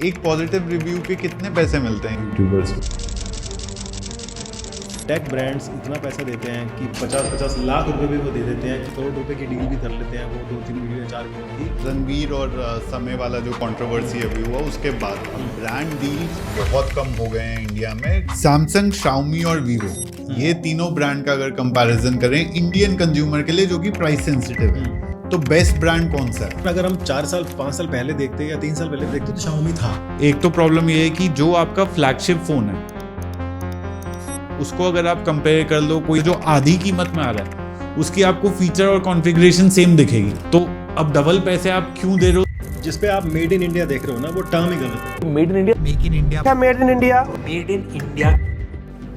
एक positive review के कितने पैसे मिलते हैं यूट्यूबर्स को? टेक ब्रांड्स इतना पैसा देते हैं कि 50-50 लाख रुपए भी वो दे देते हैं कि करोड़ रुपए की डील भी कर लेते हैं वो 2-3 वीडियो 4 वीडियो की। रणवीर और समय वाला जो कंट्रोवर्सी अभी हुआ उसके बाद ब्रांड डील्स बहुत कम हो गए हैं इंडिया में। सैमसंग, शाओमी और वीवो, ये तीनों ब्रांड का अगर कंपैरिजन करें इंडियन कंज्यूमर के लिए जो कि प्राइस सेंसिटिव है, तो बेस्ट ब्रांड कौन सा है? अगर हम 4 साल 5 साल पहले देखते या 3 साल पहले देखते तो शाओमी था। एक तो प्रॉब्लम ये है कि जो आपका फ्लैगशिप फोन है उसको अगर आप कंपेयर कर लो कोई जो आधी कीमत में आ रहा है उसकी आपको फीचर और कॉन्फ़िगरेशन सेम दिखेगी, तो अब डबल पैसे आप क्यों दे रहे हो? जिस पे आप मेड इन इंडिया देख रहे हो ना, वो टर्म ही गलत है। Made in India, make in India, क्या made in India, made in India,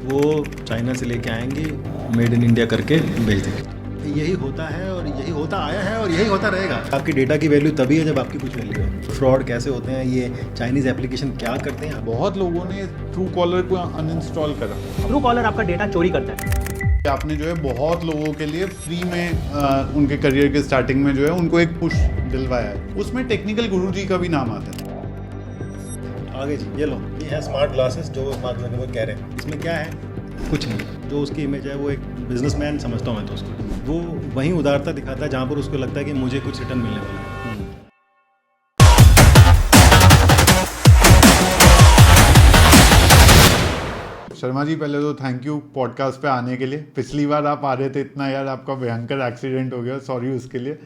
वो चाइना से लेके आएंगे, मेड इन इंडिया करके भेज देंगे। यही होता है और यही होता आया है और यही होता रहेगा। आपकी डेटा की वैल्यू तभी है जब आपकी कुछ वैल्यू है। फ्रॉड कैसे होते हैं, ये चाइनीज एप्लीकेशन क्या करते हैं। बहुत लोगों ने ट्रू कॉलर को अनइंस्टॉल करा। ट्रू कॉलर आपका डेटा चोरी करता है। आपने जो है बहुत लोगों के लिए फ्री में उनके करियर के स्टार्टिंग में जो है उनको एक पुश दिलवाया है, उसमें टेक्निकल गुरुजी का भी नाम आता है। आगे जी, ये लो, ये है स्मार्ट ग्लासेस जो मार्क ज़करबर्ग कह रहे हैं। इसमें क्या है? कुछ नहीं। जो उसकी इमेज है वो एक बिजनेसमैन समझता हूँ मैं तो उसको। वो वहीं उदारता दिखाता है जहाँ पर उसको लगता है कि मुझे कुछ रिटर्न मिलने वाला है। शर्मा जी, पहले तो थैंक यू पॉडकास्ट पे आने के लिए। पिछली बार आप आ रहे थे, इतना यार आपका भयंकर एक्सीडेंट हो गया, सॉरी उसके लिए।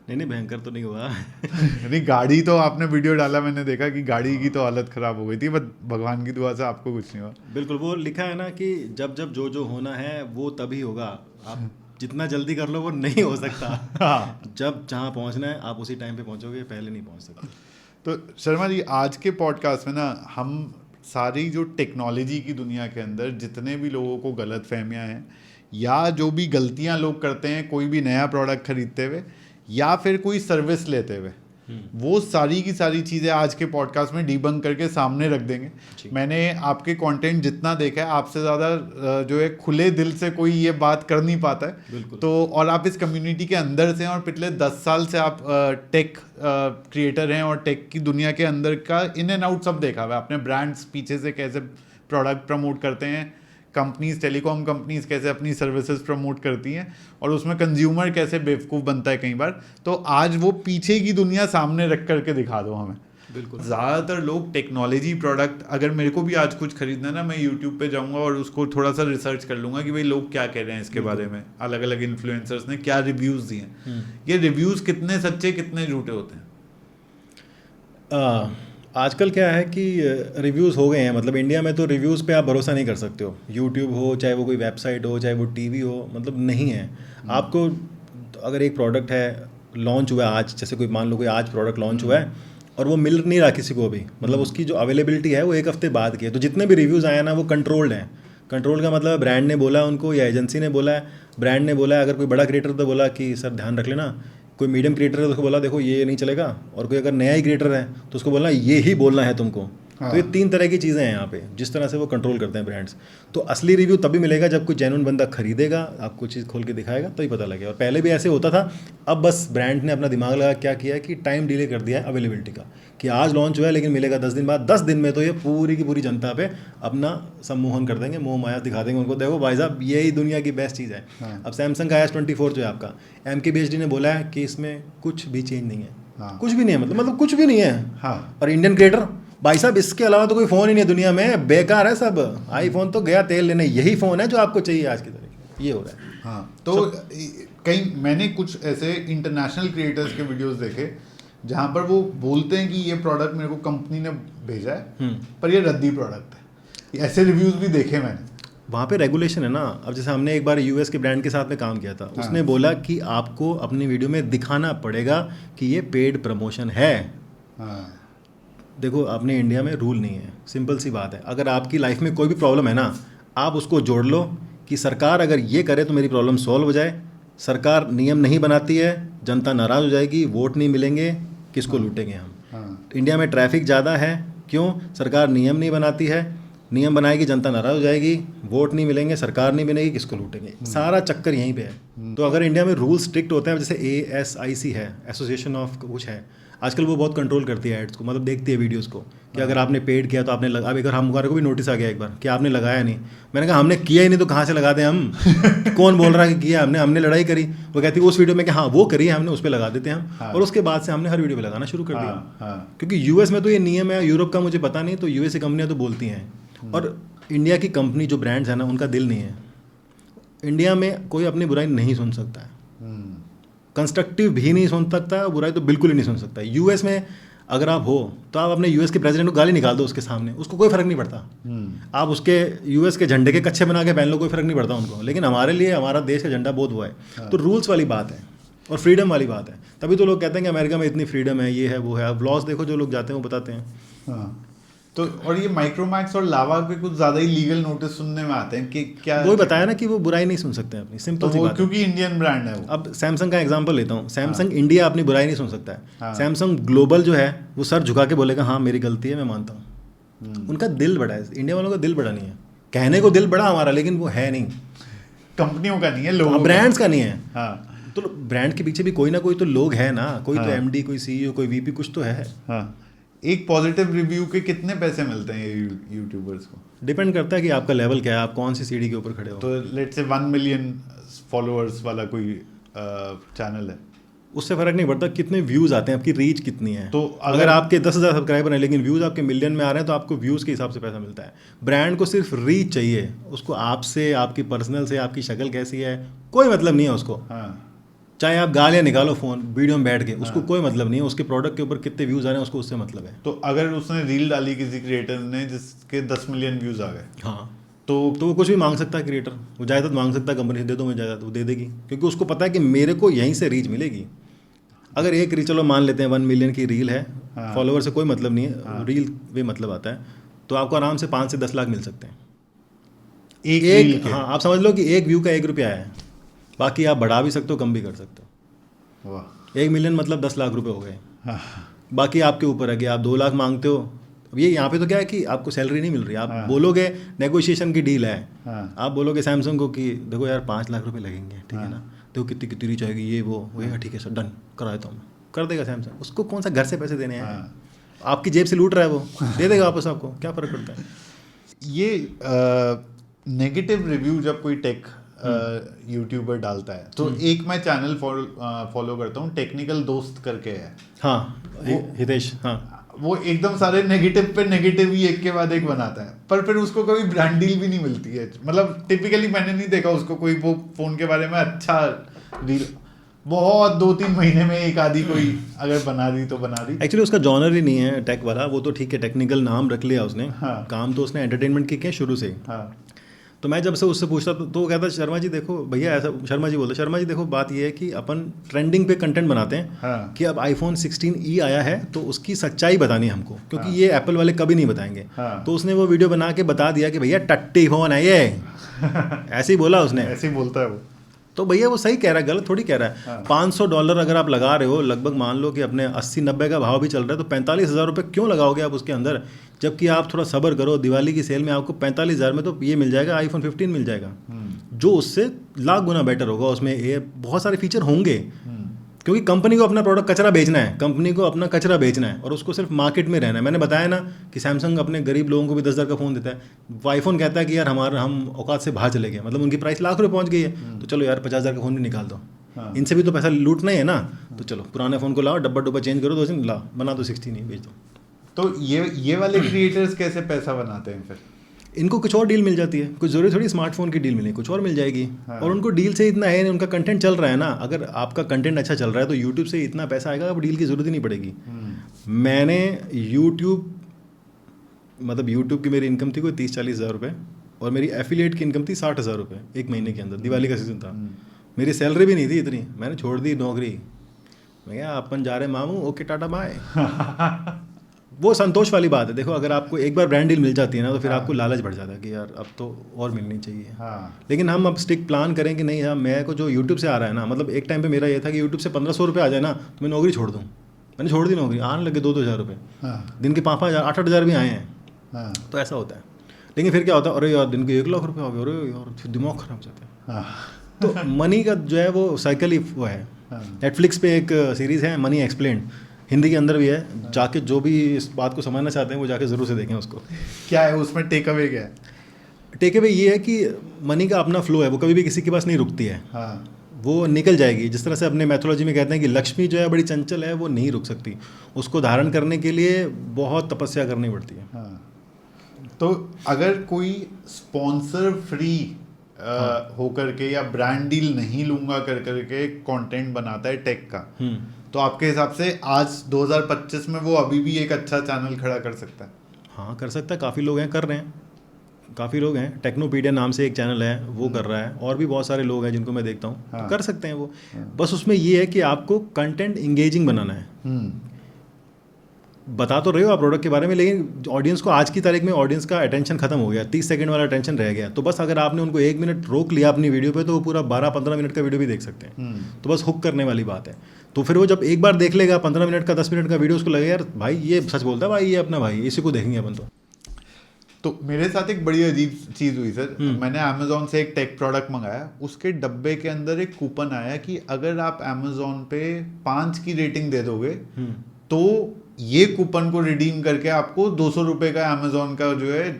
नहीं भयंकर तो नहीं हुआ। नहीं, गाड़ी तो आपने वीडियो डाला, मैंने देखा कि गाड़ी की तो हालत ख़राब हो गई थी, बट भगवान की दुआ से आपको कुछ नहीं हुआ। बिल्कुल, वो लिखा है ना कि जब जब जो होना है वो तभी होगा। आप जितना जल्दी कर लो वो नहीं हो सकता। हाँ। जब जहाँ पहुँचना है आप उसी टाइम पे पहुँचोगे, पहले नहीं पहुँच सकते। तो शर्मा जी, आज के पॉडकास्ट में ना हम सारी जो टेक्नोलॉजी की दुनिया के अंदर जितने भी लोगों को गलत फहमियाँ हैं या जो भी गलतियाँ लोग करते हैं कोई भी नया प्रोडक्ट खरीदते हुए या फिर कोई सर्विस लेते हुए, वो सारी की सारी चीज़ें आज के पॉडकास्ट में डीबंक करके सामने रख देंगे। मैंने आपके कंटेंट जितना देखा है, आपसे ज़्यादा जो है खुले दिल से कोई ये बात कर नहीं पाता है। तो और आप इस कम्युनिटी के अंदर से हैं और पिछले 10 साल से आप टेक क्रिएटर हैं और टेक की दुनिया के अंदर का इन एंड आउट सब देखा हुआ है। आपने ब्रांड्स पीछे से कैसे प्रोडक्ट प्रमोट करते हैं, कंपनीज, टेलीकॉम कंपनीज कैसे अपनी सर्विसेज प्रमोट करती हैं और उसमें कंज्यूमर कैसे बेवकूफ़ बनता है कई बार। तो आज वो पीछे की दुनिया सामने रख करके दिखा दो हमें। बिल्कुल। ज़्यादातर लोग टेक्नोलॉजी प्रोडक्ट, अगर मेरे को भी आज कुछ खरीदना है ना, मैं यूट्यूब पे जाऊंगा और उसको थोड़ा सा रिसर्च कर लूंगा कि भाई लोग क्या कह रहे हैं इसके बारे में, अलग अलग इन्फ्लुएंसर्स ने क्या रिव्यूज़ दिए हैं, ये रिव्यूज़ कितने सच्चे कितने झूठे होते हैं। आजकल क्या है कि रिव्यूज़ हो गए हैं, मतलब इंडिया में तो रिव्यूज़ पे आप भरोसा नहीं कर सकते हो। यूट्यूब हो, चाहे वो कोई वेबसाइट हो, चाहे वो टीवी हो, मतलब नहीं है। आपको अगर एक प्रोडक्ट है लॉन्च हुआ है आज, जैसे कोई मान लो कोई आज प्रोडक्ट लॉन्च हुआ है और वो मिल नहीं रहा किसी को भी, मतलब उसकी जो अवेलेबिलिटी है वो 1 हफ्ते बाद की है, तो जितने भी रिव्यूज़ आए हैं ना वो कंट्रोल्ड हैं। कंट्रोल का मतलब ब्रांड ने बोला उनको या एजेंसी ने बोला है। ब्रांड ने बोला है, अगर कोई बड़ा क्रिएटर तो बोला कि सर ध्यान रख लेना, कोई मीडियम क्रिएटर है तो उसको बोला देखो ये नहीं चलेगा, और कोई अगर नया ही क्रिएटर है तो उसको बोलना ये ही बोलना है तुमको। हाँ। तो ये 3 तरह की चीज़ें हैं यहाँ पे, जिस तरह से वो कंट्रोल करते हैं ब्रांड्स। तो असली रिव्यू तभी मिलेगा जब कोई जेन्युइन बंदा खरीदेगा, आपको चीज़ खोल के दिखाएगा तभी पता लगेगा। और पहले भी ऐसे होता था, अब बस ब्रांड ने अपना दिमाग लगा क्या किया है कि टाइम डिले कर दिया है अवेलेबिलिटी का, कि आज लॉन्च हुआ है लेकिन मिलेगा 10 दिन बाद। 10 दिन में तो ये पूरी की पूरी जनता पे अपना सम्मोहन कर देंगे, मोह माया दिखा देंगे उनको, देखो भाई साहब यही दुनिया की बेस्ट चीज़ है। हाँ। अब सैमसंग का S24 जो है आपका, MKBHD ने बोला है कि इसमें कुछ भी चेंज नहीं है। हाँ। कुछ भी नहीं है, मतलब कुछ भी नहीं है। हाँ। और इंडियन क्रिएटर, भाई साहब इसके अलावा तो कोई फ़ोन ही नहीं है दुनिया में, बेकार है सब। आईफोन तो गया तेल लेने, यही फ़ोन है जो आपको चाहिए आज की तारीख, ये हो रहा है। हाँ, तो कई मैंने कुछ ऐसे इंटरनेशनल क्रिएटर्स के वीडियोस देखे जहाँ पर वो बोलते हैं कि ये प्रोडक्ट मेरे को कंपनी ने भेजा है पर ये रद्दी प्रोडक्ट है, ऐसे रिव्यूज़ भी देखे मैंने। वहाँ पे रेगुलेशन है ना। अब जैसे हमने एक बार यूएस के ब्रांड के साथ में काम किया था। हाँ। उसने बोला कि आपको अपनी वीडियो में दिखाना पड़ेगा कि ये पेड प्रमोशन है। हाँ। देखो अपने इंडिया में रूल नहीं है, सिंपल सी बात है। अगर आपकी लाइफ में कोई भी प्रॉब्लम है ना, आप उसको जोड़ लो कि सरकार अगर ये करे तो मेरी प्रॉब्लम सॉल्व हो जाए। सरकार नियम नहीं बनाती है, जनता नाराज़ हो जाएगी, वोट नहीं मिलेंगे, किसको लूटेंगे हम। हाँ। इंडिया में ट्रैफिक ज़्यादा है, क्यों? सरकार नियम नहीं बनाती है, नियम बनाएगी जनता नाराज़ हो जाएगी, वोट नहीं मिलेंगे, सरकार नहीं बनेगी, किसको लूटेंगे। सारा चक्कर यहीं पे है। तो अगर इंडिया में रूल स्ट्रिक्ट होते हैं, जैसे ASIC है, एसोसिएशन ऑफ कुछ है, आजकल वो बहुत कंट्रोल करती है एड्स को, मतलब देखती है वीडियोस को कि अगर आपने पेड किया तो आपने अब अगर हमारे को भी नोटिस आ गया एक बार कि आपने लगाया नहीं, मैंने कहा हमने किया ही नहीं तो कहाँ से लगा दें हम कौन बोल रहा है कि किया हमने लड़ाई करी, वो कहती है उस वीडियो में कि हाँ वो करी है हमने, उस पर लगा देते हैं हम। और उसके बाद से हमने हर वीडियो पे लगाना शुरू कर दिया, क्योंकि यूएस में तो ये नियम है, यूरोप का मुझे पता नहीं, तो यूएस की कंपनियाँ तो बोलती हैं। और इंडिया की कंपनी जो ब्रांड्स है ना, उनका दिल नहीं है। इंडिया में कोई अपनी बुराई नहीं सुन सकता है, कंस्ट्रक्टिव भी नहीं सुन सकता, बुराई तो बिल्कुल ही नहीं सुन सकता। यूएस में अगर आप हो तो आप अपने यूएस के प्रेसिडेंट को गाली निकाल दो उसके सामने, उसको कोई फर्क नहीं पड़ता। आप उसके यूएस के झंडे के कच्छे बना के पहन लो, कोई फर्क नहीं पड़ता उनको। लेकिन हमारे लिए हमारा देश का झंडा बहुत वो है। तो रूल्स वाली बात है और फ्रीडम वाली बात है, तभी तो लोग कहते हैं कि अमेरिका में इतनी फ्रीडम है, ये है वो है। अब व्लॉग्स देखो जो लोग जाते हैं वो बताते हैं। तो और ये माइक्रोमैक्स और लावा के कुछ ज़्यादा ही लीगल नोटिस सुनने में आते हैं कि क्या, वही बताया ना कि वो बुराई नहीं सुन सकते हैं अपनी, सिंपल सी बात है। क्योंकि इंडियन ब्रांड है वो। अब सैमसंग का एग्जांपल लेता हूँ, सैमसंग इंडिया अपनी बुराई नहीं सुन सकता है। सैमसंग ग्लोबल जो है वो सर झुका के बोलेगा हाँ मेरी गलती है, मैं मानता हूँ। उनका दिल बड़ा है, इंडिया वालों का दिल बड़ा नहीं है। कहने को दिल बड़ा हमारा, लेकिन वो है नहीं, कंपनियों का नहीं है, लोगों ब्रांड्स का नहीं है। तो ब्रांड के पीछे भी कोई ना कोई तो लोग है ना, कोई तो एमडी, कोई सीईओ, कोई वीपी, कुछ तो है। एक पॉजिटिव रिव्यू के कितने पैसे मिलते हैं ये यूट्यूबर्स को? डिपेंड करता है कि आपका लेवल क्या है, आप कौन सी सीढ़ी के ऊपर खड़े हो। तो लेट्स से 1 मिलियन फॉलोअर्स वाला कोई चैनल है, उससे फर्क नहीं पड़ता कितने व्यूज़ आते हैं, आपकी रीच कितनी है। तो अगर आपके 10,000 सब्सक्राइबर हैं लेकिन व्यूज़ आपके मिलियन में आ रहे हैं तो आपको व्यूज़ के हिसाब से पैसा मिलता है। ब्रांड को सिर्फ रीच चाहिए, उसको आपसे, आपकी पर्सनल से, आपकी शक्ल कैसी है कोई मतलब नहीं है उसको। चाहे आप गालियाँ निकालो फ़ोन वीडियो में बैठ के, उसको कोई मतलब नहीं है। उसके प्रोडक्ट के ऊपर कितने व्यूज़ आ रहे हैं उसको उससे मतलब है। तो अगर उसने रील डाली किसी क्रिएटर ने जिसके 10 मिलियन व्यूज़ आ गए, हाँ, तो वो कुछ भी मांग सकता है क्रिएटर, वो जायदाद मांग सकता है, कंपनी से दे दो मैं जायदाद, वो दे देगी, क्योंकि उसको पता है कि मेरे को यहीं से रीच मिलेगी। अगर एक रील, चलो मान लेते हैं 1 मिलियन की रील है, फॉलोवर से कोई मतलब नहीं है, रील वे मतलब आता है, तो आपको आराम से 5 से 10 लाख मिल सकते हैं एक रील के। हाँ, आप समझ लो कि एक व्यू का 1 रुपया है, बाकी आप बढ़ा भी सकते हो, कम भी कर सकते हो। 1 मिलियन मतलब 10 लाख रुपए हो गए। बाकी आपके ऊपर है कि आप 2 लाख मांगते हो। अब ये यहाँ पे तो क्या है कि आपको सैलरी नहीं मिल रही, आप बोलोगे नेगोशिएशन की डील है, आप बोलोगे सैमसंग को कि देखो यार 5 लाख रुपए लगेंगे, ठीक है ना, देखो कितनी कितनी रीच आएगी, ये वो ठीक है सर, डन करा देता हूँ मैं, कर देगा सैमसंग। उसको कौन सा घर से पैसे देने हैं, आपकी जेब से लूट रहा है, वो दे देगा वापस आपको, क्या फ़र्क पड़ता है। ये नेगेटिव रिव्यू जब कोई टेक यूट्यूबर डालता है तो एक मैं चैनल फॉलो करता हूँ, टेक्निकल दोस्त करके है। हाँ, हितेश। हाँ, वो एकदम सारे नेगेटिव पे नेगेटिव ही एक के बाद एक बनाता है, पर फिर उसको कभी ब्रांड डील भी नहीं मिलती है। मतलब टिपिकली मैंने नहीं देखा उसको कोई वो फ़ोन के बारे में अच्छा डील, बहुत 2-3 महीने में एक आधी कोई अगर बना दी तो बना दी। एक्चुअली उसका जॉनर ही नहीं है टेक वाला, वो तो ठीक है टेक्निकल नाम रख लिया उसने। काम तो उसने एंटरटेनमेंट की किया शुरू से। तो मैं जब से उससे पूछता तो वो कहता शर्मा जी देखो भैया, ऐसा शर्मा जी बोलते, शर्मा जी देखो बात ये है कि अपन ट्रेंडिंग पे कंटेंट बनाते हैं कि अब आईफोन 16e आया है तो उसकी सच्चाई बतानी है हमको, क्योंकि ये एप्पल वाले कभी नहीं बताएंगे। तो उसने वो वीडियो बना के बता दिया कि भैया टट्टी फोन है ये ऐसे ही बोला उसने, ऐसे ही बोलता है वो। तो भैया वो सही कह रहा है, गलत थोड़ी कह रहा है। $500 अगर आप लगा रहे हो, लगभग मान लो कि अपने 80-90 का भाव भी चल रहा है, तो 45,000 रुपये क्यों लगाओगे आप उसके अंदर, जबकि आप थोड़ा सब्र करो, दिवाली की सेल में आपको 45,000 में तो ये मिल जाएगा, आईफोन 15 मिल जाएगा, जो उससे लाख गुना बेटर होगा। उसमें ये बहुत सारे फीचर होंगे, क्योंकि कंपनी को अपना प्रोडक्ट कचरा बेचना है, कंपनी को अपना कचरा बेचना है और उसको सिर्फ मार्केट में रहना है। मैंने बताया ना कि सैमसंग अपने गरीब लोगों को भी 10,000 का फ़ोन देता है, वो आईफोन कहता है कि यार हम औकात से बाहर चले गए, मतलब उनकी प्राइस लाख रुपये पहुंच गई है, तो चलो यार 50,000 का फ़ोन भी निकाल दो, इनसे भी तो पैसा लूटना ही है ना, तो चलो पुराने फ़ोन को लाओ, डब्बा चेंज करो, 2 दिन लाओ, बना दो 16 बेच दो। तो ये वाले क्रिएटर्स कैसे पैसा बनाते हैं फिर? इनको कुछ और डील मिल जाती है, कुछ जरूरी थोड़ी स्मार्टफोन की डील मिलेगी, कुछ और मिल जाएगी। और उनको डील से इतना है, उनका कंटेंट चल रहा है ना, अगर आपका कंटेंट अच्छा चल रहा है तो यूट्यूब से इतना पैसा आएगा, अब डील की ज़रूरत ही नहीं पड़ेगी। मैंने यूट्यूब की मेरी इनकम थी कोई 30-40 हज़ार रुपये, और मेरी एफिलिएट की इनकम थी 60,000 रुपये एक महीने के अंदर। दिवाली का सीज़न था, मेरी सैलरी भी नहीं थी इतनी, मैंने छोड़ दी नौकरी। मैं क्या अपन जा रहे मामू, ओके टाटा बाय। वो संतोष वाली बात है। देखो अगर आपको एक बार ब्रांड डील मिल जाती है ना, तो फिर आपको लालच बढ़ जाता है कि यार अब तो और मिलनी चाहिए। लेकिन हम अब स्टिक प्लान करें कि नहीं, मेरे को जो यूट्यूब से आ रहा है ना, मतलब एक टाइम पे मेरा ये था कि यूट्यूब से 1,500 रुपये आ जाए ना तो मैं नौकरी छोड़ दूँ। मैंने छोड़ दी नौकरी, आने लगे 2-2 हज़ार रुपये, दिन के 5-5 हज़ार 8-8 हज़ार भी आए हैं। तो ऐसा होता है। लेकिन फिर क्या होता है, अरे यार दिन के 1 लाख रुपये आ गए, अरे यार फिर दिमाग खराब हो जाता है। तो मनी का जो है वो साइकिल ही वो है। नेटफ्लिक्स पे एक सीरीज़ है मनी एक्सप्लेन्ड, हिंदी के अंदर भी है, जाके जो भी इस बात को समझना चाहते हैं वो जाके ज़रूर से देखें उसको। क्या है उसमें टेक अवे क्या है? टेक अवे ये है कि मनी का अपना फ्लो है, वो कभी भी किसी के पास नहीं रुकती है, हाँ, वो निकल जाएगी। जिस तरह से अपने मैथोलॉजी में कहते हैं कि लक्ष्मी जो है बड़ी चंचल है, वो नहीं रुक सकती, उसको धारण करने के लिए बहुत तपस्या करनी पड़ती है। हाँ। तो अगर कोई स्पॉन्सर फ्री होकर के या ब्रांड डील नहीं लूंगा कर करके कंटेंट बनाता है टेक का, तो आपके हिसाब से आज 2025 में वो अभी भी एक अच्छा चैनल खड़ा कर सकता है? हाँ कर सकता है, काफ़ी लोग हैं, कर रहे हैं, काफ़ी लोग हैं। टेक्नोपीडिया नाम से एक चैनल है, वो कर रहा है, और भी बहुत सारे लोग हैं जिनको मैं देखता हूँ, हाँ। तो कर सकते हैं वो। बस उसमें ये है कि आपको कंटेंट इंगेजिंग बनाना है। बता तो रहे हो आप प्रोडक्ट के बारे में, लेकिन ऑडियंस को आज की तारीख में ऑडियंस का अटेंशन खत्म हो गया, 30 सेकंड वाला अटेंशन रह गया। तो बस अगर आपने उनको 1 मिनट रोक लिया अपनी वीडियो पे, तो वो पूरा 12-15 मिनट का वीडियो भी देख सकते हैं। तो बस हुक करने वाली बात है। तो फिर वो जब एक बार देख लेगा 15 मिनट का, 10 मिनट का वीडियो, उसको लगेगा यार भाई ये सच बोलता है, भाई ये अपना भाई, इसी को देखेंगे अपन। तो मेरे साथ एक बड़ी अजीब चीज़ हुई सर। मैंने अमेजोन से एक टेक प्रोडक्ट मंगाया, उसके डब्बे के अंदर एक कूपन आया कि अगर आप अमेजोन पे 5 की रेटिंग दे दोगे तो ये कूपन को रिडीम करके आपको 200 रुपये का अमेजोन का जो है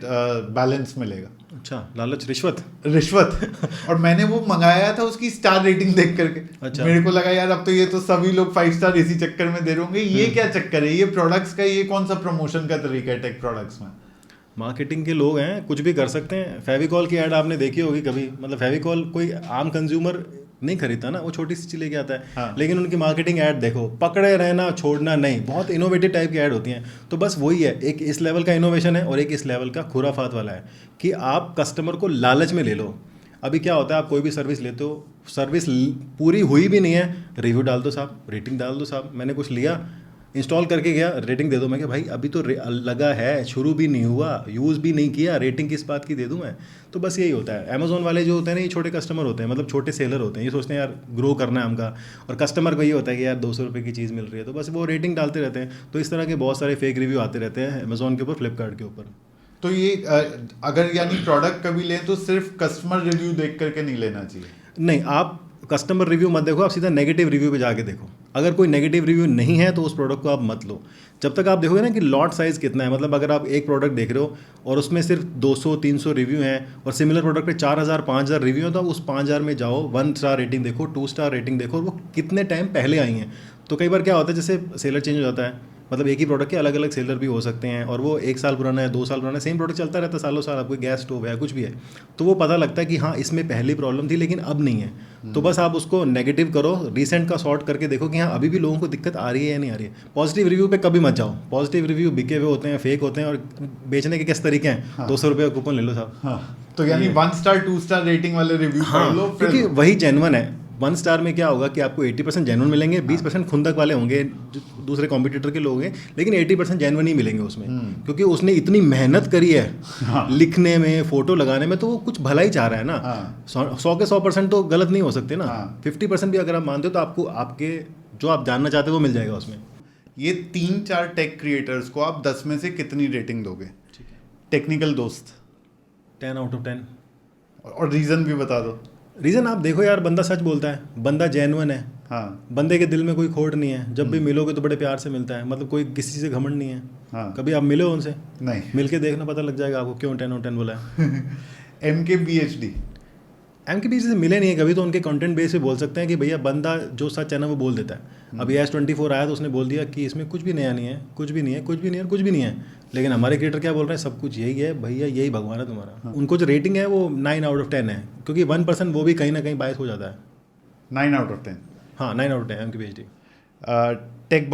बैलेंस मिलेगा। अच्छा, लालच, रिश्वत। और मैंने वो मंगाया था उसकी स्टार रेटिंग देख करके। अच्छा। मेरे को लगा यार अब तो ये तो सभी लोग 5 स्टार इसी चक्कर में दे रहे होंगे, ये क्या चक्कर है, ये प्रोडक्ट्स का ये कौन सा प्रमोशन का तरीका है टेक प्रोडक्ट्स में? मार्केटिंग के लोग हैं, कुछ भी कर सकते हैं। फेविकॉल की ऐड आपने देखी होगी कभी, मतलब फेविकॉल कोई आम कंज्यूमर नहीं खरीदता ना, वो छोटी सी चीज लेके आता है। हाँ। लेकिन उनकी मार्केटिंग ऐड देखो, पकड़े रहना छोड़ना नहीं, बहुत इनोवेटिव टाइप की ऐड होती हैं। तो बस वही है, एक इस लेवल का इनोवेशन है और एक इस लेवल का खुराफात वाला है कि आप कस्टमर को लालच में ले लो। अभी क्या होता है, आप कोई भी सर्विस लेते हो, सर्विस पूरी हुई भी नहीं है, रिव्यू डाल दो साहब, रेटिंग डाल दो साहब। मैंने कुछ लिया, इंस्टॉल करके गया, रेटिंग दे दो। मैं क्या भाई अभी तो लगा है, शुरू भी नहीं हुआ, यूज़ भी नहीं किया, रेटिंग किस बात की दे दूं मैं? तो बस यही होता है। अमेजोन वाले जो होते हैं ना, ये छोटे कस्टमर होते हैं, मतलब छोटे सेलर होते हैं, ये सोचते हैं यार ग्रो करना है हमका, और कस्टमर को ये होता है कि यार 200 रुपये की चीज़ मिल रही है, तो बस वो रेटिंग डालते रहते हैं। तो इस तरह के बहुत सारे फेक रिव्यू आते रहते हैं अमेजोन के ऊपर, फ्लिपकार्ट के ऊपर। तो ये अगर यानी प्रोडक्ट कभी लें तो सिर्फ कस्टमर रिव्यू देख करके नहीं लेना चाहिए? नहीं, आप कस्टमर रिव्यू मत देखो, आप सीधा नेगेटिव रिव्यू पे जाके देखो। अगर कोई नेगेटिव रिव्यू नहीं है तो उस प्रोडक्ट को आप मत लो। जब तक आप देखोगे ना कि लॉट साइज़ कितना है, मतलब अगर आप एक प्रोडक्ट देख रहे हो और उसमें सिर्फ 200-300 रिव्यू हैं और सिमिलर प्रोडक्ट पे 4000-5000 रिव्यू हैं, तो आप उस 5000 में जाओ, 1 स्टार रेटिंग देखो, 2 स्टार रेटिंग देखो, और वो कितने टाइम पहले आई हैं। तो कई बार क्या होता है, जैसे सेलर चेंज हो जाता है, मतलब एक ही प्रोडक्ट के अलग अलग सेलर भी हो सकते हैं, और वो 1 साल पुराना है, 2 साल पुराना है, सेम प्रोडक्ट चलता रहता है सालों साल। आपको गैस स्टोव है, कुछ भी है, तो वो पता लगता है कि हाँ इसमें पहली प्रॉब्लम थी लेकिन अब नहीं है। तो बस आप उसको नेगेटिव करो, रिसेंट का सॉर्ट करके देखो कि हाँ अभी भी लोगों को दिक्कत आ रही है या नहीं आ रही है। पॉजिटिव रिव्यू पे कभी मत जाओ, पॉजिटिव रिव्यू बिके हुए होते हैं, फेक होते हैं, और बेचने के किस तरीके हैं। हाँ। 200 रुपये का कूपन ले लो साहब। हाँ। तो यानी 1 स्टार 2 स्टार रेटिंग वाले रिव्यू पढ़ लो, क्योंकि वही जेन्युइन है। 1 स्टार में क्या होगा कि आपको 80% जेन्युइन मिलेंगे, 20% खुंदक वाले होंगे जो दूसरे कॉम्पिटिटर के लोग हैं, लेकिन 80% जेन्युइन ही मिलेंगे उसमें, क्योंकि उसने इतनी मेहनत करी है लिखने में, फोटो लगाने में, तो वो कुछ भला ही चाह रहा है ना। 100 के 100% तो गलत नहीं हो सकते ना। 50% भी अगर आप मानते हो तो आपको आपके जो आप जानना चाहते हो वो मिल जाएगा उसमें। ये 3-4 टेक क्रिएटर्स को आप 10 में से कितनी रेटिंग दोगे? टेक्निकल दोस्त 10 आउट ऑफ 10। और रीज़न भी बता दो। रीज़न आप देखो यार, बंदा सच बोलता है, बंदा जेन्युइन है। हाँ। बंदे के दिल में कोई खोट नहीं है, जब भी मिलोगे तो बड़े प्यार से मिलता है, मतलब कोई किसी से घमंड नहीं है। हाँ। कभी आप मिले हो उनसे? नहीं। मिलके देखना, पता लग जाएगा आपको क्यों 10 आउट 10 बोला है। MKBHD से मिले नहीं है कभी, तो उनके कंटेंट बेस पे बोल सकते हैं कि भैया बंदा जो सच है ना वो बोल देता है। अभी S24 आया तो उसने बोल दिया कि इसमें कुछ भी नया नहीं है, कुछ भी नहीं है, कुछ भी नहीं है, कुछ भी नहीं है। लेकिन हमारे क्रिएटर क्या बोल रहे हैं, सब कुछ यही है भैया, यही भगवान है तुम्हारा। हाँ। उनको जो रेटिंग है वो 9 आउट ऑफ 10 है, क्योंकि 1% वो भी कहीं ना कहीं बायस हो जाता है। 9 आउट ऑफ 10? हाँ 9 out of 10 MKBHD। Tech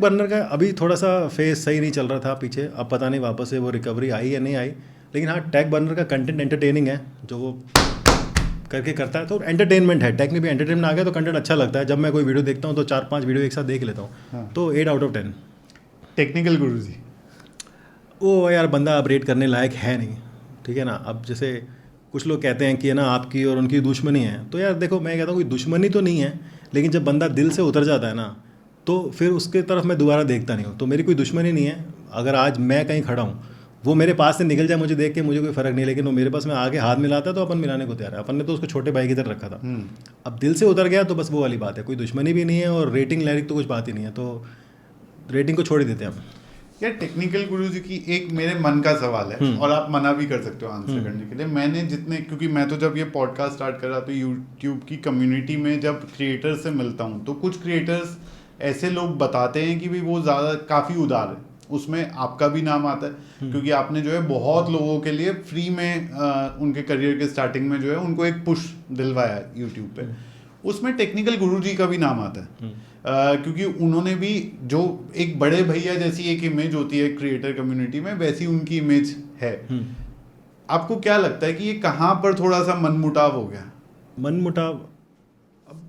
burner का अभी थोड़ा सा फेस सही नहीं चल रहा था पीछे, अब पता नहीं वापस से वो रिकवरी आई या नहीं आई। लेकिन हाँ, टेक बर्नर का कंटेंट एंटरटेनिंग है, जो वो करके करता है, तो एंटरटेनमेंट है। टेक में भी एंटरटेनमेंट आ गया तो कंटेंट अच्छा लगता है। जब मैं कोई वीडियो देखता हूँ तो 4-5 वीडियो एक साथ देख लेता हूँ। हाँ। तो 8 आउट ऑफ 10। टेक्निकल गुरुजी ओ यार, बंदा अब रेट करने लायक है नहीं, ठीक है ना। अब जैसे कुछ लोग कहते हैं कि है ना आपकी और उनकी दुश्मनी है, तो यार देखो मैं कहता हूँ कोई दुश्मनी तो नहीं है, लेकिन जब बंदा दिल से उतर जाता है ना, तो फिर उसके तरफ मैं दोबारा देखता नहीं हूँ। तो मेरी कोई दुश्मनी नहीं है। अगर आज मैं कहीं खड़ा हूँ, वो मेरे पास से निकल जाए मुझे देख के मुझे कोई फ़र्क नहीं, लेकिन वो मेरे पास में आके हाथ मिलाता है तो अपन मिलाने को तैयार है। अपन ने तो उसको छोटे भाई की तरह रखा था, अब दिल से उतर गया तो बस वो वाली बात है, कोई दुश्मनी भी नहीं है और रेटिंग लैरिक तो कुछ बात ही नहीं है, तो रेटिंग को छोड़ ही देते हैं हम। यार टेक्निकल गुरुजी की एक मेरे मन का सवाल है और आप मना भी कर सकते हो आंसर करने के लिए। मैंने जितने, क्योंकि मैं तो जब ये पॉडकास्ट स्टार्ट कर रहा तो यूट्यूब की कम्युनिटी में जब क्रिएटर्स से मिलता हूँ तो कुछ क्रिएटर्स ऐसे लोग बताते हैं कि भाई वो ज़्यादा काफ़ी उदार है, उसमें आपका भी नाम आता है क्योंकि आपने जो है बहुत लोगों के लिए फ्री में उनके करियर के स्टार्टिंग में जो है उनको एक पुश दिलवाया यूट्यूब पे, उसमें टेक्निकल गुरुजी का भी नाम आता है क्योंकि उन्होंने भी जो एक बड़े भैया जैसी एक इमेज होती है क्रिएटर कम्युनिटी में, वैसी उनकी इमेज है। आपको क्या लगता है कि ये कहाँ पर थोड़ा सा मनमुटाव हो गया? मनमुटाव अब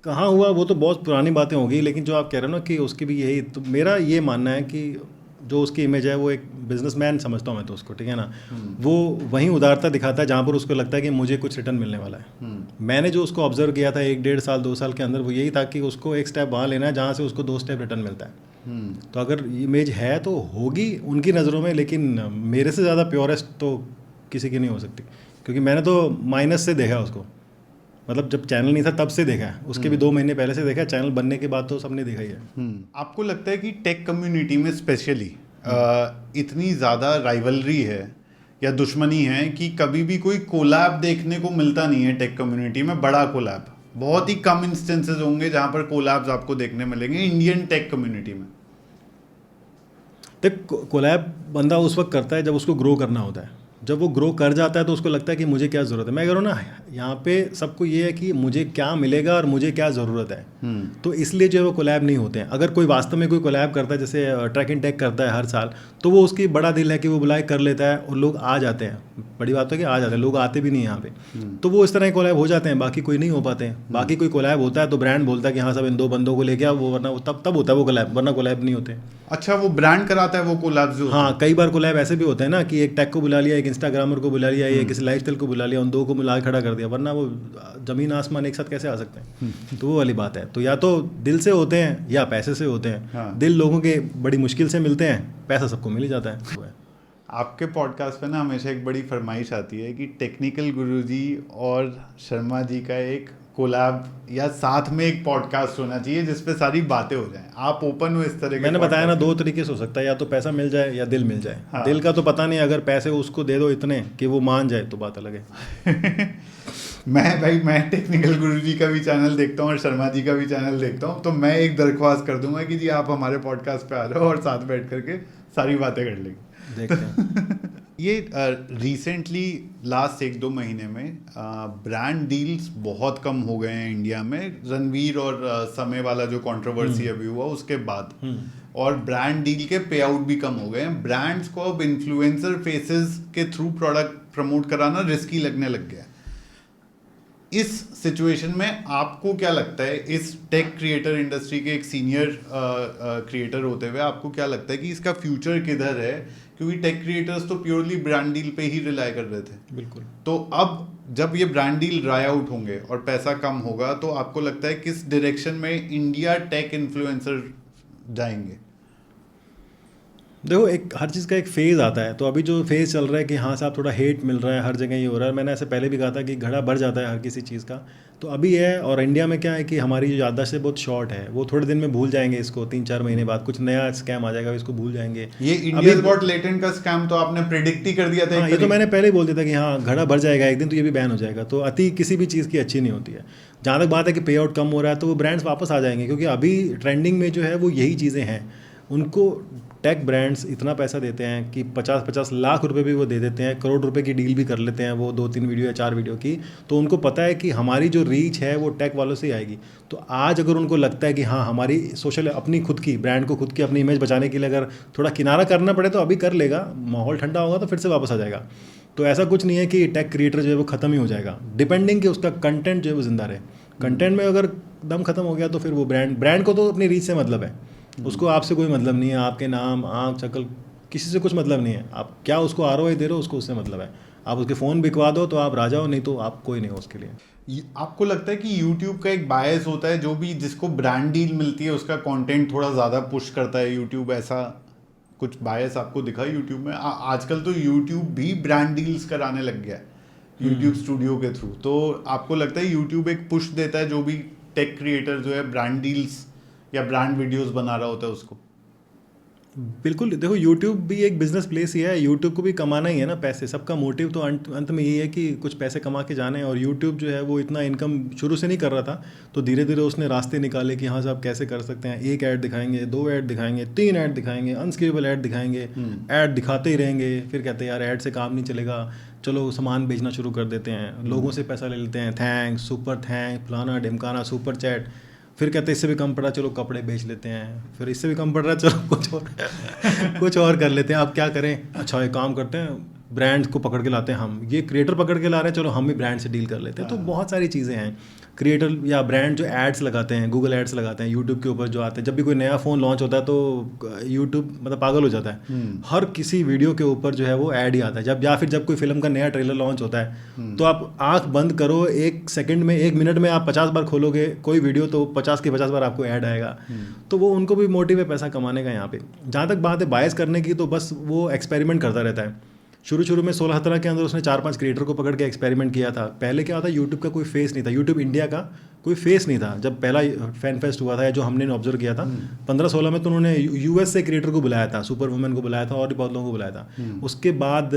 कहाँ हुआ वो तो बहुत पुरानी बातें होगी, लेकिन जो आप कह रहे हो ना कि उसकी भी यही, तो मेरा ये मानना है कि जो उसकी इमेज है वो एक बिजनेसमैन समझता हूँ मैं तो उसको, ठीक है ना, वो वहीं उदारता दिखाता है जहाँ पर उसको लगता है कि मुझे कुछ रिटर्न मिलने वाला है। मैंने जो उसको ऑब्जर्व किया था 1-1.5 साल 2 साल के अंदर, वो यही था कि उसको एक स्टेप वहाँ लेना है जहाँ से उसको 2 स्टेप रिटर्न मिलता है। तो अगर इमेज है तो होगी उनकी नज़रों में, लेकिन मेरे से ज़्यादा प्योरेस्ट तो किसी की नहीं हो सकती, क्योंकि मैंने तो माइनस से देखा उसको, मतलब जब चैनल नहीं था तब से देखा है, उसके भी 2 महीने पहले से देखा है, चैनल बनने के बाद तो सबने देखा ही है। आपको लगता है कि टेक कम्युनिटी में स्पेशली इतनी ज़्यादा राइवलरी है या दुश्मनी है कि कभी भी कोई कोलैब देखने को मिलता नहीं है टेक कम्युनिटी में? बड़ा कोलैब बहुत ही कम इंस्टेंसेस होंगे जहाँ पर कोलैब्स आपको देखने मिलेंगे इंडियन टेक कम्युनिटी में। देख, कोलैब बंदा उस वक्त करता है जब उसको ग्रो करना होता है, जब वो ग्रो कर जाता है तो उसको लगता है कि मुझे क्या ज़रूरत है। मैं कह रहा हूँ ना, यहाँ पे सबको ये है कि मुझे क्या मिलेगा और मुझे क्या ज़रूरत है, तो इसलिए जो है वो कोलैब नहीं होते हैं। अगर कोई वास्तव में कोई कोलैब करता है, जैसे ट्रैक एंड टेक करता है हर साल, तो वो उसकी बड़ा दिल है कि वो बुलाए कर लेता है और लोग आ जाते हैं। बड़ी बात है कि आ जाते हैं, लोग आते भी नहीं यहाँ पे, तो वो इस तरह के कोलैब हो जाते हैं, बाकी कोई नहीं हो पाते हैं। बाकी कोई कोलैब होता है तो ब्रांड बोलता है कि हाँ सब इन 2 बंदों को लेके आओ, वो वरना तब होता है वो कोलैब, वरना कोलैब नहीं होते। अच्छा, वो ब्रांड कराता है वो कोलैब्स जो? हाँ, कई बार कोलैब ऐसे भी होते हैं ना कि एक टेक को बुला लिया, एक इंस्टाग्रामर को बुला लिया, या किसी लाइफस्टाइल को बुला लिया, उन 2 को मिला के खड़ा कर दिया, वरना वो जमीन आसमान एक साथ कैसे आ सकते हैं। तो वो वाली बात है, तो या तो दिल से होते हैं या पैसे से होते हैं। हाँ। दिल लोगों के बड़ी मुश्किल से मिलते हैं, पैसा सबको मिल ही जाता है। आपके पॉडकास्ट पे ना हमेशा एक बड़ी फरमाइश आती है कि टेक्निकल गुरुजी और शर्मा जी का एक कोलैब या साथ में एक पॉडकास्ट होना चाहिए जिसपे सारी बातें हो जाएं। आप ओपन हो इस तरह के? मैंने बताया ना, 2 तरीके से हो सकता है, या तो पैसा मिल जाए या दिल मिल जाए। हाँ। दिल का तो पता नहीं, अगर पैसे उसको दे दो इतने कि वो मान जाए तो बात अलग है। मैं टेक्निकल गुरुजी का भी चैनल देखता हूँ और शर्मा जी का भी चैनल देखता हूँ, तो मैं एक दरख्वास्त कर दूंगा कि जी आप हमारे पॉडकास्ट पे आ जाओ और साथ बैठ करके सारी बातें कर लेंगे। देखते हैं। ये रिसेंटली लास्ट 1-2 महीने में ब्रांड डील्स बहुत कम हो गए हैं इंडिया में, रणवीर और समय वाला जो कंट्रोवर्सी अभी हुआ उसके बाद, और ब्रांड डील के पे आउट भी कम हो गए हैं। ब्रांड्स को अब इन्फ्लुएंसर फेसेस के थ्रू प्रोडक्ट प्रमोट कराना रिस्की लगने लग गया है। इस सिचुएशन में आपको क्या लगता है, इस टेक क्रिएटर इंडस्ट्री के एक सीनियर क्रिएटर होते हुए आपको क्या लगता है कि इसका फ्यूचर किधर है? क्योंकि टेक क्रिएटर्स तो प्योरली ब्रांड डील पे ही रिलाय कर रहे थे। बिल्कुल। तो अब जब ये ब्रांड डील ड्राई आउट होंगे और पैसा कम होगा, तो आपको लगता है किस डायरेक्शन में इंडिया टेक इन्फ्लुएंसर जाएंगे? देखो, एक हर चीज़ का एक फेज़ आता है, तो अभी जो फेज़ चल रहा है कि हाँ साहब थोड़ा हेट मिल रहा है, हर जगह ये हो रहा है। मैंने ऐसे पहले भी कहा था कि घड़ा भर जाता है हर किसी चीज़ का, तो अभी है। और इंडिया में क्या है कि हमारी जो याददाश्त है बहुत शॉर्ट है, वो थोड़े दिन में भूल जाएंगे इसको, 3-4 महीने बाद कुछ नया स्कैम आ जाएगा, इसको भूल जाएंगे। ये इंडियाज गॉट लेटेंट का स्कैम तो आपने प्रिडिक्ट ही कर दिया था। हाँ, ये तो मैंने पहले ही बोल दिया था कि हाँ घड़ा भर जाएगा एक दिन, तो ये भी बैन हो जाएगा। तो अति किसी भी चीज़ की अच्छी नहीं होती है। जहाँ तक बात है कि पे आउट कम हो रहा है, तो वो ब्रांड्स वापस आ जाएंगे, क्योंकि अभी ट्रेंडिंग में जो है वो यही चीज़ें हैं। उनको टेक ब्रांड्स इतना पैसा देते हैं कि 50-50 लाख रुपए भी वो दे देते हैं, करोड़ रुपए की डील भी कर लेते हैं वो 2-3 वीडियो या 4 वीडियो की। तो उनको पता है कि हमारी जो रीच है वो टेक वालों से ही आएगी। तो आज अगर उनको लगता है कि हाँ हमारी सोशल अपनी खुद की ब्रांड को, खुद की अपनी इमेज बचाने के लिए अगर थोड़ा किनारा करना पड़े तो अभी कर लेगा, माहौल ठंडा होगा तो फिर से वापस आ जाएगा। तो ऐसा कुछ नहीं है कि टेक क्रिएटर जो है वो ख़त्म ही हो जाएगा, डिपेंडिंग कि उसका कंटेंट जो है वो जिंदा रहे। कंटेंट में अगर दम खत्म हो गया तो फिर वो ब्रांड को तो अपनी रीच से मतलब है, उसको आपसे कोई मतलब नहीं है, आपके नाम आँख शक्ल किसी से कुछ मतलब नहीं है। आप क्या उसको ROI दे रहे हो, उसको उससे मतलब है। आप उसके फ़ोन बिकवा दो तो आप राजा हो, नहीं तो आप कोई नहीं हो उसके लिए। आपको लगता है कि यूट्यूब का एक बायस होता है, जो भी जिसको ब्रांड डील मिलती है उसका कंटेंट थोड़ा ज़्यादा पुश करता है यूट्यूब, ऐसा कुछ बायस आपको दिखा यूट्यूब में? आजकल तो यूट्यूब भी ब्रांड डील्स कराने लग गया है यूट्यूब स्टूडियो के थ्रू, तो आपको लगता है यूट्यूब एक पुश देता है जो भी टेक क्रिएटर जो है ब्रांड डील्स या ब्रांड वीडियोस बना रहा होता है उसको? बिल्कुल, देखो यूट्यूब भी एक बिजनेस प्लेस ही है, यूट्यूब को भी कमाना ही है ना पैसे, सबका मोटिव तो अंत में यही है कि कुछ पैसे कमा के जाने हैं। और यूट्यूब जो है वो इतना इनकम शुरू से नहीं कर रहा था, तो धीरे धीरे उसने रास्ते निकाले कि हाँ साहब कैसे कर सकते हैं, 1 ऐड दिखाएंगे, 2 ऐड दिखाएंगे, 3 ऐड दिखाएंगे, अनस्किपेबल ऐड दिखाएंगे, ऐड दिखाते ही रहेंगे, फिर कहते हैं यार ऐड से काम नहीं चलेगा, चलो सामान बेचना शुरू कर देते हैं, लोगों से पैसा ले लेते हैं, थैंक्स, सुपर थैंक, फलाना ढिमकाना, सुपर चैट, फिर कहते हैं इससे भी कम पड़ा चलो कपड़े बेच लेते हैं, फिर इससे भी कम पड़ रहा है चलो कुछ और कर लेते हैं, आप क्या करें, अच्छा एक काम करते हैं ब्रांड को पकड़ के लाते हैं, हम ये क्रिएटर पकड़ के ला रहे हैं, चलो हम भी ब्रांड से डील कर लेते हैं। तो बहुत सारी चीज़ें हैं, क्रिएटर या ब्रांड जो एड्स लगाते हैं, गूगल एड्स लगाते हैं यूट्यूब के ऊपर जो आते हैं, जब भी कोई नया फ़ोन लॉन्च होता है तो यूट्यूब मतलब पागल हो जाता है, हर किसी वीडियो के ऊपर जो है वो ऐड ही आता है। जब कोई फिल्म का नया ट्रेलर लॉन्च होता है तो आप आंख बंद करो, 1 सेकंड में 1 मिनट में आप 50 बार खोलोगे कोई वीडियो तो 50 के 50 बार आपको ऐड आएगा। तो वो उनको भी मोटिव है पैसा कमाने का। यहाँ पे जहाँ तक बात है बायस करने की, तो बस वो एक्सपेरिमेंट करता रहता है। शुरू में 16-17 के अंदर उसने 4-5 क्रिएटर को पकड़ के एक्सपेरिमेंट किया था। पहले क्या था, यूट्यूब का कोई फेस नहीं था, यूट्यूब इंडिया का कोई फेस नहीं था। जब पहला फैन फेस्ट हुआ था जो हमने ऑब्जर्व किया था 15-16 में, तो उन्होंने यूएस से क्रिएटर को बुलाया था, सुपर वुमेन को बुलाया था और भी बहुत लोगों को बुलाया था। उसके बाद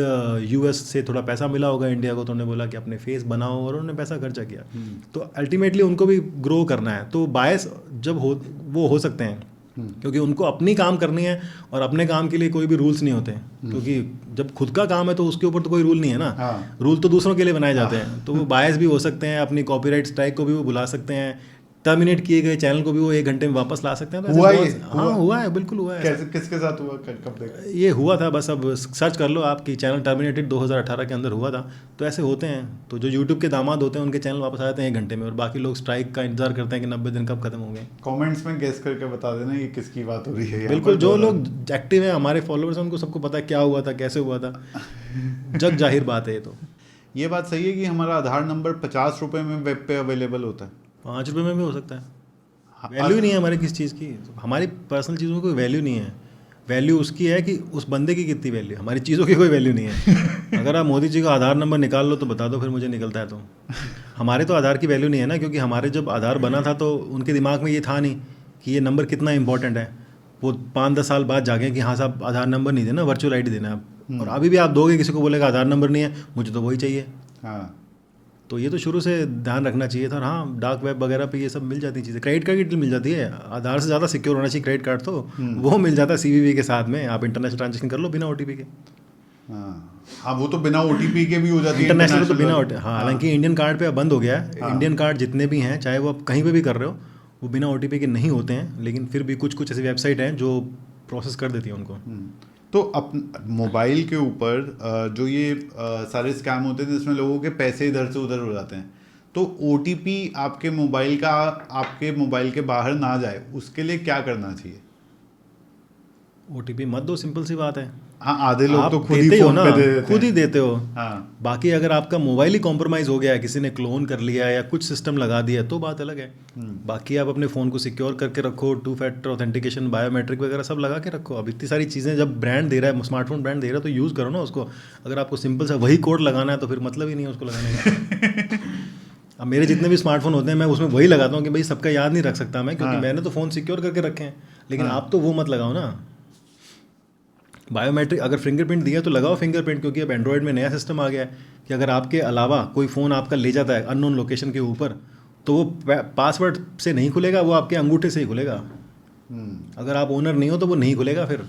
यूएस से थोड़ा पैसा मिला होगा इंडिया को, तो उन्होंने बोला कि अपने फेस बनाओ, और उन्होंने पैसा खर्चा किया। तो अल्टीमेटली उनको भी ग्रो करना है, तो बायस जब वो हो सकते हैं क्योंकि उनको अपनी काम करनी है, और अपने काम के लिए कोई भी रूल्स नहीं होते, क्योंकि जब खुद का काम है तो उसके ऊपर तो कोई रूल नहीं है ना। रूल तो दूसरों के लिए बनाए जाते हैं। तो वो बायस भी हो सकते हैं, अपनी कॉपीराइट स्ट्राइक को भी वो बुला सकते हैं, टर्मिनेट किए गए चैनल को भी वो 1 घंटे में वापस ला सकते हैं। तो हुआ है, बिल्कुल हुआ है। किसके साथ हुआ, कब देखा? ये हुआ था, बस अब सर्च कर लो आपकी, चैनल टर्मिनेटेड 2018 के अंदर हुआ था। तो ऐसे होते हैं, तो जो यूट्यूब के दामाद होते हैं उनके चैनल वापस आ जाते हैं 1 घंटे में, और बाकी लोग स्ट्राइक का इंतजार करते हैं कि 90 दिन कब खत्म होंगे। कमेंट्स में गेस करके बता देना ये किसकी बात हो रही है। बिल्कुल, जो लोग एक्टिव हैं हमारे फॉलोअर्स, उनको सबको पता है क्या हुआ था, कैसे हुआ था, जग जाहिर बात है ये। तो ये बात सही है कि हमारा आधार नंबर 50 रुपये में वेब पे अवेलेबल होता है, 5 रुपये में भी हो सकता है। वैल्यू नहीं है हमारे किस चीज़ की, हमारी पर्सनल चीज़ों की कोई वैल्यू नहीं है। वैल्यू उसकी है कि उस बंदे की कितनी वैल्यू, हमारी चीज़ों की कोई वैल्यू नहीं है। अगर आप मोदी जी का आधार नंबर निकाल लो तो बता दो, फिर मुझे निकलता है तो। हमारे तो आधार की वैल्यू नहीं है ना, क्योंकि हमारे जब आधार बना था तो उनके दिमाग में ये था नहीं कि ये नंबर कितना इंपॉर्टेंट है। वो 5-10 साल बाद जागे कि हाँ साहब आधार नंबर नहीं देना, वर्चुअल आईडी देना आप। और अभी भी आप दोगे, किसी को बोलेगा आधार नंबर नहीं है, मुझे तो वही चाहिए। हाँ, तो ये तो शुरू से ध्यान रखना चाहिए था। और हाँ, डार्क वेब वगैरह पे ये सब मिल जाती चीज़ें, क्रेडिट कार्ड की डिटेल मिल जाती है, आधार से ज़्यादा सिक्योर होना चाहिए क्रेडिट कार्ड, तो वो मिल जाता है CVV के साथ में। आप इंटरनेशनल ट्रांजेक्शन कर लो बिना OTP के। हाँ, वो तो बिना OTP के भी हो जाती है इंटरनेशनल तो बिना OTP। हाँ, हालांकि इंडियन कार्ड पे अब बंद हो गया है। इंडियन कार्ड जितने भी हैं, चाहे वो आप कहीं पे भी कर रहे हो, वो बिना OTP के नहीं होते हैं, लेकिन फिर भी कुछ ऐसी वेबसाइट हैं जो प्रोसेस कर देती हैं उनको। तो मोबाइल के ऊपर जो ये सारे स्कैम होते हैं जिसमें लोगों के पैसे इधर से उधर हो जाते हैं, तो OTP आपके मोबाइल के बाहर ना जाए, उसके लिए क्या करना चाहिए? OTP मत दो, सिंपल सी बात है। हाँ, आधे लोग तो खुद ही देते हो फोन ना, पे दे देते खुद ही हैं। देते हो। हाँ, बाकी अगर आपका मोबाइल ही कॉम्प्रोमाइज़ हो गया है, किसी ने क्लोन कर लिया या कुछ सिस्टम लगा दिया, तो बात अलग है। बाकी आप अपने फ़ोन को सिक्योर करके रखो, 2 फैक्टर ऑथेंटिकेशन, बायोमेट्रिक वगैरह सब लगा के रखो। अब इतनी सारी चीज़ें जब ब्रांड दे रहा है, स्मार्टफोन ब्रांड दे रहा है, तो यूज़ करो ना उसको। अगर आपको सिंपल सा वही कोड लगाना है तो फिर मतलब ही नहीं है उसको लगाने का। अब मेरे जितने भी स्मार्टफोन होते हैं मैं उसमें वही लगाता हूँ कि भाई सबका याद नहीं रख सकता मैं, क्योंकि मैंने तो फ़ोन सिक्योर करके रखे हैं। लेकिन आप तो वो मत लगाओ ना। बायोमेट्रिक अगर फिंगरप्रिंट दिया तो लगाओ फिंगरप्रिंट, क्योंकि अब एंड्रॉयड में नया सिस्टम आ गया है कि अगर आपके अलावा कोई फ़ोन आपका ले जाता है अननोन लोकेशन के ऊपर, तो वो पासवर्ड से नहीं खुलेगा, वो आपके अंगूठे से ही खुलेगा। अगर आप ओनर नहीं हो तो वो नहीं खुलेगा फिर।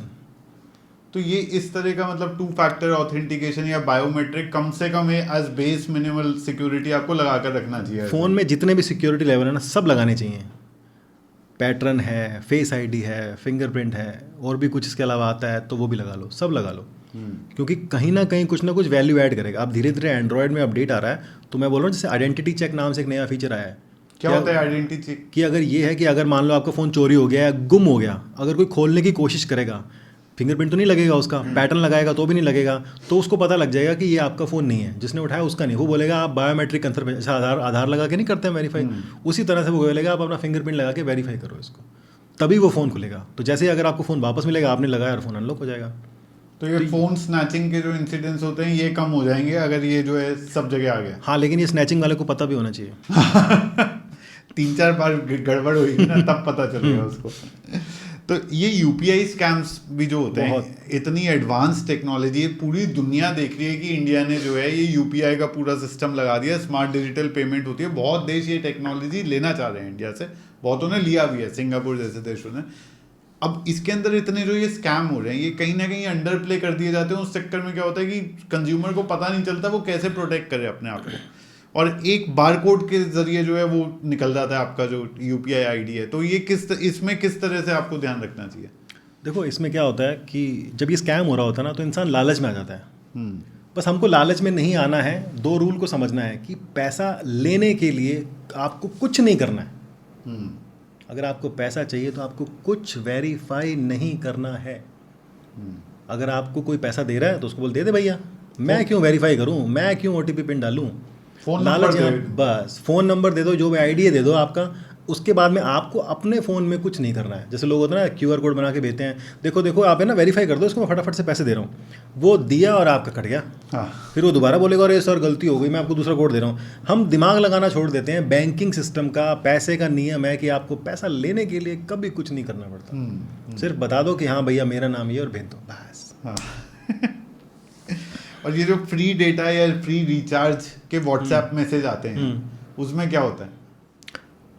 तो ये इस तरह का मतलब 2 फैक्टर ऑथेंटिकेशन या बायोमेट्रिक कम से कम एज बेस मिनिमल सिक्योरिटी आपको लगा कर रखना चाहिए। फ़ोन में जितने भी सिक्योरिटी लेवल है ना, सब लगाने चाहिए। पैटर्न है, फेस आईडी है, फिंगरप्रिंट है, और भी कुछ इसके अलावा आता है तो वो भी लगा लो, सब लगा लो। क्योंकि कहीं ना कहीं कुछ ना कुछ वैल्यू ऐड करेगा। अब धीरे धीरे एंड्रॉयड में अपडेट आ रहा है, तो मैं बोल रहा हूँ जैसे आइडेंटिटी चेक नाम से एक नया फीचर आया है। क्या होता है आइडेंटिटी चेक? कि अगर ये है कि अगर मान लो आपका फ़ोन चोरी हो गया या गुम हो गया, अगर कोई खोलने की कोशिश करेगा, फिंगरप्रिंट तो नहीं लगेगा उसका, पैटर्न लगाएगा तो भी नहीं लगेगा, तो उसको पता लग जाएगा कि ये आपका फ़ोन नहीं है, जिसने उठाया उसका नहीं। वो बोलेगा आप बायोमेट्रिक आधार लगा के नहीं करते हैं वेरीफाई, उसी तरह से वो बोलेगा आप अपना फिंगरप्रिंट लगा के वेरीफाई करो इसको। तभी वो फ़ोन खुलेगा। तो जैसे ही अगर आपको फ़ोन वापस मिलेगा, आपने लगाया और फ़ोन अनलॉक हो जाएगा। तो ये फोन स्नैचिंग के जो इंसिडेंट्स होते हैं ये कम हो जाएंगे अगर ये जो है सब जगह आ गया। हाँ, लेकिन ये स्नैचिंग वाले को पता भी होना चाहिए। 3-4 बार गड़बड़ होगी ना तब पता चलेगा उसको। तो ये यूपीआई स्कैम्स भी जो होते हैं, इतनी एडवांस टेक्नोलॉजी है, पूरी दुनिया देख रही है कि इंडिया ने जो है ये यूपीआई का पूरा सिस्टम लगा दिया, स्मार्ट डिजिटल पेमेंट होती है। बहुत देश ये टेक्नोलॉजी लेना चाह रहे हैं इंडिया से, बहुतों ने लिया भी है, सिंगापुर जैसे देशों ने। अब इसके अंदर इतने जो ये स्कैम हो रहे हैं, ये कहीं ना कहीं अंडर प्ले कर दिए जाते हैं। उस चक्कर में क्या होता है कि कंज्यूमर को पता नहीं चलता वो कैसे प्रोटेक्ट करे अपने आप को, और एक बारकोड के जरिए जो है वो निकल जाता है आपका जो यूपीआई आईडी है। तो ये इसमें किस तरह से आपको ध्यान रखना चाहिए? देखो, इसमें क्या होता है कि जब ये स्कैम हो रहा होता है ना, तो इंसान लालच में आ जाता है। बस हमको लालच में नहीं आना है, 2 रूल को समझना है कि पैसा लेने के लिए आपको कुछ नहीं करना है। अगर आपको पैसा चाहिए तो आपको कुछ वेरीफाई नहीं करना है। अगर आपको कोई पैसा दे रहा है तो उसको बोल दे दे भैया, मैं क्यों वेरीफाई करूं, मैं क्यों ओटीपी पिन डालूं, लालच बस फ़ोन नंबर दे दो, जो भी आईडी दे दो आपका। उसके बाद में आपको अपने फ़ोन में कुछ नहीं करना है। जैसे लोग होते हैं ना, क्यूआर कोड बना के भेजते हैं, देखो देखो आप है ना वेरीफाई कर दो इसको, मैं फटाफट से पैसे दे रहा हूँ। वो दिया और आपका कट गया। हाँ। फिर वो दोबारा बोलेगा अरे सर गलती हो गई, मैं आपको दूसरा कोड दे रहा हूँ। हम दिमाग लगाना छोड़ देते हैं। बैंकिंग सिस्टम का, पैसे का नियम है कि आपको पैसा लेने के लिए कभी कुछ नहीं करना पड़ता। सिर्फ बता दो कि हाँ भैया मेरा नाम ये, और भेज दो बस। हाँ। और ये जो फ्री डेटा या फ्री रिचार्ज के व्हाट्सएप मैसेज आते हैं, उसमें क्या होता है?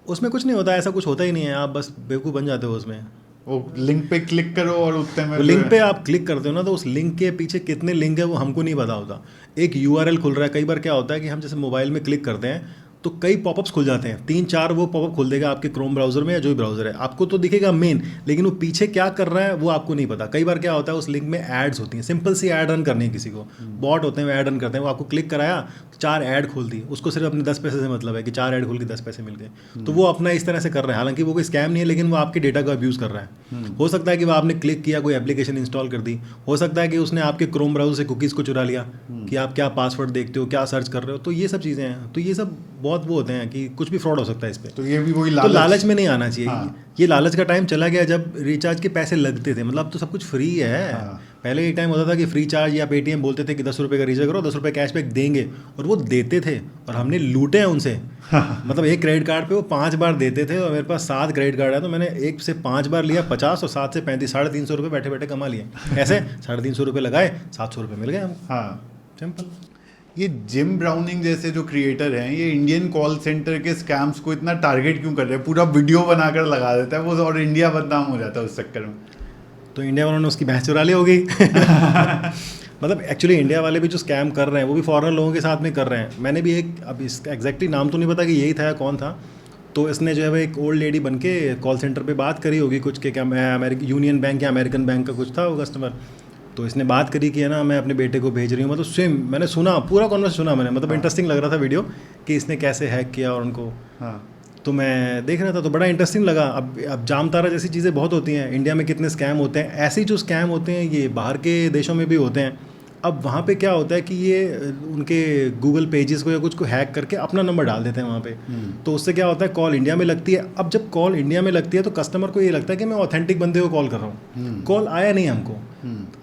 उसमें कुछ नहीं होता, ऐसा कुछ होता ही नहीं है। आप बस बेवकूफ़ बन जाते हो उसमें। वो लिंक पे क्लिक करो और उतने में लिंक पे आप क्लिक करते हो ना, तो उस लिंक के पीछे कितने लिंक है वो हमको नहीं पता होता। एक यूआरएल खुल रहा है, कई बार क्या होता है कि हम जैसे मोबाइल में क्लिक करते हैं तो कई पॉपअप्स खुल जाते हैं, 3-4 वो पॉपअप खुल देगा आपके क्रोम ब्राउजर में या जो भी ब्राउजर है, आपको तो दिखेगा मेन, लेकिन वो पीछे क्या कर रहा है वो आपको नहीं पता। कई बार क्या होता है उस लिंक में एड्स होती हैं, सिंपल सी ऐड रन करनी है किसी को, बॉट होते हैं वो ऐड रन करते हैं, वो आपको क्लिक कराया तो 4 ऐड खोल दी, उसको सिर्फ अपने 10 पैसे से मतलब है कि 4 ऐड खोल के 10 पैसे मिल गए। तो वो अपना इस तरह से कर रहे हैं, हालांकि वो कोई स्कैम नहीं है, लेकिन वो आपके डेटा का अब्यूज़ कर रहा है। हो सकता है कि वो आपने क्लिक किया, कोई एप्लीकेशन इंस्टॉल कर दी, हो सकता है कि उसने आपके क्रोम ब्राउजर से कुकीज़ को चुरा लिया कि आप क्या पासवर्ड देखते हो, क्या सर्च कर रहे हो। तो ये सब चीज़ें हैं, तो ये सब बहुत वो होते हैं कि कुछ भी फ्रॉड हो सकता है इस पे। तो ये भी वही तो लालच में नहीं आना चाहिए। हाँ। ये लालच का टाइम चला गया जब रिचार्ज के पैसे लगते थे, मतलब अब तो सब कुछ फ्री है। हाँ। पहले एक टाइम होता था कि फ्री चार्ज या पेटीएम बोलते थे कि 10 रुपये का रिचार्ज करो, 10 रुपये कैशबैक देंगे, और वो देते थे और हमने लूटे हैं उनसे। मतलब एक क्रेडिट कार्ड पे वो 5 बार देते थे, और मेरे पास 7 क्रेडिट कार्ड है, तो मैंने 1 से 5 बार लिया 50 और 7 से 35, 350 रुपये बैठे बैठे कमा लिए। कैसे? 350 रुपये लगाए, 700 रुपये मिल गए हमको। हाँ, सिंपल। ये जिम ब्राउनिंग जैसे जो क्रिएटर हैं, ये इंडियन कॉल सेंटर के स्कैम्स को इतना टारगेट क्यों कर रहे हैं? पूरा वीडियो बनाकर लगा देता है वो, और इंडिया बदनाम हो जाता है उस चक्कर में। तो इंडिया वालों ने उसकी भैंस चुरा ली होगी। मतलब एक्चुअली इंडिया वाले भी जो स्कैम कर रहे हैं वो भी फॉरेन लोगों के साथ में कर रहे हैं। मैंने भी एक, अब इसका एग्जैक्टली नाम तो नहीं पता कि यही था या कौन था, तो इसने जो है वो एक ओल्ड लेडी बन के कॉल सेंटर पे बात करी होगी कुछ के, क्या यूनियन बैंक या अमेरिकन बैंक का कुछ था वो कस्टमर। तो इसने बात करी कि है ना मैं अपने बेटे को भेज रही हूँ, मतलब सेम मैंने सुना, पूरा कॉन्वर्सेशन सुना मैंने, मतलब इंटरेस्टिंग लग रहा था वीडियो कि इसने कैसे हैक किया और उनको। हाँ। तो मैं देख रहा था तो बड़ा इंटरेस्टिंग लगा। अब जाम तारा जैसी चीज़ें बहुत होती हैं, इंडिया में कितने स्कैम होते हैं, ऐसे ही जो स्कैम होते हैं ये बाहर के देशों में भी होते हैं। अब वहाँ पे क्या होता है कि ये उनके गूगल पेजेस को या कुछ को हैक करके अपना नंबर डाल देते हैं वहाँ पे। तो उससे क्या होता है कॉल इंडिया में लगती है। अब जब कॉल इंडिया में लगती है तो कस्टमर को ये लगता है कि मैं ऑथेंटिक बंदे को कॉल कर रहा हूँ, कॉल आया नहीं हमको।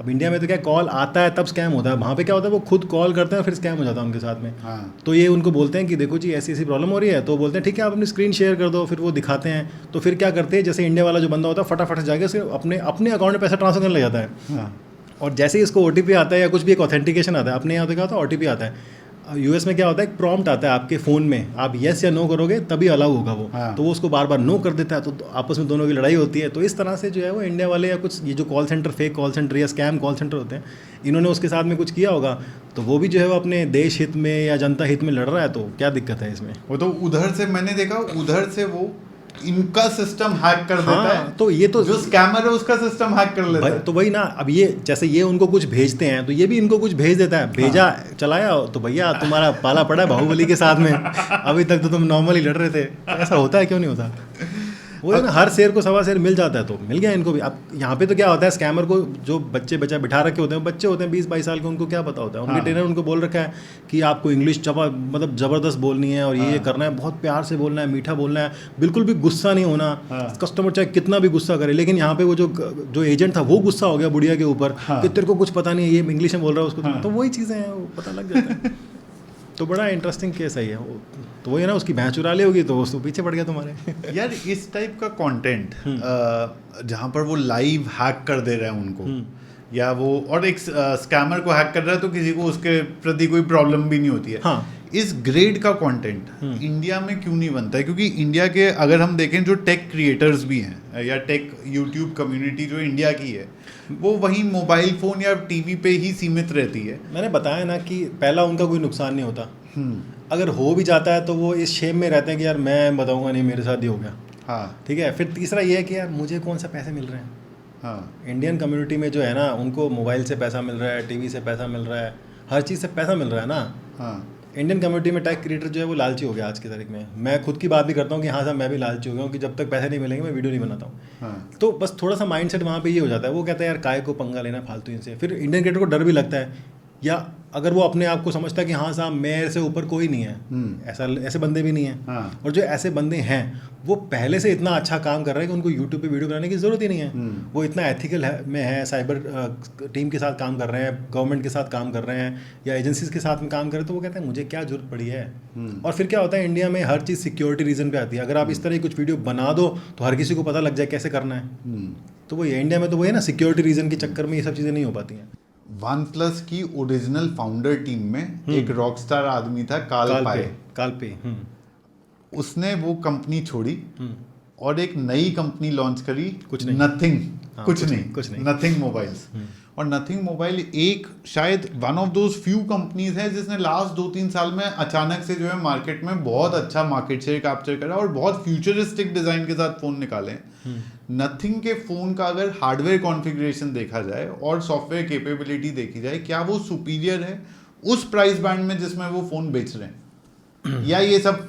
अब इंडिया में तो क्या कॉल आता है तब स्कैम होता है, वहाँ पे क्या होता है वो खुद कॉल करते हैं फिर स्कैम हो जाता है उनके साथ में। हाँ। तो ये उनको बोलते हैं कि देखो जी ऐसी ऐसी प्रॉब्लम हो रही है, तो बोलते हैं ठीक है आप अपनी स्क्रीन शेयर कर दो, फिर वो दिखाते हैं। तो फिर क्या करते हैं, जैसे इंडिया वाला जो बंदा होता है फटाफट से जाके अपने अकाउंट में पैसा ट्रांसफर करने लग जाता है। हाँ। और जैसे ही इसको ओटीपी आता है या कुछ भी एक ऑथेंटिकेशन आता है, अपने यहाँ तो क्या होता है ओटीपी आता है, यूएस में क्या होता है एक प्रॉम्प्ट आता है आपके फ़ोन में, आप येस या नो करोगे तभी अलाउ होगा वो। हाँ। तो वो उसको बार बार नो कर देता है, तो आपस में दोनों की लड़ाई होती है। तो इस तरह से जो है वो इंडिया वाले या कुछ ये जो call centre, fake call centre या स्कैम कॉल सेंटर होते हैं, इन्होंने उसके साथ में कुछ किया होगा, तो वो भी जो है वो अपने देश हित में या जनता हित में लड़ रहा है। तो क्या दिक्कत है इसमें? वो तो उधर से मैंने देखा, उधर से वो इनका सिस्टम हैक कर देता है। तो ये तो जो स्कैमर है उसका सिस्टम हैक कर लेता है। तो वही ना, अब ये जैसे ये उनको कुछ भेजते हैं तो ये भी इनको कुछ भेज देता है। भेजा चलाया तो भैया तुम्हारा पाला पड़ा है बाहुबली के साथ में, अभी तक तो तुम नॉर्मली लड़ रहे थे। ऐसा होता है क्यों नहीं होता? वो है ना, हर शेर को सवा शेर मिल जाता है, तो मिल गया इनको भी। अब यहाँ पे तो क्या होता है, स्कैमर को जो बच्चे बिठा रखे होते हैं, बच्चे होते हैं 20-22 साल के, उनको क्या पता होता है। उनके ट्रेनर उनको बोल रखा है कि आपको इंग्लिश मतलब ज़बरदस्त बोलनी है और ये करना है, बहुत प्यार से बोलना है, मीठा बोलना है, बिल्कुल भी गुस्सा नहीं होना। कस्टमर चाहे कितना भी गुस्सा करे, लेकिन यहाँ पे वो जो एजेंट था वो गुस्सा हो गया बुढ़िया के ऊपर कि तेरे को कुछ पता नहीं है, ये इंग्लिश में बोल रहा है उसको, तो वही चीज़ें हैं, वो पता लग जाता है। तो बड़ा इंटरेस्टिंग केस है ये। तो वही है ना, उसकी भैंस चुरा ली होगी तो वो पीछे पड़ गया तुम्हारे। यार इस टाइप का कंटेंट जहाँ पर वो लाइव हैक कर दे रहे हैं उनको, या वो और एक स्कैमर को हैक कर रहा है तो किसी को उसके प्रति कोई प्रॉब्लम भी नहीं होती है। हाँ। इस ग्रेड का कंटेंट इंडिया में क्यों नहीं बनता है? क्योंकि इंडिया के अगर हम देखें जो टेक क्रिएटर्स भी हैं या टेक यूट्यूब कम्युनिटी जो इंडिया की है, वो वहीं मोबाइल फ़ोन या टीवी पे ही सीमित रहती है। मैंने बताया ना कि पहला उनका कोई नुकसान नहीं होता, अगर हो भी जाता है तो वो इस शेम में रहते हैं कि यार मैं बताऊंगा नहीं, मेरे साथ ही हो गया। हाँ ठीक है। फिर तीसरा ये है कि यार मुझे कौन सा पैसे मिल रहे हैं। हाँ, इंडियन कम्युनिटी में जो है ना, उनको मोबाइल से पैसा मिल रहा है, टीवी से पैसा मिल रहा है, हर चीज़ से पैसा मिल रहा है ना। हाँ, इंडियन कम्युनिटी में टेक क्रिएटर जो है वो लालची हो गया आज की तारीख में। मैं खुद की बात भी करता हूँ कि हाँ साहब मैं भी लालची हो गया हूँ कि जब तक पैसे नहीं मिलेंगे मैं वीडियो नहीं बनाता हूँ। हाँ, तो बस थोड़ा सा माइंडसेट वहाँ पे ये हो जाता है, वो कहता है यार काय को पंगा लेना फालतू इनसे। फिर इंडियन क्रिएटर को डर भी लगता है, या अगर वो अपने आप को समझता है कि हाँ साहब मेरे से ऊपर कोई नहीं है, ऐसे बंदे भी नहीं हैं। हाँ। और जो ऐसे बंदे हैं वो पहले से इतना अच्छा काम कर रहे हैं कि उनको यूट्यूब पे वीडियो बनाने की ज़रूरत ही नहीं है। वो इतना एथिकल में है, साइबर टीम के साथ काम कर रहे हैं, गवर्नमेंट के साथ काम कर रहे हैं, या एजेंसीज के साथ में काम कर रहे हैं, तो वो कहते हैं मुझे क्या जरूरत पड़ी है। और फिर क्या होता है, इंडिया में हर चीज़ सिक्योरिटी रीजन पे आती है। अगर आप इस तरह की कुछ वीडियो बना दो तो हर किसी को पता लग जाए कैसे करना है। तो वो इंडिया में तो वो है ना, सिक्योरिटी रीजन के चक्कर में ये सब चीज़ें नहीं हो पाती हैं। OnePlus की ओरिजिनल फाउंडर टीम में एक रॉकस्टार आदमी था, काल पे उसने वो कंपनी छोड़ी और एक नई कंपनी लॉन्च करी, कुछ नहीं, कुछ नहीं, नथिंग मोबाइल्स। और नथिंग मोबाइल एक शायद one of those few companies है जिसने लास्ट 2-3 साल में अचानक से जो है मार्केट में बहुत अच्छा मार्केट शेयर कैप्चर करा और बहुत फ्यूचरिस्टिक डिजाइन के साथ फोन निकाले हैं। नथिंग के फोन का अगर हार्डवेयर कॉन्फ़िगरेशन देखा जाए और सॉफ्टवेयर कैपेबिलिटी देखी जाए, क्या वो सुपीरियर है उस प्राइस बैंड में जिसमें वो फोन बेच रहे हैं, या ये सब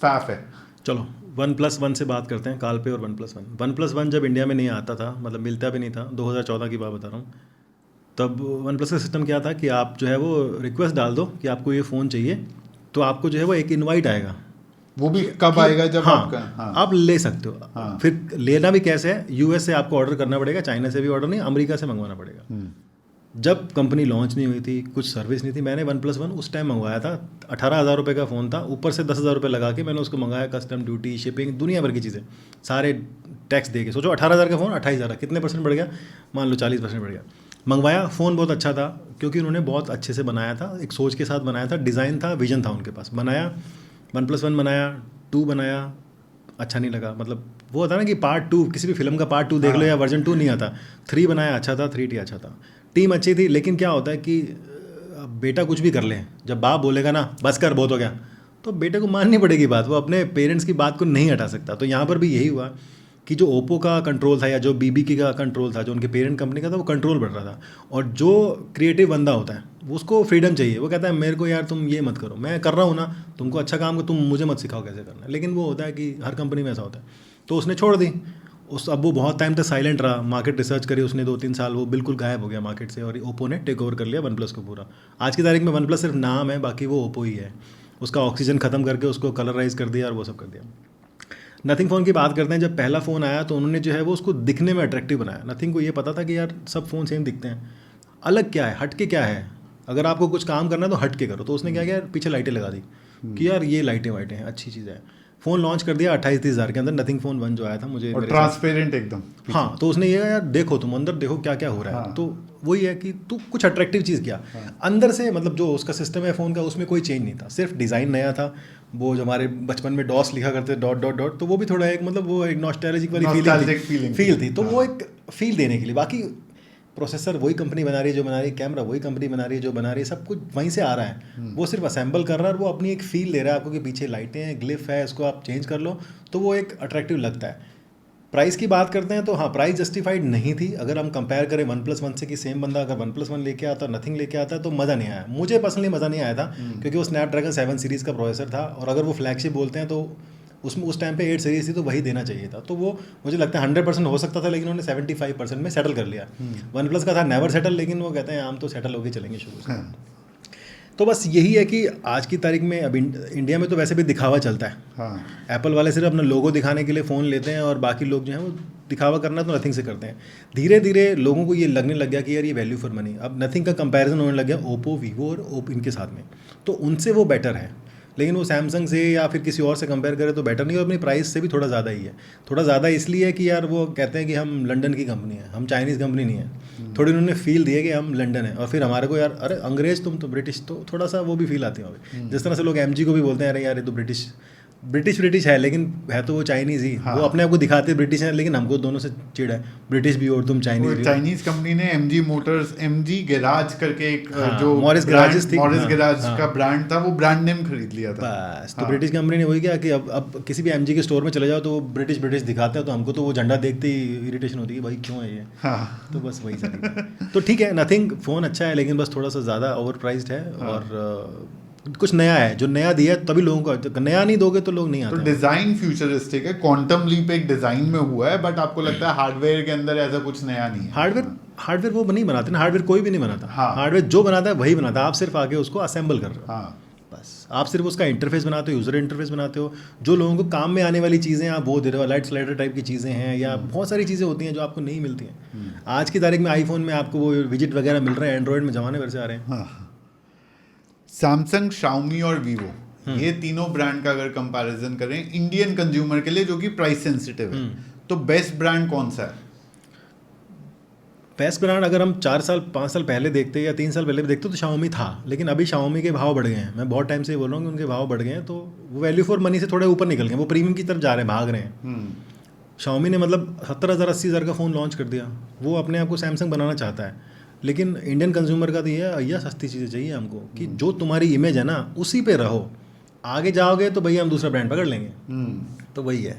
फैफ है? चलो OnePlus 1 से बात करते हैं, काल पे और OnePlus 1 जब इंडिया में नहीं आता था, मतलब मिलता भी नहीं था, 2014 की बात बता रहा हूँ, तब OnePlus का सिस्टम क्या था कि आप जो है वो रिक्वेस्ट डाल दो कि आपको ये फ़ोन चाहिए, तो आपको जो है वो एक इनवाइट आएगा। वो भी कब आएगा जब हाँ, आपका आप ले सकते हो। हाँ। फिर लेना भी कैसे है, यूएस से आपको ऑर्डर करना पड़ेगा, चाइना से भी ऑर्डर नहीं, अमेरिका से मंगवाना पड़ेगा। जब कंपनी लॉन्च नहीं हुई थी, कुछ सर्विस नहीं थी, मैंने OnePlus 1 उस टाइम मंगवाया था। 18,000 रुपये का फ़ोन था, ऊपर से 10,000 रुपये लगा के मैंने उसको मंगाया, कस्टम ड्यूटी, शिपिंग, दुनिया भर की चीज़ें, सारे टैक्स दे के। सोचो 18,000 का फ़ोन 28,000, कितने % बढ़ गया, मान लो 40% बढ़ गया। मंगवाया, फ़ोन बहुत अच्छा था क्योंकि उन्होंने बहुत अच्छे से बनाया था, एक सोच के साथ बनाया था, डिज़ाइन था, विजन था उनके पास। बनाया, OnePlus 1 बनाया, 2 बनाया, अच्छा नहीं लगा। मतलब वो होता है ना कि पार्ट 2, किसी भी फिल्म का पार्ट 2 देख लो या वर्जन 2 नहीं आता। 3 बनाया, अच्छा था, 3T अच्छा था, टीम अच्छी थी। लेकिन क्या होता है कि बेटा कुछ भी कर ले, जब बाप बोलेगा ना बस कर बहुत हो गया, तो बेटे को माननी पड़ेगी बात, वो अपने पेरेंट्स की बात को नहीं हटा सकता। तो यहाँ पर भी यही हुआ कि जो ओप्पो का कंट्रोल था या जो BBK का कंट्रोल था, जो उनके पेरेंट कंपनी का था, वो कंट्रोल बढ़ रहा था। और जो क्रिएटिव बंदा होता है उसको फ्रीडम चाहिए, वो कहता है मेरे को यार तुम ये मत करो, मैं कर रहा हूँ ना, तुमको अच्छा काम कर, तुम मुझे मत सिखाओ कैसे करना है। लेकिन वो होता है कि हर कंपनी में ऐसा होता है, तो उसने छोड़ दी। अब वो बहुत टाइम तक साइलेंट रहा, मार्केट रिसर्च करी उसने 2-3 साल, वो बिल्कुल गायब हो गया मार्केट से, और ओप्पो ने टेक ओवर कर लिया OnePlus को पूरा। आज की तारीख में OnePlus सिर्फ नाम है, बाकी वो ओप्पो ही है। उसका ऑक्सीजन ख़त्म करके उसको कलराइज कर दिया और वो सब कर दिया। नथिंग फ़ोन की बात करते हैं। जब पहला फ़ोन आया तो उन्होंने जो है वो उसको दिखने में अट्रैक्टिव बनाया। नथिंग को ये पता था कि यार सब फ़ोन सेम दिखते हैं, अलग क्या है, हट के क्या है, अगर आपको कुछ काम करना है तो हट के करो। तो उसने क्या किया, पीछे लाइटें लगा दी कि यार ये लाइटें वाइटें हैं, अच्छी चीज़ है। फ़ोन लॉन्च कर दिया 28-30 हज़ार के अंदर, नथिंग फ़ोन 1 जो आया था मुझे, और ट्रांसपेरेंट एकदम। हाँ, तो उसने ये यार देखो, तुम अंदर देखो क्या क्या हो रहा है। हाँ। तो वही है कि तू कुछ अट्रैक्टिव चीज़ किया। अंदर से मतलब जो उसका सिस्टम है फ़ोन का, उसमें कोई चेंज नहीं था, सिर्फ डिज़ाइन नया था। वो जो हमारे बचपन में डॉस लिखा करते डॉट डॉट डॉट, तो वो भी थोड़ा एक मतलब वो एक नॉस्टैल्जिक वाली फील थी। तो वो एक फील देने के लिए, बाकी प्रोसेसर वही कंपनी बना रही है जो बना रही है, कैमरा वही कंपनी बना रही है जो बना रही है, सब कुछ वहीं से आ रहा है। वो सिर्फ असेंबल कर रहा है और वो अपनी एक फील दे रहा है आपको कि पीछे लाइटें हैं, ग्लिफ है, इसको आप चेंज कर लो, तो वो एक अट्रैक्टिव लगता है। प्राइस की बात करते हैं तो हाँ, प्राइस जस्टिफाइड नहीं थी। अगर हम कंपेयर करें OnePlus 1 से कि सेम बंदा अगर OnePlus 1 लेके आता, नथिंग लेके आता, तो मज़ा नहीं आया। मुझे पर्सनली मज़ा नहीं आया था क्योंकि वो स्नैपड्रैगन 7 सीरीज़ का प्रोसेसर था, और अगर वो फ्लैगशिप बोलते हैं तो उसमें उस टाइम पे 8 सीरीज थी तो वही देना चाहिए था, तो वो मुझे लगता है 100% हो सकता था, लेकिन उन्होंने 75% में सेटल कर लिया। वन प्लस का था नेवर सेटल, लेकिन वो कहते हैं हम तो सेटल होके चलेंगे शुरू से। तो बस यही है कि आज की तारीख में अब इंडिया में तो वैसे भी दिखावा चलता है। हाँ, एप्पल वाले सिर्फ अपना लोगो दिखाने के लिए फ़ोन लेते हैं और बाकी लोग जो हैं वो दिखावा करना तो नथिंग से करते हैं। धीरे धीरे लोगों को ये लगने लग गया कि यार ये वैल्यू फॉर मनी, अब नथिंग का कंपैरिजन होने लग गया ओप्पो, वीवो और इनके साथ में, तो उनसे वो बेटर है। लेकिन वो सैमसंग से या फिर किसी और से कंपेयर करें तो बेटर नहीं, और अपनी प्राइस से भी थोड़ा ज़्यादा ही है। थोड़ा ज़्यादा इसलिए कि यार वो कहते हैं कि हम लंदन की कंपनी है, हम चाइनीज़ कंपनी नहीं है। थोड़ी उन्होंने फील दिया कि हम लंदन है, और फिर हमारे को यार अरे अंग्रेज तुम तो ब्रिटिश, तो थोड़ा सा वो भी फील आती है अभी। जिस तरह से लोग एमजी को भी बोलते हैं अरे यार ये तो ब्रिटिश है, लेकिन है तो वो चाइनीज़ ही। हाँ। वो अपने आप को दिखाते ब्रिटिश है, लेकिन हमको दोनों से चिढ़ है, ब्रिटिश भी और तुम चाइनीज़ भी हो। चाइनीज कंपनी ने एमजी मोटर्स, एमजी गैराज करके एक हाँ, जो मॉरिस गैराजेस थी, मॉरिस हाँ, गैराज हाँ। का ब्रांड था, वो ब्रांड नेम खरीद लिया था। बस तो हाँ। ब्रिटिश कंपनी ने वही किया कि अब किसी भी एमजी के स्टोर में चले जाओ तो वो ब्रिटिश दिखाते हैं, तो हमको तो वो झंडा देखते ही इरिटेशन होती है भाई क्यों है ये। हाँ, तो बस वही चलेगा। तो ठीक है, नथिंग फ़ोन अच्छा है, लेकिन बस थोड़ा सा ज़्यादा ओवर प्राइस्ड है। और कुछ नया है, जो नया दिया है तभी लोगों को, नया नहीं दोगे तो लोग नहीं तो आते। डिजाइन फ्यूचरिस्टिक है, क्वांटम लीप एक डिजाइन में हुआ है, बट आपको लगता है हार्डवेयर के अंदर ऐसा कुछ नया नहीं है। हार्डवेयर वो नहीं बनाते ना, हार्डवेयर कोई भी नहीं बनाता। हाँ। हार्डवेयर जो बनाता है वही बनाता है, आप सिर्फ आगे उसको असेंबल कर रहे हो। हाँ, बस आप सिर्फ उसका इंटरफेस बनाते हो, यूज़र इंटरफेस बनाते हो, जो लोगों को काम में आने वाली चीज़ें आप वो दे रहे हो, लाइट स्लाइडर टाइप की चीज़ें हैं, या बहुत सारी चीज़ें होती हैं जो आपको नहीं मिलती हैं। आज की तारीख में आईफोन में आपको वो विजिट वगैरह मिल रहे हैं, एंड्रॉयड में जमाने भर से आ रहे हैं। हाँ। सैमसंग, शाओमी और वीवो, ये तीनों ब्रांड का अगर कंपैरिजन करें इंडियन कंज्यूमर के लिए जो कि प्राइस सेंसिटिव है, तो बेस्ट ब्रांड कौन सा है? बेस्ट ब्रांड अगर हम 4 साल 5 साल पहले देखते या 3 साल पहले भी देखते तो शाओमी था, लेकिन अभी शाओमी के भाव बढ़ गए हैं। मैं बहुत टाइम से बोल रहा हूँ कि उनके भाव बढ़ गए हैं, तो वो वैल्यू फॉर मनी से थोड़े ऊपर निकल गए, वो प्रीमियम की तरफ जा रहे हैं, भाग रहे हैं। शाओमी ने मतलब 70,000 80,000 का फ़ोन लॉन्च कर दिया, वो अपने आप को सैमसंग बनाना चाहता है। लेकिन इंडियन कंज्यूमर का तो ये है भैया सस्ती चीज़ें चाहिए हमको, कि जो तुम्हारी इमेज है ना उसी पे रहो, आगे जाओगे तो भैया हम दूसरा ब्रांड पकड़ लेंगे। तो वही है।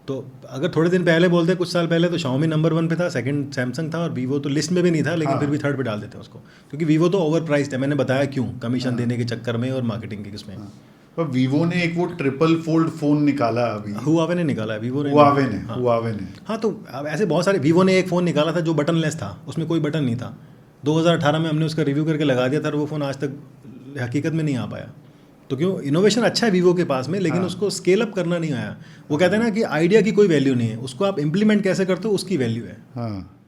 तो अगर थोड़े दिन पहले बोलते, कुछ साल पहले, तो शाओमी नंबर 1 पे था, सेकंड सैमसंग था, और वीवो तो लिस्ट में भी नहीं था, लेकिन फिर भी थर्ड पे डाल देते हैं उसको, क्योंकि वीवो तो ओवर प्राइस्ड है। मैंने बताया क्यों, कमीशन देने के चक्कर में और मार्केटिंग के किसमें। पर वीवो ने एक वो ट्रिपल फोल्ड फोन निकाला अभी, हुआवे ने निकाला है, वीवो ने हुआवे ने हाँ। हुआवे ने हाँ, तो अब ऐसे बहुत सारे, वीवो ने एक फ़ोन निकाला था जो बटनलेस था, उसमें कोई बटन नहीं था। 2018 में हमने उसका रिव्यू करके लगा दिया था, और वो फ़ोन आज तक हकीकत में नहीं आ पाया। तो क्यों, इनोवेशन अच्छा है वीवो के पास में, लेकिन उसको स्केल अप करना नहीं आया। वो कहते हैं ना कि आइडिया की कोई वैल्यू नहीं है, उसको आप इम्प्लीमेंट कैसे करते हो उसकी वैल्यू है। हाँ।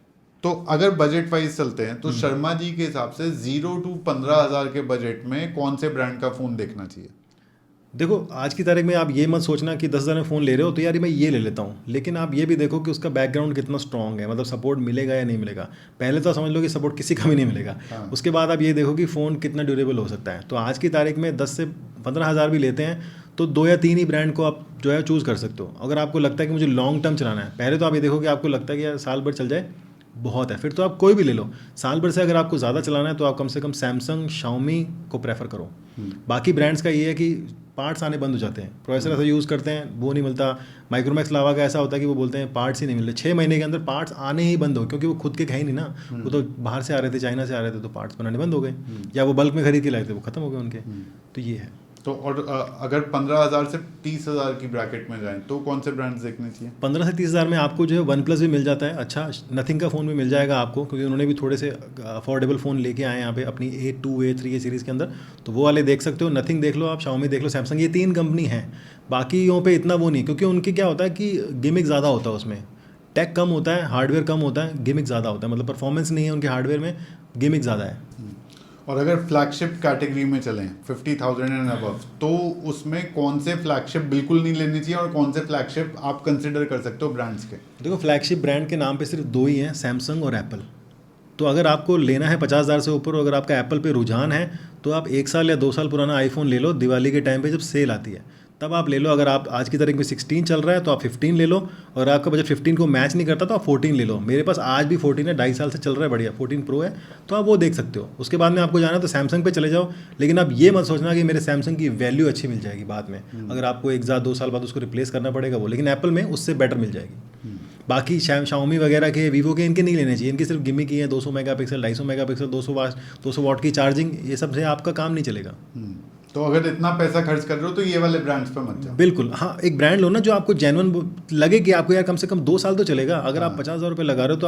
तो अगर बजट वाइज चलते हैं तो शर्मा जी के हिसाब से 0 to 15,000 के बजट में कौन से ब्रांड का फ़ोन देखना चाहिए? देखो आज की तारीख में आप ये मत सोचना कि 10,000 में फ़ोन ले रहे हो तो यार मैं ये ले लेता हूँ, लेकिन आप ये भी देखो कि उसका बैकग्राउंड कितना स्ट्रॉन्ग है, मतलब सपोर्ट मिलेगा या नहीं मिलेगा। पहले तो समझ लो कि सपोर्ट किसी का भी नहीं मिलेगा। उसके बाद आप ये देखो कि फ़ोन कितना ड्यूरेबल हो सकता है। तो आज की तारीख में 10 से 15,000 भी लेते हैं तो 2 या 3 ही ब्रांड को आप जो है चूज़ कर सकते हो। अगर आपको लगता है कि मुझे लॉन्ग टर्म चलाना है, पहले तो आप ये देखो कि आपको लगता है कि यार साल भर चल जाए बहुत है, फिर तो आप कोई भी ले लो। साल भर से अगर आपको ज़्यादा चलाना है तो आप कम से कम सैमसंग, शाओमी को प्रेफर करो। बाकी ब्रांड्स का ये है कि पार्ट्स आने बंद हो जाते हैं, प्रोसेसर ऐसा यूज़ करते हैं वो नहीं मिलता। माइक्रोमैक्स लावा का ऐसा होता है कि वो बोलते हैं पार्ट्स ही नहीं मिलते, 6 महीने के अंदर पार्ट्स आने ही बंद हो, क्योंकि वो खुद के है ही नहीं ना, वो तो बाहर से आ रहे थे, चाइना से आ रहे थे, तो पार्ट्स बनाने बंद हो गए, या वो बल्क में खरीद के लाए थे वो खत्म हो गए उनके। तो ये है। तो और अगर 15,000 से 30,000 की ब्रैकेट में जाएं तो कौन से ब्रांड्स देखने चाहिए? 15 से 30,000 में आपको जो है वन प्लस भी मिल जाता है, अच्छा नथिंग का फ़ोन भी मिल जाएगा आपको, क्योंकि उन्होंने भी थोड़े से अफोर्डेबल फ़ोन लेके आए हैं यहाँ पे अपनी A2 A3 के सीरीज़ के अंदर, तो वो वाले देख सकते हो। नथिंग देख लो आप, शाओमी देख लो, सैमसंग, ये 3 कंपनी हैं। बाकियों पे इतना वो नहीं, क्योंकि उनकी क्या होता है कि गिमिक ज़्यादा होता है, उसमें टेक कम होता है, हार्डवेयर कम होता है, गिमिक ज़्यादा होता है, मतलब परफॉर्मेंस नहीं है उनके हार्डवेयर में, गिमिक ज़्यादा है। और अगर फ्लैगशिप कैटेगरी में चलें 50,000 एंड अबव, तो उसमें कौन से फ्लैगशिप बिल्कुल नहीं लेनी चाहिए और कौन से फ्लैगशिप आप कंसिडर कर सकते हो ब्रांड्स के? देखो फ्लैगशिप ब्रांड के नाम पे सिर्फ 2 ही हैं, सैमसंग और एप्पल। तो अगर आपको लेना है 50,000 से ऊपर, अगर आपका एप्पल पे रुझान है तो आप 1 साल या 2 साल पुराना आईफोन ले लो, दिवाली के टाइम पे जब सेल आती है तब आप ले लो। अगर आप आज की तारीख में 16 चल रहा है तो आप 15 ले लो, और आपका बजट 15 को मैच नहीं करता तो आप 14 ले लो। मेरे पास आज भी 14 है, 2.5 साल से चल रहा है, बढ़िया 14 प्रो है, तो आप वो देख सकते हो। उसके बाद में आपको जाना तो सैमसंग पे चले जाओ, लेकिन आप ये मत सोचना कि मेरे सैमसंग की वैल्यू अच्छी मिल जाएगी बाद में, अगर आपको 1-2 साल बाद उसको रिप्लेस करना पड़ेगा वो, लेकिन एप्पल में उससे बेटर मिल जाएगी। बाकी शाओमी वगैरह के, वीवो के, इनके नहीं लेने चाहिए, इनकी सिर्फ गिमिक ही है, 200 मेगापिक्सल 250 मेगापिक्सल 200 वाट की चार्जिंग, ये सब से आपका काम नहीं चलेगा। तो अगर इतना पैसा खर्च कर रहे हो तो ये वाले ब्रांड्स पे मत जाओ। बिल्कुल, हाँ, एक ब्रांड लो ना जो आपको जेन्युइन लगे कि आपको यार कम से कम 2 साल तो चलेगा। अगर आप 50,000 रुपये लगा रहे हो तो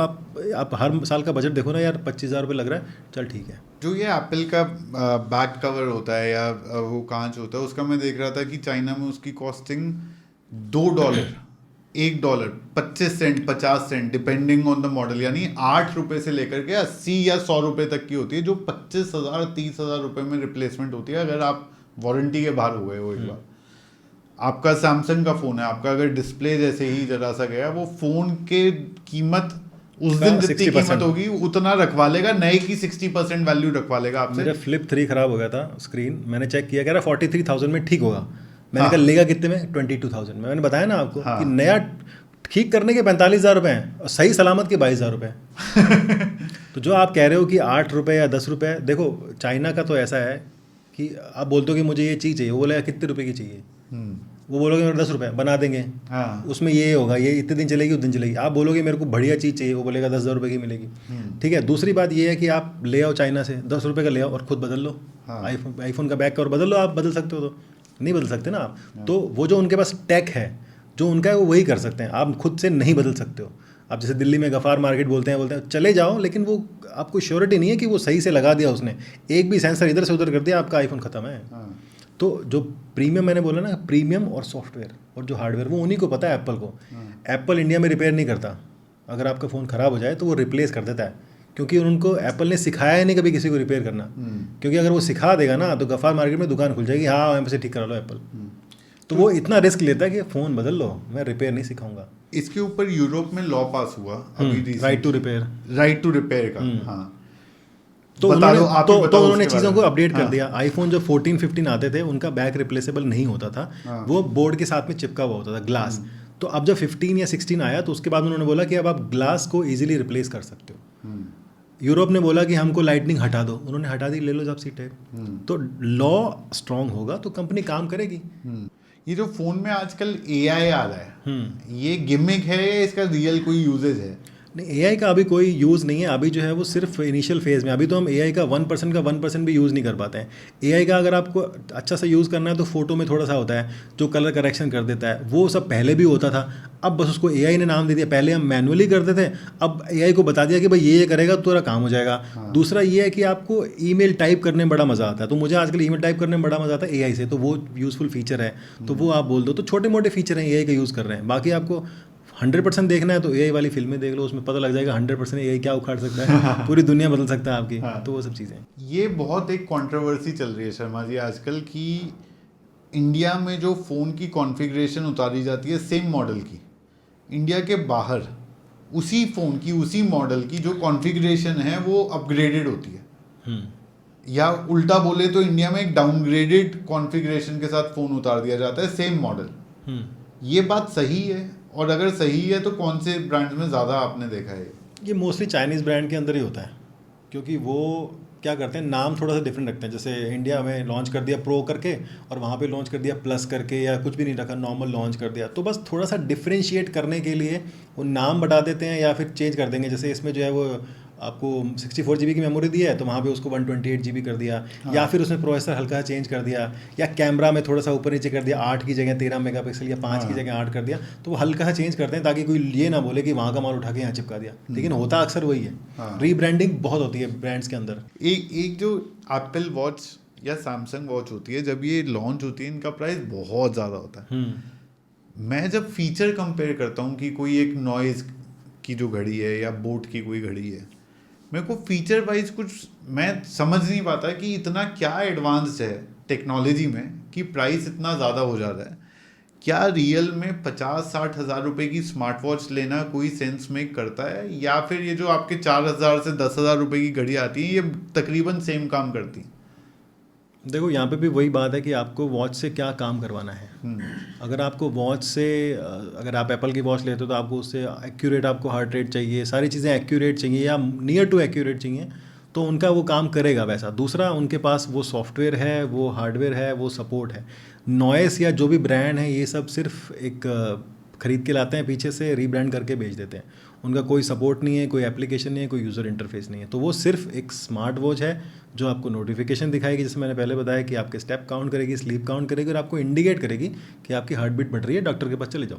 आप हर साल का बजट देखो ना यार, 25,000 रुपये लग रहा है, चल ठीक है। जो ये एप्पल का बैक कवर होता है या वो कांच होता है, उसका मैं देख रहा था कि चाइना में उसकी costing $2, $1, 25 cent, 50 cent depending on the model, यानी ₹8 से लेकर के 80 या 100 रुपये तक की होती है, जो 25,000 30,000 रुपये में रिप्लेसमेंट होती है अगर आप वारंटी के बाहर हो गए हो एक बार। आपका सैमसंग का फोन है, आपका अगर डिस्प्ले जैसे ही जरा सा गया, वो फोन के कीमत उस दिन जितनी कीमत होगी उतना रखवा लेगा, नए की 60% वैल्यू रखवा लेगा आपसे। मेरा फ्लिप 3 खराब हो गया था स्क्रीन, मैंने चेक किया, कह रहा 43,000 में ठीक होगा। मैंने कहा लेगा कितने में? 22,000 में। मैंने बताया ना आपको कि नया ठीक करने के 45,000 रुपये हैं और सही सलामत के 22,000 रुपये। तो जो आप कह रहे हो कि 8 रुपये या 10 रुपये, देखो चाइना का तो ऐसा है कि आप बोलते हो कि मुझे ये चीज़ चाहिए, वो बोलेगा कितने रुपए की चाहिए, वो बोलोगे मेरे 10 रुपये बना देंगे, उसमें ये होगा, ये इतने दिन चलेगी, उस दिन चलेगी। आप बोलोगे मेरे को बढ़िया चीज़ चाहिए, वो बोलेगा 10,000 रुपये की मिलेगी। ठीक है, दूसरी बात ये है कि आप ले आओ चाइना से 10 रुपये का ले आओ और खुद बदल लो। आईफोन का बैक कवर बदल लो, आप बदल सकते हो, तो नहीं बदल सकते ना आप। तो वो जो उनके पास टेक है जो उनका है वो वही कर सकते हैं, आप खुद से नहीं बदल सकते हो। आप जैसे दिल्ली में गफ़ार मार्केट बोलते हैं चले जाओ, लेकिन वो आपको श्योरिटी नहीं है कि वो सही से लगा दिया उसने, एक भी सेंसर इधर से उधर कर दिया, आपका आईफोन ख़त्म है। तो जो प्रीमियम मैंने बोला ना, प्रीमियम और सॉफ्टवेयर और जो हार्डवेयर, वो उन्हीं को पता है एप्पल को। एप्पल इंडिया में रिपेयर नहीं करता, अगर आपका फ़ोन ख़राब हो जाए तो वो रिप्लेस कर देता है, क्योंकि उनको एप्पल ने सिखाया नहीं कभी किसी को रिपेयर करना। क्योंकि अगर वो सिखा देगा ना तो गफ़ार मार्केट में दुकान खुल जाएगी, हाँ यहाँ से ठीक करा लो एप्पल। तो वो इतना रिस्क लेता है कि फ़ोन बदल लो, मैं रिपेयर नहीं सिखाऊंगा। इसके ऊपर यूरोप में लॉ पास हुआ अभी, राइट टू रिपेयर का। हाँ, तो उन्होंने चीज़ों को अपडेट कर दिया। आईफोन जो 14 15 आते थे उनका बैक रिप्लेसेबल नहीं होता था, वो बोर्ड के साथ में चिपका हुआ होता था, ग्लास। तो अब जब 15 या 16 आया तो उसके बाद उन्होंने बोला कि अब आप ग्लास को ईजिली रिप्लेस कर सकते हो। यूरोप ने बोला कि हमको लाइटनिंग हटा दो, उन्होंने हटा दी, ले लो जब सी टाइप। तो लॉ स्ट्रांग होगा तो कंपनी काम करेगी। ये जो फोन में आजकल AI आ रहा है, ये गिमिक है या इसका रियल कोई यूजेज है? नहीं, AI का अभी कोई यूज़ नहीं है, अभी जो है वो सिर्फ इनिशियल फेज़ में। अभी तो हम AI का 1% भी यूज़ नहीं कर पाते हैं। AI का अगर आपको अच्छा सा यूज़ करना है तो फ़ोटो में थोड़ा सा होता है जो कलर करेक्शन कर देता है, वो सब पहले भी होता था, अब बस उसको AI ने नाम दे दिया। पहले हम मैनुअली करते थे, अब AI को बता दिया कि भाई ये करेगा तो तेरा काम हो जाएगा। दूसरा ये है कि आपको ईमेल टाइप करने में बड़ा मज़ा आता है, तो मुझे आजकल ईमेल टाइप करने में बड़ा मज़ा आता है AI से, तो वो यूज़फुल फीचर है, तो वो आप बोल दो। तो छोटे मोटे फीचर हैं AI का यूज़ कर रहे हैं। बाकी आपको 100% देखना है तो AI वाली फिल्में देख लो, उसमें पता लग जाएगा 100% AI क्या उखाड़ सकता है, पूरी दुनिया बदल सकता है आपकी। तो वो सब चीज़ें, ये बहुत एक कंट्रोवर्सी चल रही है शर्मा जी आजकल की, इंडिया में जो फ़ोन की कॉन्फ़िगरेशन उतारी जाती है सेम मॉडल की, इंडिया के बाहर उसी फ़ोन की उसी मॉडल की जो कॉन्फ़िगरेशन है वो अपग्रेडेड होती है। या उल्टा बोले तो इंडिया में एक डाउनग्रेडेड कॉन्फ़िगरेशन के साथ फ़ोन उतार दिया जाता है सेम मॉडल। ये बात सही है? और अगर सही है तो कौन से ब्रांड्स में ज़्यादा आपने देखा है? ये मोस्टली चाइनीज़ ब्रांड के अंदर ही होता है, क्योंकि वो क्या करते हैं, नाम थोड़ा सा डिफरेंट रखते हैं। जैसे इंडिया में लॉन्च कर दिया प्रो करके और वहाँ पे लॉन्च कर दिया प्लस करके, या कुछ भी नहीं रखा, नॉर्मल लॉन्च कर दिया। तो बस थोड़ा सा डिफ्रेंशिएट करने के लिए वो नाम बढ़ा देते हैं या फिर चेंज कर देंगे। जैसे इसमें जो है वो आपको 64 GB की मेमोरी दी है तो वहाँ पे उसको 128 GB कर दिया, या फिर उसने प्रोसेसर हल्का चेंज कर दिया, या कैमरा में थोड़ा सा ऊपर नीचे कर दिया, 8 की जगह 13 मेगापिक्सल या 5 की जगह 8 कर दिया। तो वो हल्का सा चेंज करते हैं ताकि कोई ये ना बोले कि वहाँ का माल उठा के यहाँ चिपका दिया, लेकिन होता अक्सर वही है। रीब्रांडिंग बहुत होती है ब्रांड्स के अंदर। एक जो एप्पल वॉच या सैमसंग वॉच होती है, जब ये लॉन्च होती है इनका प्राइस बहुत ज़्यादा होता है। मैं जब फीचर कंपेयर करता हूँ कि कोई एक नॉइज़ की जो घड़ी है या बोट की कोई घड़ी है, मेरे को फीचर वाइज कुछ मैं समझ नहीं पाता कि इतना क्या एडवांस्ड है टेक्नोलॉजी में कि प्राइस इतना ज़्यादा हो जा रहा है। क्या रियल में 50-60 हज़ार रुपये की स्मार्ट वॉच लेना कोई सेंस मेक करता है, या फिर ये जो आपके 4,000 से 10,000 रुपये की घड़ी आती है ये तकरीबन सेम काम करती हैं? देखो यहाँ पे भी वही बात है कि आपको वॉच से क्या काम करवाना है। अगर आपको वॉच से, अगर आप एप्पल की वॉच लेते हो तो आपको उससे एक्यूरेट, आपको हार्ट रेट चाहिए, सारी चीज़ें एक्यूरेट चाहिए या नियर टू एक्यूरेट चाहिए, तो उनका वो काम करेगा वैसा। दूसरा, उनके पास वो सॉफ्टवेयर है, वो हार्डवेयर है, वो सपोर्ट है। नॉइस या जो भी ब्रांड है, ये सब सिर्फ एक खरीद के लाते हैं, पीछे से रीब्रांड करके बेच देते हैं। उनका कोई सपोर्ट नहीं है, कोई एप्लीकेशन नहीं है, कोई यूज़र इंटरफेस नहीं है। तो वो सिर्फ एक स्मार्ट वॉच है जो आपको नोटिफिकेशन दिखाएगी, जैसे मैंने पहले बताया कि आपके स्टेप काउंट करेगी, स्लीप काउंट करेगी और आपको इंडिकेट करेगी कि आपकी हार्ट बीट बढ़ रही है, डॉक्टर के पास चले जाओ।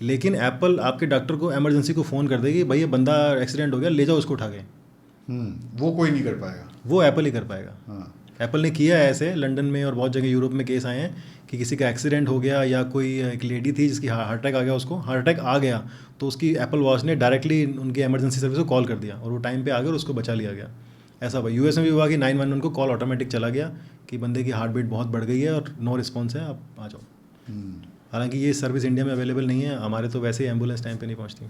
लेकिन एप्पल आपके डॉक्टर को इमरजेंसी को फ़ोन कर देगी, भाई ये बंदा एक्सीडेंट हो गया, ले जाओ उसको उठा के। वो कोई नहीं कर पाएगा, वो एप्पल ही कर पाएगा। हाँ। एप्पल ने किया है ऐसे, लंदन में और बहुत जगह यूरोप में केस आए हैं कि किसी का एक्सीडेंट हो गया, या कोई एक लेडी थी जिसकी हार्ट अटैक आ गया, उसको हार्ट अटैक आ गया तो उसकी एप्पल वॉच ने डायरेक्टली उनकी इमरजेंसी सर्विस को कॉल कर दिया और वो टाइम पे आ गया और उसको बचा लिया गया। ऐसा हुआ। यूएस में भी हुआ कि 911 को कॉल ऑटोमेटिक चला गया कि बंदे की हार्ट बीट बहुत बढ़ गई है और नो रिस्पॉन्स है, आप आ जाओ। हालांकि ये सर्विस इंडिया में अवेलेबल नहीं है, हमारे तो वैसे ही एम्बुलेंस टाइम पे नहीं पहुंचती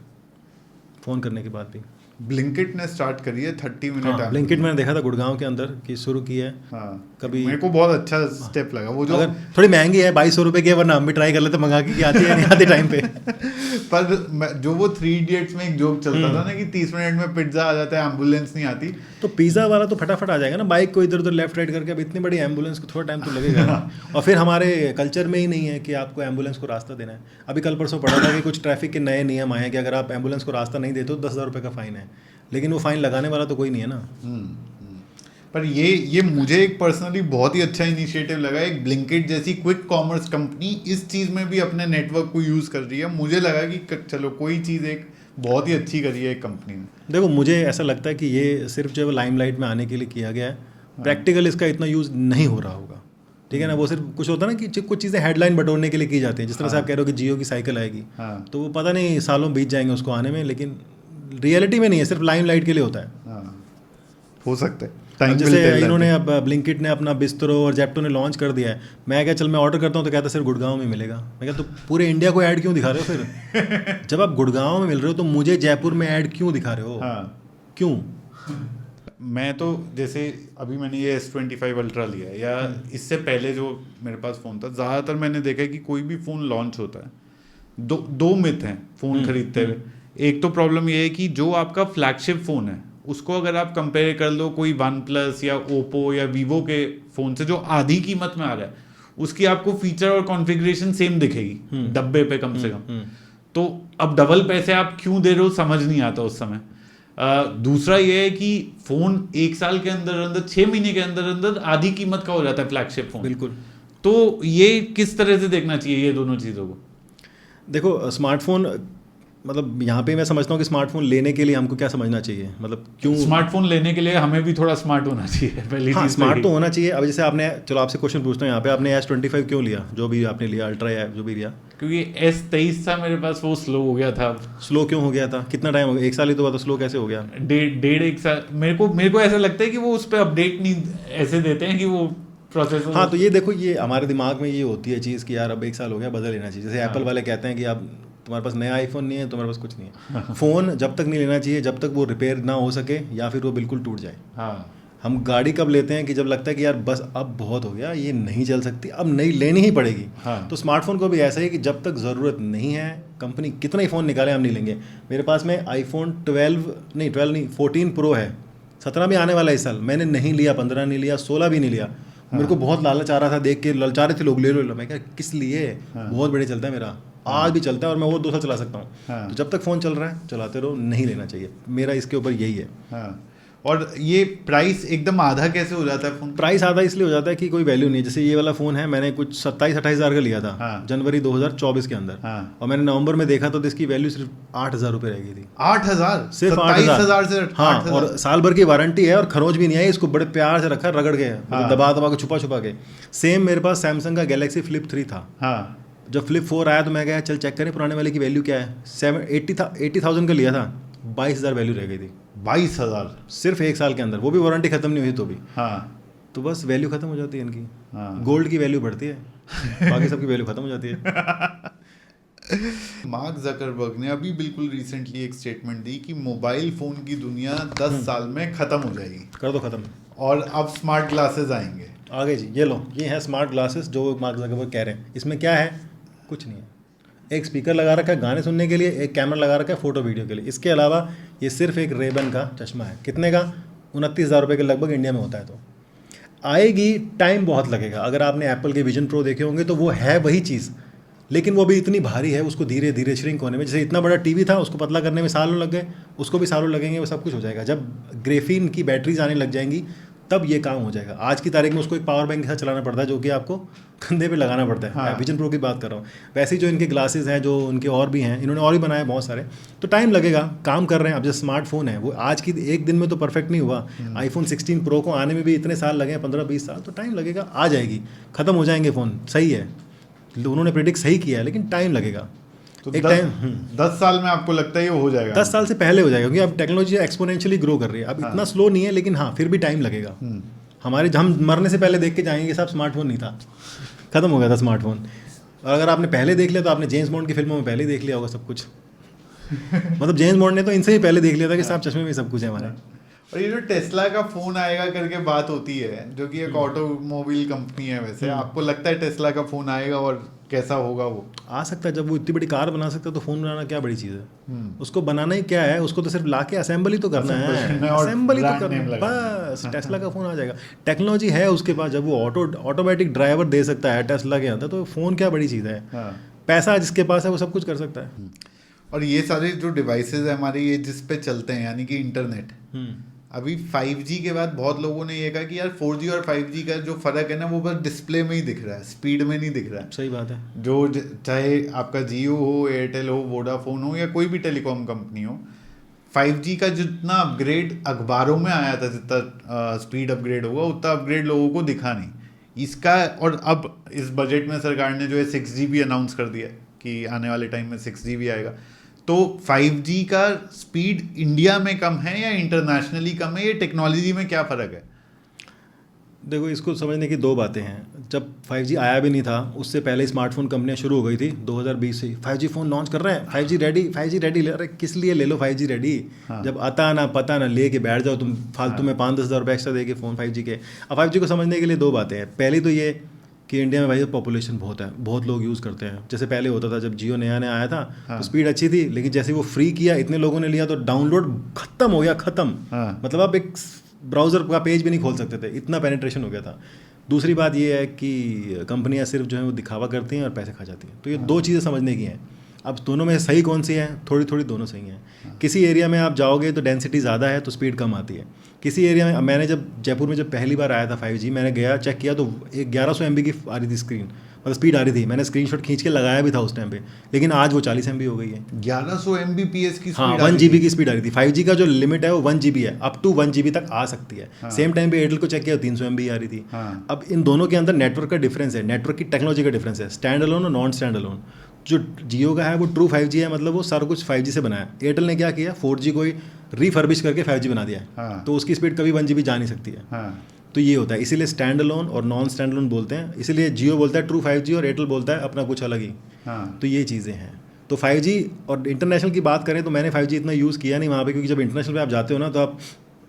फ़ोन करने के बाद भी। ब्लिंकिट ने स्टार्ट करी है 30 मिनट। हाँ, ब्लिंकिट मैंने देखा था गुड़गांव के अंदर कि शुरू की है। हाँ, कभी मेरे को बहुत अच्छा स्टेप लगा वो, जो अगर थोड़ी महंगी है 2200 रुपये की है, वरना हम भी ट्राई कर लेते मंगा के कि आती है नहीं आती टाइम पे। पर जो वो 3 इडियट्स में एक जोक चलता था ना कि 30 मिनट में पिज्जा आ जाता है, एम्बुलेंस नहीं आती। तो पिज़्ज़ा वाला तो फटाफट आ जाएगा ना, बाइक को इधर उधर लेफ्ट राइट करके। अब इतनी बड़ी एम्बुलेंस को थोड़ा टाइम तो लगेगा ना। और फिर हमारे कल्चर में ही नहीं है कि आपको एम्बुलेंस को रास्ता देना है। अभी कल परसों पढ़ा था कि कुछ ट्रैफिक के नए नियम आए हैं कि अगर आप एम्बुलेंस को रास्ता नहीं देते तो 10,000 रुपये का फ़ाइन है, लेकिन वो फ़ाइन लगाने वाला तो कोई नहीं है ना। पर ये मुझे एक पर्सनली बहुत ही अच्छा इनिशिएटिव लगा। एक ब्लिंकिट जैसी क्विक कॉमर्स कंपनी इस चीज़ में भी अपने नेटवर्क को यूज़ कर रही है। मुझे लगा कि चलो कोई चीज़ एक बहुत ही अच्छी करी है एक कंपनी ने। देखो मुझे ऐसा लगता है कि ये सिर्फ जो है लाइमलाइट में आने के लिए किया गया है, प्रैक्टिकल इसका इतना यूज़ नहीं हो रहा होगा, ठीक है ना। वो सिर्फ कुछ होता है ना कि कुछ चीज़ें हेडलाइन बटोरने के लिए की जाती हैं, जिस तरह से आप कह रहे हो कि जियो की साइकिल आएगी, तो वो पता नहीं सालों बीत जाएंगे उसको आने में, लेकिन रियलिटी में नहीं है, सिर्फ लाइमलाइट के लिए होता है। हो सकता है। जैसे इन्होंने अब ब्लिंकिट ने अपना बिस्तरो और जेप्टो ने लॉन्च कर दिया है। मैं क्या चल मैं ऑर्डर करता हूँ तो कहता सिर्फ गुड़गांव में मिलेगा। मैं क्या तो पूरे इंडिया को ऐड क्यों दिखा रहे हो फिर? जब आप गुड़गांव में मिल रहे हो तो मुझे जयपुर में ऐड क्यों दिखा रहे हो? क्यों? मैं तो जैसे अभी मैंने ये S25 अल्ट्रा लिया है, या इससे पहले जो मेरे पास फ़ोन था, ज़्यादातर मैंने देखा है कि कोई भी फ़ोन लॉन्च होता है, दो मिथ हैं फ़ोन खरीदते हुए। एक तो प्रॉब्लम ये है कि जो आपका फ्लैगशिप फ़ोन है उसको अगर आप कंपेयर कर लो कोई OnePlus या Oppo या Vivo के फ़ोन से जो आधी कीमत में आ रहा है, उसकी आपको फीचर और कॉन्फ़िगरेशन सेम दिखेगी डब्बे पे कम से कम। तो अब डबल पैसे आप क्यों दे रहे हो समझ नहीं आता उस समय। दूसरा ये है कि फ़ोन 1 साल के अंदर अंदर 6 महीने के अंदर अंदर आधी कीमत का हो जाता है फ्लैगशिप फ़ोन। बिल्कुल। तो ये किस तरह से देखना चाहिए ये दोनों चीज़ों को? देखो स्मार्टफोन, मतलब यहाँ पे मैं समझता हूँ कि स्मार्टफोन लेने के लिए हमको क्या समझना चाहिए, मतलब क्यों स्मार्टफोन लेने के लिए हमें भी थोड़ा स्मार्ट होना चाहिए पहली चीज़। स्मार्ट तो होना चाहिए। अब जैसे आपने, चलो आपसे क्वेश्चन पूछता हूँ यहाँ पे, आपने S25 क्यों लिया, जो भी आपने लिया अल्ट्रा या जो भी लिया? क्योंकि S23 था मेरे पास, वो स्लो हो गया था। स्लो क्यों हो गया था? कितना टाइम हो गया? 1 साल ही तो हुआ था, स्लो कैसे हो गया? डेढ़ 1 साल। मेरे को ऐसा लगता है कि वो उस पर अपडेट नहीं ऐसे देते हैं कि वो प्रोसेसर। हाँ, तो ये देखो, ये हमारे दिमाग में ये होती है चीज़ कि यार अब 1 साल हो गया, बदल लेना चाहिए। जैसे एप्पल वाले कहते हैं कि आप तुम्हारे पास नया आईफोन नहीं है, तुम्हारे पास कुछ नहीं है। फ़ोन जब तक नहीं लेना चाहिए जब तक वो रिपेयर ना हो सके या फिर वो बिल्कुल टूट जाए। हम गाड़ी कब लेते हैं कि जब लगता है कि यार बस अब बहुत हो गया, ये नहीं चल सकती, अब नई लेनी ही पड़ेगी। तो स्मार्टफोन को भी ऐसा ही कि जब तक ज़रूरत नहीं है, कंपनी कितना ही फ़ोन निकाले हम नहीं लेंगे। मेरे पास में आईफोन 14 प्रो है, 17 भी आने वाला है इस साल। मैंने नहीं लिया, 15 नहीं लिया, 16 भी नहीं लिया। मेरे को बहुत लालच आ रहा था, देख के ललचा रहे थे लोग, ले लो। मैं क्या किस लिए? बहुत बढ़िया चलता है मेरा, आज भी चलता है और मैं वो 2 साल चला सकता हूँ। तो जब तक फ़ोन चल रहा है चलाते रहो, नहीं लेना चाहिए। मेरा इसके ऊपर यही है। और ये प्राइस एकदम आधा कैसे हो जाता है फ़ोन? प्राइस आधा इसलिए हो जाता है कि कोई वैल्यू नहीं है। जैसे ये वाला फ़ोन है, मैंने कुछ 27-28 हज़ार का लिया था जनवरी 2024 के अंदर, और मैंने नवंबर में देखा तो इसकी वैल्यू सिर्फ 8,000 रुपये रह गई थी। 8,000? सिर्फ 8,000 से? हाँ, और साल भर की वारंटी है और खरोच भी नहीं आई। इसको बड़े प्यार से रखा, रगड़ के, दबा के, छुपा के। सेम मेरे पास सैमसंग का गैलेक्सी फ्लिप 3 था। जब फ्लिप 4 आया तो मैं गया चल चेक करें पुराने वाले की वैल्यू क्या है। 80,000 का लिया था, 22,000 वैल्यू रह गई थी। 22,000 सिर्फ 1 साल के अंदर, वो भी वारंटी खत्म नहीं हुई तो भी। तो बस वैल्यू खत्म हो जाती है इनकी। गोल्ड की वैल्यू बढ़ती है, बाकी सबकी वैल्यू खत्म हो जाती है। मार्क जकरबर्ग ने अभी बिल्कुल रिसेंटली एक स्टेटमेंट दी कि मोबाइल फ़ोन की दुनिया 10 साल में ख़त्म हो जाएगी। कर दो ख़त्म। और अब स्मार्ट ग्लासेस आएंगे आगे जी। ये लो, ये है स्मार्ट ग्लासेस जो मार्क जकरबर्ग कह रहे हैं। इसमें क्या है? कुछ नहीं है। एक स्पीकर लगा रखा है गाने सुनने के लिए, एक कैमरा लगा रखा है फ़ोटो वीडियो के लिए। इसके अलावा ये सिर्फ एक रेबन का चश्मा है। कितने का? 29,000 रुपये के लगभग इंडिया में होता है। तो आएगी, टाइम बहुत लगेगा। अगर आपने एप्पल के विजन प्रो देखे होंगे तो वो है वही चीज़। लेकिन वो भी इतनी भारी है, उसको धीरे धीरे श्रिंक होने में, जैसे इतना बड़ा टीवी था उसको पतला करने में सालों लग गए, उसको भी सालों लगेंगे, वो सब कुछ हो जाएगा। जब ग्रेफीन की बैटरीज आने लग जाएंगी तब ये काम हो जाएगा। आज की तारीख में उसको एक पावर बैंक के साथ चलाना पड़ता है, जो कि आपको कंधे पे लगाना पड़ता है। हाँ। विजन प्रो की बात कर रहा हूँ। वैसे ही जो इनके ग्लासेस हैं, जो उनके और भी हैं, इन्होंने और भी बनाए बहुत सारे, तो टाइम लगेगा, काम कर रहे हैं। अब जो स्मार्टफोन है वो आज की एक दिन में तो परफेक्ट नहीं हुआ। आईफोन 16 प्रो को आने में भी इतने साल लगे हैं, 15-20 साल, तो टाइम लगेगा, आ जाएगी, ख़त्म हो जाएंगे फ़ोन। सही है, उन्होंने प्रेडिक्ट सही किया है, लेकिन टाइम लगेगा। तो एक 10 साल में आपको लगता है ये हो जाएगा? 10 साल से पहले हो जाएगा, क्योंकि अब टेक्नोलॉजी एक्सपोनेंशियली ग्रो कर रही है। अब इतना स्लो नहीं है, लेकिन हाँ फिर भी टाइम लगेगा। हमारे हम मरने से पहले देख के जाएंगे साहब, स्मार्टफोन नहीं था, खत्म हो गया था स्मार्टफोन। और अगर आपने पहले देख लिया तो आपने जेम्स बॉन्ड की फिल्मों में पहले ही देख लिया होगा सब कुछ। मतलब जेम्स बॉन्ड ने तो इनसे ही पहले देख लिया था कि साहब चश्मे में सब कुछ है हमारे। और ये जो टेस्ला का फोन आएगा करके बात होती है, जो कि एक ऑटोमोबाइल कंपनी है, वैसे आपको लगता है टेस्ला का फोन आएगा और कैसा होगा? वो आ सकता है, जब वो इतनी बड़ी कार बना सकता है तो फोन बनाना क्या बड़ी चीज़ है। उसको बनाना ही क्या है, उसको तो सिर्फ लाके असेंबली तो करना है, असेंबली तो करना है, बस टेस्ला का फोन आ जाएगा। टेक्नोलॉजी है उसके पास, जब वो ऑटोमेटिक ड्राइवर दे सकता है टेस्ला के अंदर, तो फोन क्या बड़ी चीज़ है। पैसा जिसके पास है वो सब कुछ कर सकता है। और ये सारे जो डिवाइसेस है हमारे, ये जिस पे चलते हैं, यानी कि इंटरनेट, अभी 5G के बाद बहुत लोगों ने ये कहा कि यार 4G और 5G का जो फर्क है ना, वो बस डिस्प्ले में ही दिख रहा है, स्पीड में नहीं दिख रहा है। सही बात है। जो चाहे आपका जियो हो, एयरटेल हो, वोडाफोन हो, या कोई भी टेलीकॉम कंपनी हो, 5G का जितना अपग्रेड अखबारों में आया था, जितना स्पीड अपग्रेड होगा, उतना अपग्रेड लोगों को दिखा नहीं इसका। और अब इस बजट में सरकार ने जो है 6GB अनाउंस कर दिया कि आने वाले टाइम में 6GB आएगा। तो 5G का स्पीड इंडिया में कम है या इंटरनेशनली कम है? ये टेक्नोलॉजी में क्या फ़र्क है? देखो, इसको समझने की दो बातें हैं। जब 5G आया भी नहीं था, उससे पहले स्मार्टफोन कंपनियां शुरू हो गई थी 2020 से। 5G फ़ोन लॉन्च कर रहे हैं, 5G रेडी। अरे किस लिए ले लो 5G रेडी? जब आता ना पता ना, ले के बैठ जाओ तुम फालतू में 5-10 हज़ार रुपये एक्स्ट्रा दे के फ़ोन 5G के। अब 5G को समझने के लिए दो बातें हैं। पहली तो ये कि इंडिया में भाई पॉपुलेशन बहुत है, बहुत लोग यूज़ करते हैं। जैसे पहले होता था, जब जियो नया आया था तो स्पीड अच्छी थी, लेकिन जैसे वो फ्री किया, इतने लोगों ने लिया तो डाउनलोड खत्म हो गया, मतलब आप एक ब्राउज़र का पेज भी नहीं खोल सकते थे, इतना पेनिट्रेशन हो गया था। दूसरी बात ये है कि कंपनियां सिर्फ जो है वो दिखावा करती हैं और पैसे खा जाती हैं। तो ये दो चीज़ें समझने की हैं। अब दोनों में सही कौन सी है? थोड़ी थोड़ी दोनों सही हैं। किसी एरिया में आप जाओगे तो डेंसिटी ज़्यादा है तो स्पीड कम आती है। किसी एरिया में, मैंने जब जयपुर में जब पहली बार आया था 5G, मैंने गया चेक किया तो 1100 MB की आ रही थी स्क्रीन, मतलब स्पीड आ रही थी। मैंने स्क्रीनशॉट खींच के लगाया भी था उस टाइम पे, लेकिन आज वो 40 MB हो गई है। 1100 Mbps की हाँ, 1 GB की स्पीड आ रही थी। 5G का जो लिमिट है वो 1 GB है, अप टू 1 GB तक आ सकती है। सेम टाइम पे एयरटेल को चेक किया 300 MB आ रही थी। अब इन दोनों के अंदर नेटवर्क का डिफरेंस है, नेटवर्क की टेक्नोलॉजी का डिफरेंस है, स्टैंड अलोन और नॉन स्टैंड अलोन। जो जियो का है वो ट्रू 5G है, मतलब वो सारा कुछ 5G से बनाया। एयरटेल ने क्या किया, 4G को ही रिफर्बिश करके 5G बना दिया है। तो उसकी स्पीड कभी 1 GB जा नहीं सकती है। तो ये होता है, इसीलिए स्टैंड अलोन और नॉन स्टैंड अलोन बोलते हैं। इसीलिए जियो बोलता है ट्रू 5G और एयरटेल बोलता है अपना कुछ अलग ही। तो ये चीज़ें हैं। तो 5G और इंटरनेशनल की बात करें तो मैंने 5G इतना यूज़ किया नहीं वहाँ पे, क्योंकि जब इंटरनेशनल पे आप जाते हो ना तो आप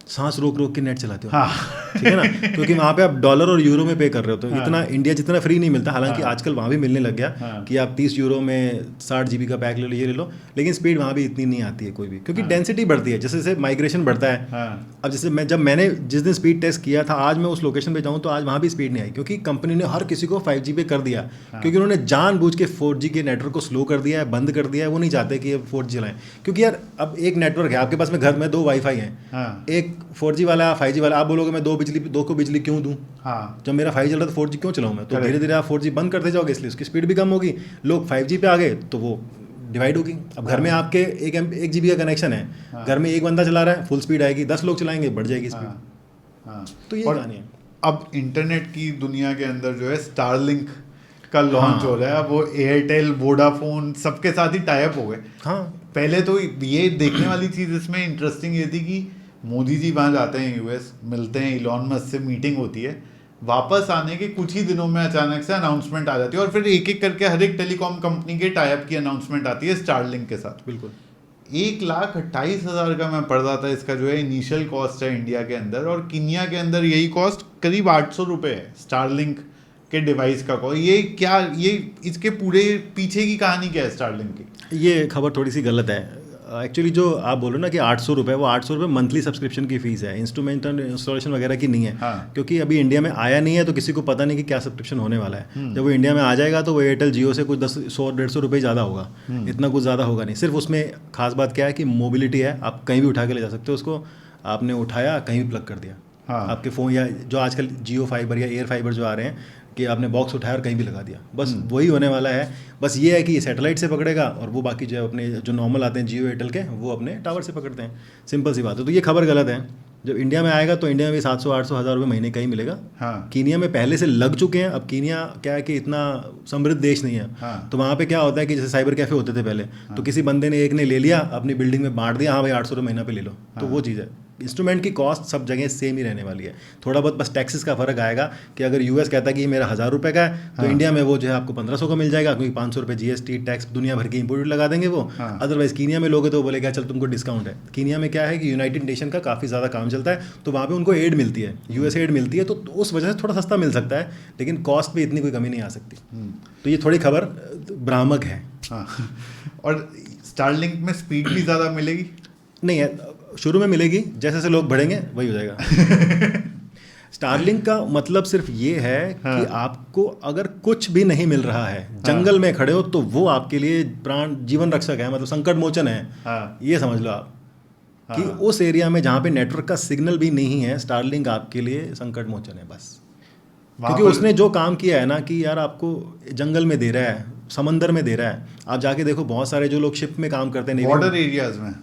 सांस रोक रोक के नेट चलाते हो। ठीक है ना, क्योंकि वहाँ पे आप डॉलर और यूरो में पे कर रहे हो, तो इतना इंडिया जितना फ्री नहीं मिलता। हालांकि आजकल वहाँ भी मिलने लग गया कि आप 30 यूरो में 60 GB का पैक ले लो, ये ले लो, लेकिन स्पीड वहाँ भी इतनी नहीं आती है कोई भी, क्योंकि डेंसिटी बढ़ती है जैसे जैसे माइग्रेशन बढ़ता है। अब जैसे मैंने जिस दिन स्पीड टेस्ट किया था, आज मैं उस लोकेशन पे जाऊँ तो आज वहाँ भी स्पीड नहीं आई, क्योंकि कंपनी ने हर किसी को 5G पे कर दिया, क्योंकि उन्होंने जानबूझ के 4G के नेटवर्क को स्लो कर दिया है, बंद कर दिया है। वो नहीं चाहते कि 4G चलाएं, क्योंकि यार अब एक नेटवर्क है आपके पास में, घर में 2 वाईफाई हैं, एक 4G वाला 5G वाला। आप बोलोगे मैं 2 को बिजली क्यों दूं? जब मेरा 5G चल रहा है तो 4G क्यों चलाऊं मैं? तो धीरे धीरे आप 4G बंद करते जाओगे, इसलिए उसकी स्पीड भी कम होगी। लोग 5G पे आ गए तो वो डिवाइड होगी। अब घर में आपके 1 GB का कनेक्शन है, घर में एक बंदा चला रहा है, फुल स्पीड आएगी, 10 लोग चलाएंगे, बढ़ जाएगी स्पीड। तो ये कहानी है। अब इंटरनेट की दुनिया के अंदर जो है स्टारलिंक का लॉन्च हो रहा है। वो एयरटेल, वोडाफोन सबके साथ ही टाई अप हो गए। पहले तो ये देखने वाली चीज़ इसमें इंटरेस्टिंग ये थी कि मोदी जी वहाँ जाते हैं यूएस, मिलते हैं, इलॉन मस्क से मीटिंग होती है, वापस आने के कुछ ही दिनों में अचानक से अनाउंसमेंट आ जाती है, और फिर एक एक करके हर एक टेलीकॉम कंपनी के टाई अप की अनाउंसमेंट आती है स्टारलिंक के साथ। बिल्कुल 1,28,000 का मैं पढ़ रहा था इसका जो है इनिशियल कॉस्ट है इंडिया के अंदर, और किनिया के अंदर यही कॉस्ट करीब 800 रुपये है स्टारलिंक के डिवाइस का कॉस्ट। ये इसके पूरे पीछे की कहानी क्या है स्टारलिंक की? ये खबर थोड़ी सी गलत है। एक्चुअली जो आप बोलो ना कि 800 रुपये, वो 800 रुपये मंथली सब्सक्रिप्शन की फ़ीस है, इंस्ट्रूमेंट और इंस्टॉलेशन वगैरह की नहीं है। हाँ। क्योंकि अभी इंडिया में आया नहीं है तो किसी को पता नहीं कि क्या सब्सक्रिप्शन होने वाला है। जब वो इंडिया में आ जाएगा तो वो एयरटेल जियो से कुछ 100-150 रुपये ज़्यादा होगा, इतना कुछ ज़्यादा होगा नहीं। सिर्फ उसमें खास बात क्या है कि मोबिलिटी है, आप कहीं भी उठा के ले जा सकते हो उसको, आपने उठाया कहीं भी प्लग कर दिया। हाँ। आपके फ़ोन या जो आजकल जियो फाइबर या एयर फाइबर जो आ रहे हैं कि आपने बॉक्स उठाया और कहीं भी लगा दिया, बस वही होने वाला है। बस ये है कि ये सैटेलाइट से पकड़ेगा और वो बाकी जो अपने जो नॉर्मल आते हैं जियो एयरटेल के, वो अपने टावर से पकड़ते हैं। सिंपल सी बात है। तो ये खबर गलत है। जब इंडिया में आएगा तो इंडिया में भी 700-800 हज़ार रुपये महीने का ही मिलेगा। हाँ। कीनिया में पहले से लग चुके हैं। अब कीनिया क्या है कि इतना समृद्ध देश नहीं है। हाँ। तो वहाँ पे क्या होता है कि जैसे साइबर कैफ़े होते थे पहले, तो किसी बंदे ने एक ने ले लिया, अपनी बिल्डिंग में बांट दिया, हाँ भाई 800 रुपये महीना पे ले लो। तो वो चीज़ है। इंस्ट्रूमेंट की कॉस्ट सब जगह सेम ही रहने वाली है। थोड़ा बहुत बस टैक्सेस का फर्क आएगा कि अगर यूएस कहता है कि ये मेरा 1000 रुपये का है, तो इंडिया में वो जो है आपको 1500 का मिल जाएगा, क्योंकि 500 रुपये जीएसटी टैक्स दुनिया भर की इंपोर्ट लगा देंगे वो। अदरवाइज कीनिया में लोगे तो बोलेगा चल तुमको डिस्काउंट है। कीनिया में क्या है कि यूनाइटेड नेशन का काफ़ी ज़्यादा काम चलता है, तो वहाँ पर उनको एड मिलती है, यूएस एड मिलती है, तो उस वजह से थोड़ा सस्ता मिल सकता है, लेकिन कॉस्ट में इतनी कोई कमी नहीं आ सकती। तो ये थोड़ी खबर भ्रामक है। हाँ। और स्टारलिंक में स्पीड भी ज़्यादा मिलेगी? नहीं है, शुरू में मिलेगी, जैसे जैसे लोग बढ़ेंगे वही हो जाएगा। स्टारलिंक का मतलब सिर्फ ये है कि आपको अगर कुछ भी नहीं मिल रहा है, जंगल में खड़े हो, तो वो आपके लिए प्राण जीवन रक्षक है, मतलब संकट मोचन है। ये समझ लो आप कि उस एरिया में जहाँ पे नेटवर्क का सिग्नल भी नहीं है, स्टारलिंक आपके लिए संकट मोचन है बस। क्योंकि उसने जो काम किया है ना कि यार आपको जंगल में दे रहा है, समंदर में दे रहा है। आप जाके देखो बहुत सारे जो लोग शिप में काम करते हैं, बॉर्डर एरियाज में,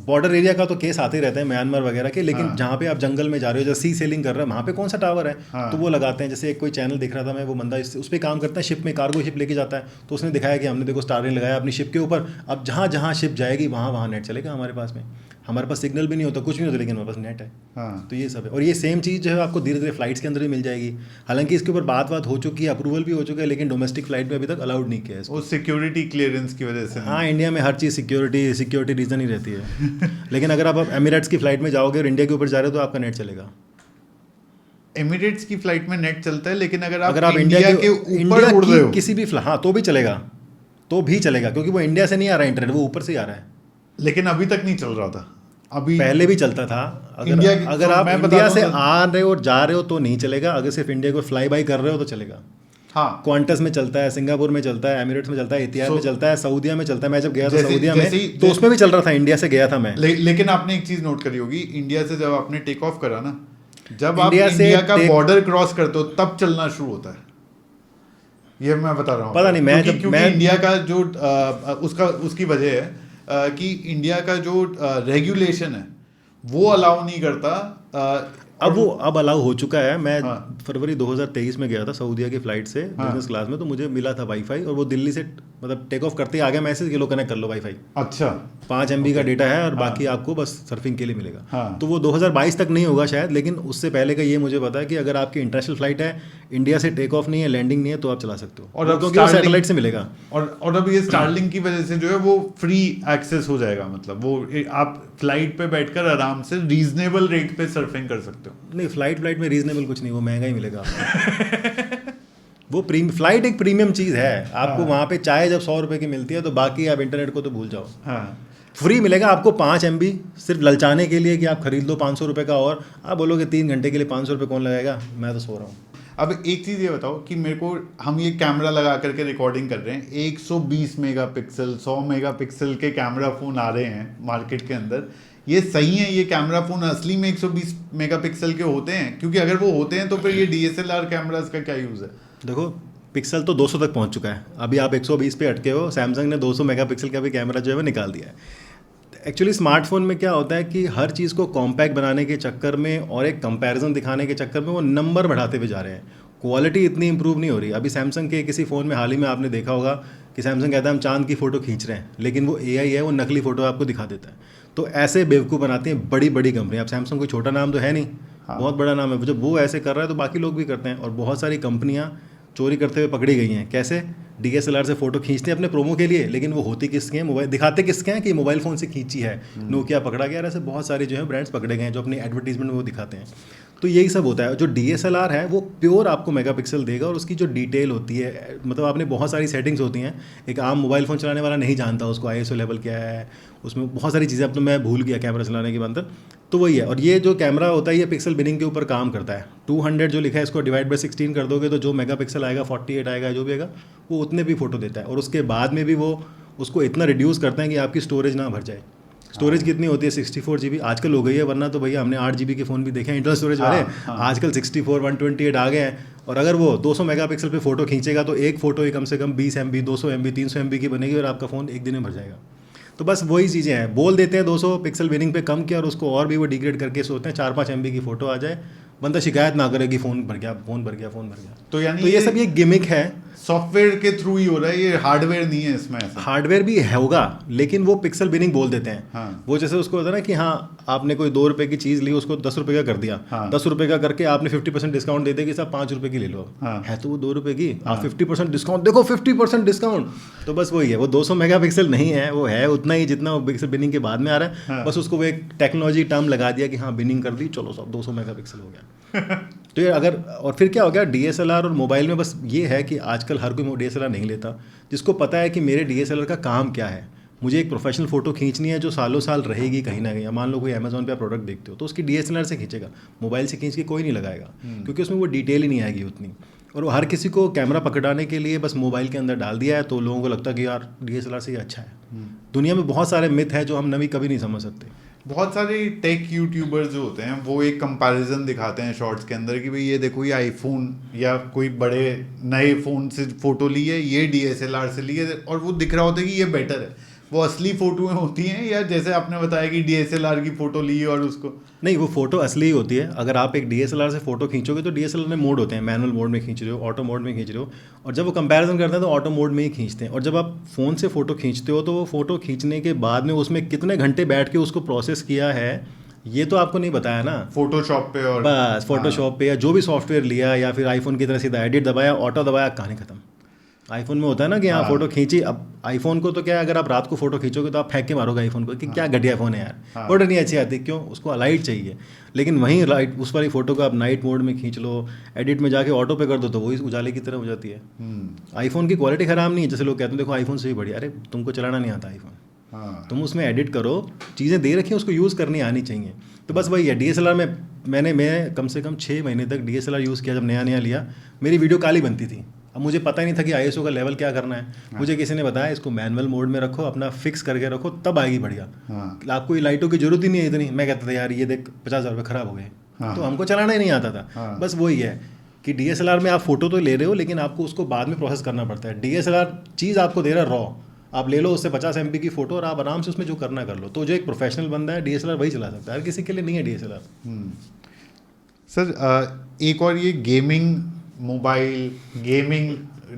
बॉर्डर एरिया का तो केस आते ही रहते हैं, म्यांमार वगैरह के, लेकिन जहाँ पे आप जंगल में जा रहे हो, जैसे सी सेलिंग कर रहे हो, वहाँ पे कौन सा टावर है, तो वो लगाते हैं। जैसे एक कोई चैनल दिख रहा था मैं, वो बंदा उस पर काम करता है, शिप में कार्गो शिप लेके जाता है, तो उसने दिखाया कि हमने देखो स्टारलिंक लगाया अपनी शिप के ऊपर, अब जहाँ जहाँ शिप जाएगी वहाँ नेट चलेगा हमारे पास में। हमारे पास सिग्नल भी नहीं होता, कुछ भी नहीं होता, लेकिन हमारे पास नेट है। तो ये सब है। और ये सेम चीज़ जो है आपको धीरे धीरे फ्लाइट्स के अंदर भी मिल जाएगी। हालांकि इसके ऊपर बात हो चुकी है, अप्रूवल भी हो चुका है, लेकिन डोमेस्टिक फ्लाइट में अभी तक अलाउड नहीं किया है इसको। वो सिक्योरिटी क्लियरेंस की वजह से। हाँ, इंडिया में हर चीज़ सिक्योरिटी रीज़न ही रहती है। लेकिन अगर आप एमिरेट्स की फ्लाइट में जाओगे और इंडिया के ऊपर जा रहे हो तो आपका नेट चलेगा। एमिरेट्स की फ्लाइट में नेट चलता है, लेकिन अगर आप इंडिया के ऊपर उड़ रहे हो किसी भी हाँ तो भी चलेगा, क्योंकि वो इंडिया से नहीं आ रहा है इंटरनेट, वो ऊपर से ही आ रहा है। लेकिन अभी तक नहीं चल रहा था। अभी पहले भी चलता था। अगर आप इंडिया से आ रहे हो और जा रहे हो तो नहीं चलेगा, अगर सिर्फ इंडिया को फ्लाई बाई कर रहे हो तो चलेगा। हाँ, क्वांटस में चलता है, सिंगापुर में चलता है, एमिरेट्स में चलता है, इतिहाद में चलता है, सऊदीया में चलता है। मैं जब गया था सऊदीया में तो उसमें भी चल रहा था, इंडिया से गया था मैं। लेकिन आपने एक चीज नोट करी होगी, इंडिया से जब आपने टेक ऑफ करा ना, जब आप इंडिया का बॉर्डर क्रॉस करते हो तब चलना शुरू होता है। ये मैं बता रहा हूँ, पता नहीं क्योंकि इंडिया का जो उसकी वजह है कि इंडिया का जो रेगुलेशन है वो अलाउ नहीं करता। अब अलाउ हो चुका है। मैं फरवरी 2023 में गया था सऊदीया की फ्लाइट से बिजनेस क्लास में, तो मुझे मिला था वाईफाई, और वो दिल्ली से मतलब टेक ऑफ करते ही आ गया मैसेज कि लो कनेक्ट कर लो वाईफाई। अच्छा, 5 MB का डेटा है और बाकी आपको बस सर्फिंग के लिए मिलेगा। तो वो 2022 तक नहीं होगा शायद, लेकिन उससे पहले का ये मुझे पता है कि अगर आपकी इंटरनेशनल फ्लाइट है, इंडिया से टेक ऑफ नहीं है, लैंडिंग नहीं है, तो आप चला सकते हो, और क्योंकि वो सैटेलाइट से मिलेगा। और अब ये स्टारलिंक की वजह से जो है वो फ्री एक्सेस हो जाएगा, मतलब वो आप फ्लाइट पे बैठकर आराम से रीजनेबल रेट पे सर्फिंग कर सकते हो। नहीं, फ्लाइट में रीजनेबल कुछ नहीं, वो महंगा ही मिलेगा आपको। वो फ्लाइट एक प्रीमियम चीज़ है। आपको वहाँ पे चाहे जब 100 रुपये की मिलती है, तो बाकी आप इंटरनेट को तो भूल जाओ। फ्री मिलेगा आपको 5 MB, सिर्फ ललचाने के लिए कि आप खरीद लो 500 रुपये का, और आप बोलोगे 3 घंटे के लिए 500 रुपये कौन लगाएगा, मैं तो सो रहा हूँ। अब एक चीज़ ये बताओ कि मेरे को, हम ये कैमरा लगा करके रिकॉर्डिंग कर रहे हैं, 120 मेगापिक्सल 100 मेगापिक्सल के कैमरा फ़ोन आ रहे हैं मार्केट के अंदर। ये सही है? ये कैमरा फ़ोन असली में 120 मेगापिक्सल के होते हैं? क्योंकि अगर वो होते हैं तो फिर ये DSLR कैमरास का क्या यूज़ है? देखो, पिक्सल तो 200 तक पहुंच चुका है, अभी आप 120 पे अटके हो। सैमसंग ने 200 मेगापिक्सल का भी कैमरा जो है वो निकाल दिया है। एक्चुअली स्मार्टफोन में क्या होता है कि हर चीज़ को कॉम्पैक्ट बनाने के चक्कर में और एक कंपैरिजन दिखाने के चक्कर में वो नंबर बढ़ाते हुए जा रहे हैं, क्वालिटी इतनी इंप्रूव नहीं हो रही। अभी सैमसंग के किसी फ़ोन में हाल ही में आपने देखा होगा कि सैमसंग कहता है हम चांद की फ़ोटो खींच रहे हैं, लेकिन वो AI है, वो नकली फ़ोटो आपको दिखा देता है। तो ऐसे बेवकूफ़ बनाती हैं बड़ी बड़ी कंपनी। अब सैमसंग कोई छोटा नाम तो है नहीं, बहुत बड़ा नाम है। जब वो ऐसे कर रहा है तो बाकी लोग भी करते हैं, और बहुत सारी कंपनियाँ चोरी करते हुए पकड़ी गई हैं। कैसे? DSLR से फ़ोटो खींचते हैं अपने प्रोमो के लिए, लेकिन वो होती किसके हैं, मोबाइल दिखाते किसके हैं कि मोबाइल फ़ोन से खींची है। नोकिया पकड़ा गया, ऐसे बहुत सारे जो है ब्रांड्स पकड़े गए हैं जो अपनी एडवर्टीजमेंट में वो दिखाते हैं। तो यही सब होता है। जो DSLR है वो प्योर आपको मेगापिक्सल देगा, और उसकी जो डिटेल होती है, मतलब आपने बहुत सारी सेटिंग्स होती हैं, एक आम मोबाइल फ़ोन चलाने वाला नहीं जानता उसको ISO लेवल क्या है, उसमें बहुत सारी चीज़ें। अब तो मैं भूल गया कैमरा चलाने के अंदर। तो वही है। और ये जो कैमरा होता है ये पिक्सल बिनिंग के ऊपर काम करता है। 200 जो लिखा है इसको डिवाइड बाय 16 कर दोगे तो जो मेगापिक्सल आएगा 48 आएगा, जो भी आएगा वो उतने भी फ़ोटो देता है। और उसके बाद में भी वो उसको इतना रिड्यूस करते हैं कि आपकी स्टोरेज ना भर जाए। स्टोरेज कितनी होती है? 64 GB आजकल हो गई है, वरना तो भैया हमने 8 GB के फ़ोन भी देखे हैं इंटरनल स्टोरेज वाले। आजकल 64 128 आ गए हैं। और अगर वो 200 मेगापिक्सल पे फ़ोटो खींचेगा तो एक फ़ोटो ही कम से कम 20 MB 200 MB 300 MB की बनेगी, और आपका फ़ोन एक दिन में भर जाएगा। तो बस वही चीज़ें हैं, बोल देते हैं 200 पिक्सल बिनिंग पे कम किया, और उसको और भी वो डिग्रेड करके सोचते हैं 4-5 MB की फ़ोटो आ जाए, बंदा शिकायत ना करे कि फ़ोन भर गया, फ़ोन भर गया, फ़ोन भर गया। तो यानी तो ये सब ये गिमिक है। सॉफ्टवेयर के थ्रू ही हो रहा है, ये हार्डवेयर नहीं है इसमें ऐसा। हार्डवेयर भी होगा, लेकिन वो पिक्सल बिनिंग बोल देते हैं। हाँ। वो जैसे उसको होता है ना कि हाँ आपने कोई 2 रुपये की चीज़ ली, उसको 10 रुपये का कर दिया। हाँ। 10 रुपये का करके आपने 50% डिस्काउंट दे दिया कि साहब 5 रुपये की ले लो। हाँ। है तो वो 2 रुपये की, आप 50% डिस्काउंट देखो, 50% डिस्काउंट। तो बस वही है, वो 200 मेगापिक्सल नहीं है, वो है उतना ही जितना वो पिक्सल बिनिंग के बाद में आ रहा है। हाँ। बस उसको वो एक टेक्नोलॉजी टर्म लगा दिया कि हाँ बिनिंग कर दी, चलो सब 200 मेगापिक्सल हो गया। तो ये अगर, और फिर क्या हो गया DSLR और मोबाइल में बस ये है कि आजकल हर कोई DSLR नहीं लेता, जिसको पता है कि मेरे DSLR का काम क्या है। मुझे एक प्रोफेशनल फ़ोटो खींचनी है जो सालों साल रहेगी कहीं ना कहीं। मान लो कोई अमेजोन पे आप प्रोडक्ट देखते हो तो उसकी DSLR से खींचेगा, मोबाइल से खींच के कोई नहीं लगाएगा, क्योंकि उसमें वो डिटेल ही नहीं आएगी उतनी। और वो हर किसी को कैमरा पकड़ाने के लिए बस मोबाइल के अंदर डाल दिया है, तो लोगों को लगता है कि यार DSLR से ये अच्छा है। दुनिया में बहुत सारे मिथ हैं जो हम नवी कभी नहीं समझ सकते। बहुत सारे टेक यूट्यूबर्स जो होते हैं वो एक कंपैरिजन दिखाते हैं शॉर्ट्स के अंदर कि भाई ये देखो, ये आईफोन या कोई बड़े नए फ़ोन से फ़ोटो ली है, ये DSLR से ली है, और वो दिख रहा होता है कि ये बेटर है। वो असली फ़ोटोएं होती हैं, या जैसे आपने बताया कि DSLR की फ़ोटो ली और उसको नहीं, वो फ़ोटो असली ही होती है। अगर आप एक DSLR से फ़ोटो खींचोगे तो DSLR में मोड होते हैं, मैनुअल मोड में खींच रहे हो, ऑटो मोड में खींच रहे हो, और जब वो कंपैरिजन करते हैं तो ऑटो मोड में ही खींचते हैं। और जब आप फ़ोन से फ़ोटो खींचते हो तो वो फ़ोटो खींचने के बाद में उसमें कितने घंटे बैठ के उसको प्रोसेस किया है ये तो आपको नहीं बताया ना। फोटोशॉप पे, और बस फोटोशॉप पे या जो भी सॉफ्टवेयर लिया, या फिर आईफोन की तरह सीधा एडिट दबाया, ऑटो दबाया, कहानी खत्म। आईफोन में होता है ना कि हाँ फोटो खींची। अब आईफोन को तो क्या है, अगर आप रात को फोटो खींचोगे तो आप फेंक के मारोगे आईफोन को कि क्या घटिया फ़ोन है यार, फोटो नहीं अच्छी आती। क्यों? उसको लाइट चाहिए। लेकिन वहीं लाइट, उस वाली फ़ोटो को आप नाइट मोड में खींच लो, एडिट में जाके ऑटो पे कर दो तो वही उजाले की तरह हो जाती है। आईफोन की क्वालिटी ख़राब नहीं है, जैसे लोग कहते हैं देखो आईफोन से ही बढ़िया। अरे तुमको चलाना नहीं आता आईफोन, तुम उसमें एडिट करो, चीज़ें दे रखी हैं, उसको यूज़ करनी आनी चाहिए। तो बस वही है। DSLR में मैं कम से कम 6 महीने तक DSLR यूज़ किया। जब नया लिया मेरी वीडियो काली बनती थी। अब मुझे पता ही नहीं था कि ISO का लेवल क्या करना है। मुझे किसी ने बताया इसको मैनुअल मोड में रखो, अपना फिक्स करके रखो, तब आएगी बढ़िया। आपको ये लाइटों की जरूरत ही नहीं है इतनी। मैं कहता था यार ये देख 50,000 रुपये ख़राब हो गए। तो हमको चलाना ही नहीं आता था। बस वही है कि DSLR में आप फोटो तो ले रहे हो, लेकिन आपको उसको बाद में प्रोसेस करना पड़ता है। DSLR चीज़ आपको दे रहा है रॉ, आप ले लो उससे 50 MB की फ़ोटो और आप आराम से उसमें जो करना कर लो। तो जो एक प्रोफेशनल बंदा है DSLR वही चला सकता है, हर किसी के लिए नहीं है DSLR। सर एक और ये gaming mobile, gaming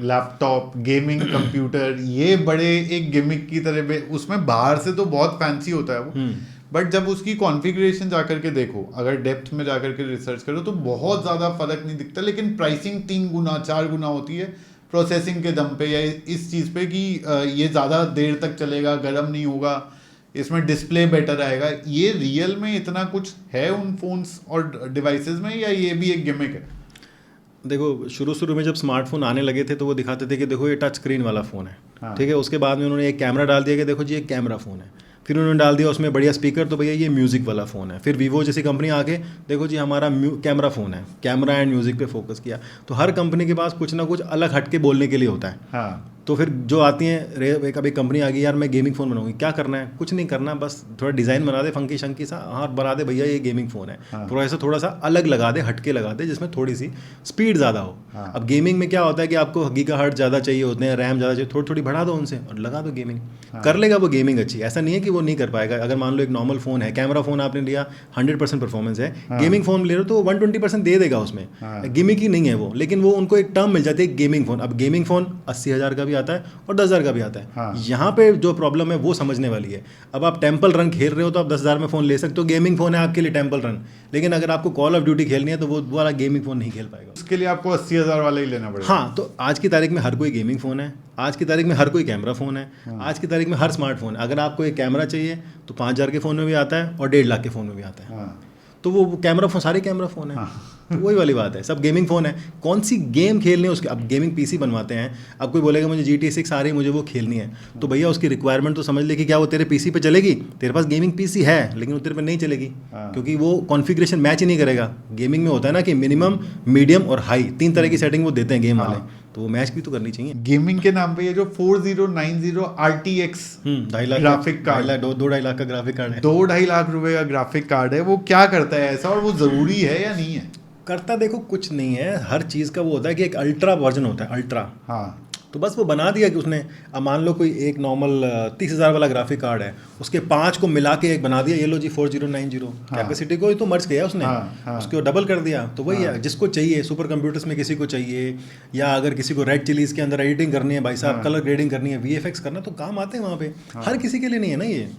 laptop, gaming computer, ये बड़े एक गिमिक की तरह, उसमें बाहर से तो बहुत फैंसी होता है वो, बट जब उसकी कॉन्फ़िगरेशन जाकर के देखो, अगर डेप्थ में जाकर के रिसर्च करो तो बहुत ज़्यादा फर्क नहीं दिखता। लेकिन प्राइसिंग 3 गुना 4 गुना होती है प्रोसेसिंग के दम पे, या इस चीज़ पे कि ये ज़्यादा देर तक चलेगा, गर्म नहीं होगा, इसमें डिस्प्ले बेटर आएगा। ये रियल में इतना कुछ है उन फोन्स और डिवाइसेस में, या ये भी एक गिमिक है? देखो शुरू में जब स्मार्टफोन आने लगे थे तो वो दिखाते थे कि देखो ये टच स्क्रीन वाला फ़ोन है, ठीक है। उसके बाद में उन्होंने एक कैमरा डाल दिया कि देखो जी एक कैमरा फ़ोन है। फिर उन्होंने डाल दिया उसमें बढ़िया स्पीकर, तो भैया ये म्यूज़िक वाला फ़ोन है। फिर वीवो जैसी कंपनी आके देखो जी हमारा कैमरा फ़ोन है, कैमरा एंड म्यूज़िक पे फोकस किया। तो हर कंपनी के पास कुछ ना कुछ अलग हट के बोलने के लिए होता है। तो फिर जो आती हैं, कभी कंपनी आ गई यार मैं गेमिंग फ़ोन बनाऊंगी, क्या करना है? कुछ नहीं करना, बस थोड़ा डिज़ाइन बना दे फंकी शंकी सा, हाँ बना दे भैया ये गेमिंग फ़ोन है। प्रोसेसर थोड़ा सा अलग लगा दे, हटके लगा दे, जिसमें थोड़ी सी स्पीड ज़्यादा हो। अब गेमिंग में क्या होता है कि आपको गीगाहर्ट्ज़ ज़्यादा चाहिए होते हैं, रैम ज़्यादा चाहिए, थोड़ी थोड़ी बढ़ा दो उनसे और लगा दो गेमिंग। कर लेगा वो गेमिंग अच्छी, ऐसा नहीं है कि वो नहीं कर पाएगा। अगर मान लो एक नॉर्मल फ़ोन है, कैमरा फ़ोन आपने लिया 100% परफॉर्मेंस है, गेमिंग फ़ोन ले रहे हो तो 120% दे देगा उसमें, गेमिंग ही नहीं है वो। लेकिन वो उनको एक टर्म मिल जाती है गेमिंग फ़ोन। अब गेमिंग फ़ोन 80,000 का भी आता है और 10,000 का भी आता है। हाँ। यहाँ पे जो प्रॉब्लम है वो समझने वाली है। अब आप टेम्पल रन खेल रहे हो तो आप 10,000 में फ़ोन ले सकते हो, गेमिंग फ़ोन है आपके लिए टेम्पल रन, लेकिन अगर आपको कॉल ऑफ ड्यूटी खेलनी है तो वो वाला गेमिंग फ़ोन नहीं खेल पाएगा। उसके लिए आपको 80,000 वाला ही लेना पड़ेगा। हाँ, तो आज की तारीख में हर कोई गेमिंग फ़ोन है, आज की तारीख में हर कोई कैमरा फ़ोन है, आज की तारीख में हर स्मार्टफोन है। अगर आपको एक कैमरा चाहिए तो 5,000 के फ़ोन में भी आता है और 1.5 लाख के फ़ोन में भी आता है। हाँ। तो वो कैमरा फ़ोन सारे कैमरा फ़ोन है। तो वही वाली बात है, सब गेमिंग फ़ोन है। कौन सी गेम खेलनी है उसके, अब गेमिंग पीसी बनवाते हैं। अब कोई बोलेगा मुझे GTA 6 आ रही है, मुझे वो खेलनी है, तो भैया उसकी रिक्वायरमेंट तो समझ ले कि क्या वो तेरे पीसी पे चलेगी। तेरे पास गेमिंग पीसी है लेकिन वो तेरे पे नहीं चलेगी, क्योंकि वो कॉन्फ़िगरेशन मैच ही नहीं करेगा। गेमिंग में होता है ना कि मिनिमम, मीडियम और हाई 3 तरह की सेटिंग वो देते हैं गेम वाले, तो वो मैच भी तो करनी चाहिए। गेमिंग के नाम पे ये जो 4090 RTX 2.5 lakh graphic card, 2.5 lakh का ग्राफिक कार्ड है। 2-2.5 लाख रुपए का ग्राफिक कार्ड है, वो क्या करता है ऐसा और वो ज़रूरी है या नहीं है? करता देखो कुछ नहीं है, हर चीज़ का वो होता है कि एक अल्ट्रा वर्जन होता है, अल्ट्रा। हाँ। तो बस वो बना दिया कि उसने, अब मान लो कोई एक नॉर्मल 30,000 वाला ग्राफिक कार्ड है, उसके 5 को मिला के एक बना दिया, ये लो जी 4090। कैपेसिटी को ही तो मर्ज किया उसने, उसको डबल कर दिया। तो वही है, जिसको चाहिए, सुपर कंप्यूटर्स में किसी को चाहिए, या अगर किसी को रेड चिलीज के अंदर एडिटिंग करनी है भाई साहब, कलर ग्रेडिंग करनी है, VFX करना, तो काम आते हैं वहाँ पे। हर किसी के लिए नहीं है ना ये।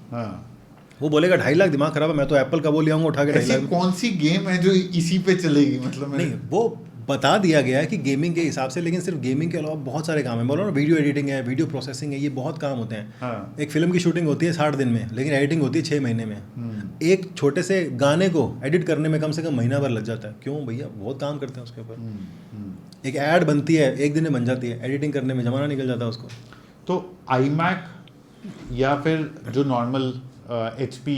वो बोलेगा 2.5 लाख दिमाग खराब है, मैं तो एप्पल का वो ले आऊंगा उठा के 2.5 लाख। कौन सी गेम है जो इसी पे चलेगी? मतलब नहीं, वो बता दिया गया है कि गेमिंग के हिसाब से, लेकिन सिर्फ गेमिंग के अलावा बहुत सारे काम है। बोलो ना, वीडियो एडिटिंग है, वीडियो प्रोसेसिंग है, ये बहुत काम होते हैं। एक फिल्म की शूटिंग होती है 60 दिन में, लेकिन एडिटिंग होती है 6 महीने में। एक छोटे से गाने को एडिट करने में कम से कम महीना भर लग जाता है। क्यों भैया, बहुत काम करते हैं उसके ऊपर। एक ऐड बनती है, एक दिन में बन जाती है, एडिटिंग करने में जमाना निकल जाता है उसको। तो iMac या फिर जो नॉर्मल HP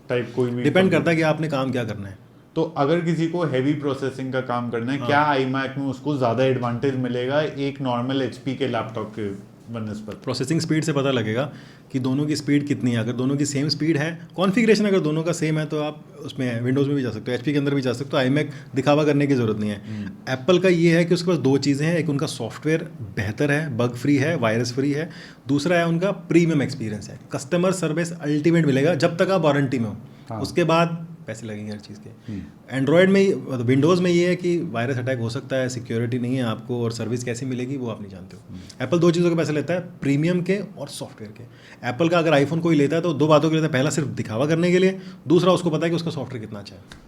टाइप कोई भी, डिपेंड करता है कि आपने काम क्या करना है। तो अगर किसी को हैवी प्रोसेसिंग का काम करना है, क्या iMac में उसको ज़्यादा एडवांटेज मिलेगा एक नॉर्मल HP के लैपटॉप के बनस्पत? प्रोसेसिंग स्पीड से पता लगेगा कि दोनों की स्पीड कितनी है। अगर दोनों की सेम स्पीड है, कॉन्फ़िगरेशन अगर दोनों का सेम है, तो आप उसमें विंडोज़ में भी जा सकते हो, HP के अंदर भी जा सकते हो। iMac दिखावा करने की ज़रूरत नहीं है। एप्पल का ये है कि उसके पास 2 चीज़ें हैं, एक उनका सॉफ्टवेयर बेहतर है, बग फ्री है, वायरस फ्री है। दूसरा है उनका प्रीमियम एक्सपीरियंस है, कस्टमर सर्विस अल्टीमेट मिलेगा जब तक आप वारंटी में हो। उसके बाद पैसे लगेंगे हर चीज़ के। एंड्रॉयड में, विंडोज़ में ये है कि वायरस अटैक हो सकता है, सिक्योरिटी नहीं है आपको, और सर्विस कैसी मिलेगी वो आप नहीं जानते हो। एप्पल 2 चीज़ों के पैसे लेता है, प्रीमियम के और सॉफ्टवेयर के। एप्पल का अगर आईफोन कोई लेता है तो 2 बातों के लेता है, पहला सिर्फ दिखावा करने के लिए, दूसरा उसको पता है कि उसका सॉफ्टवेयर कितना अच्छा है।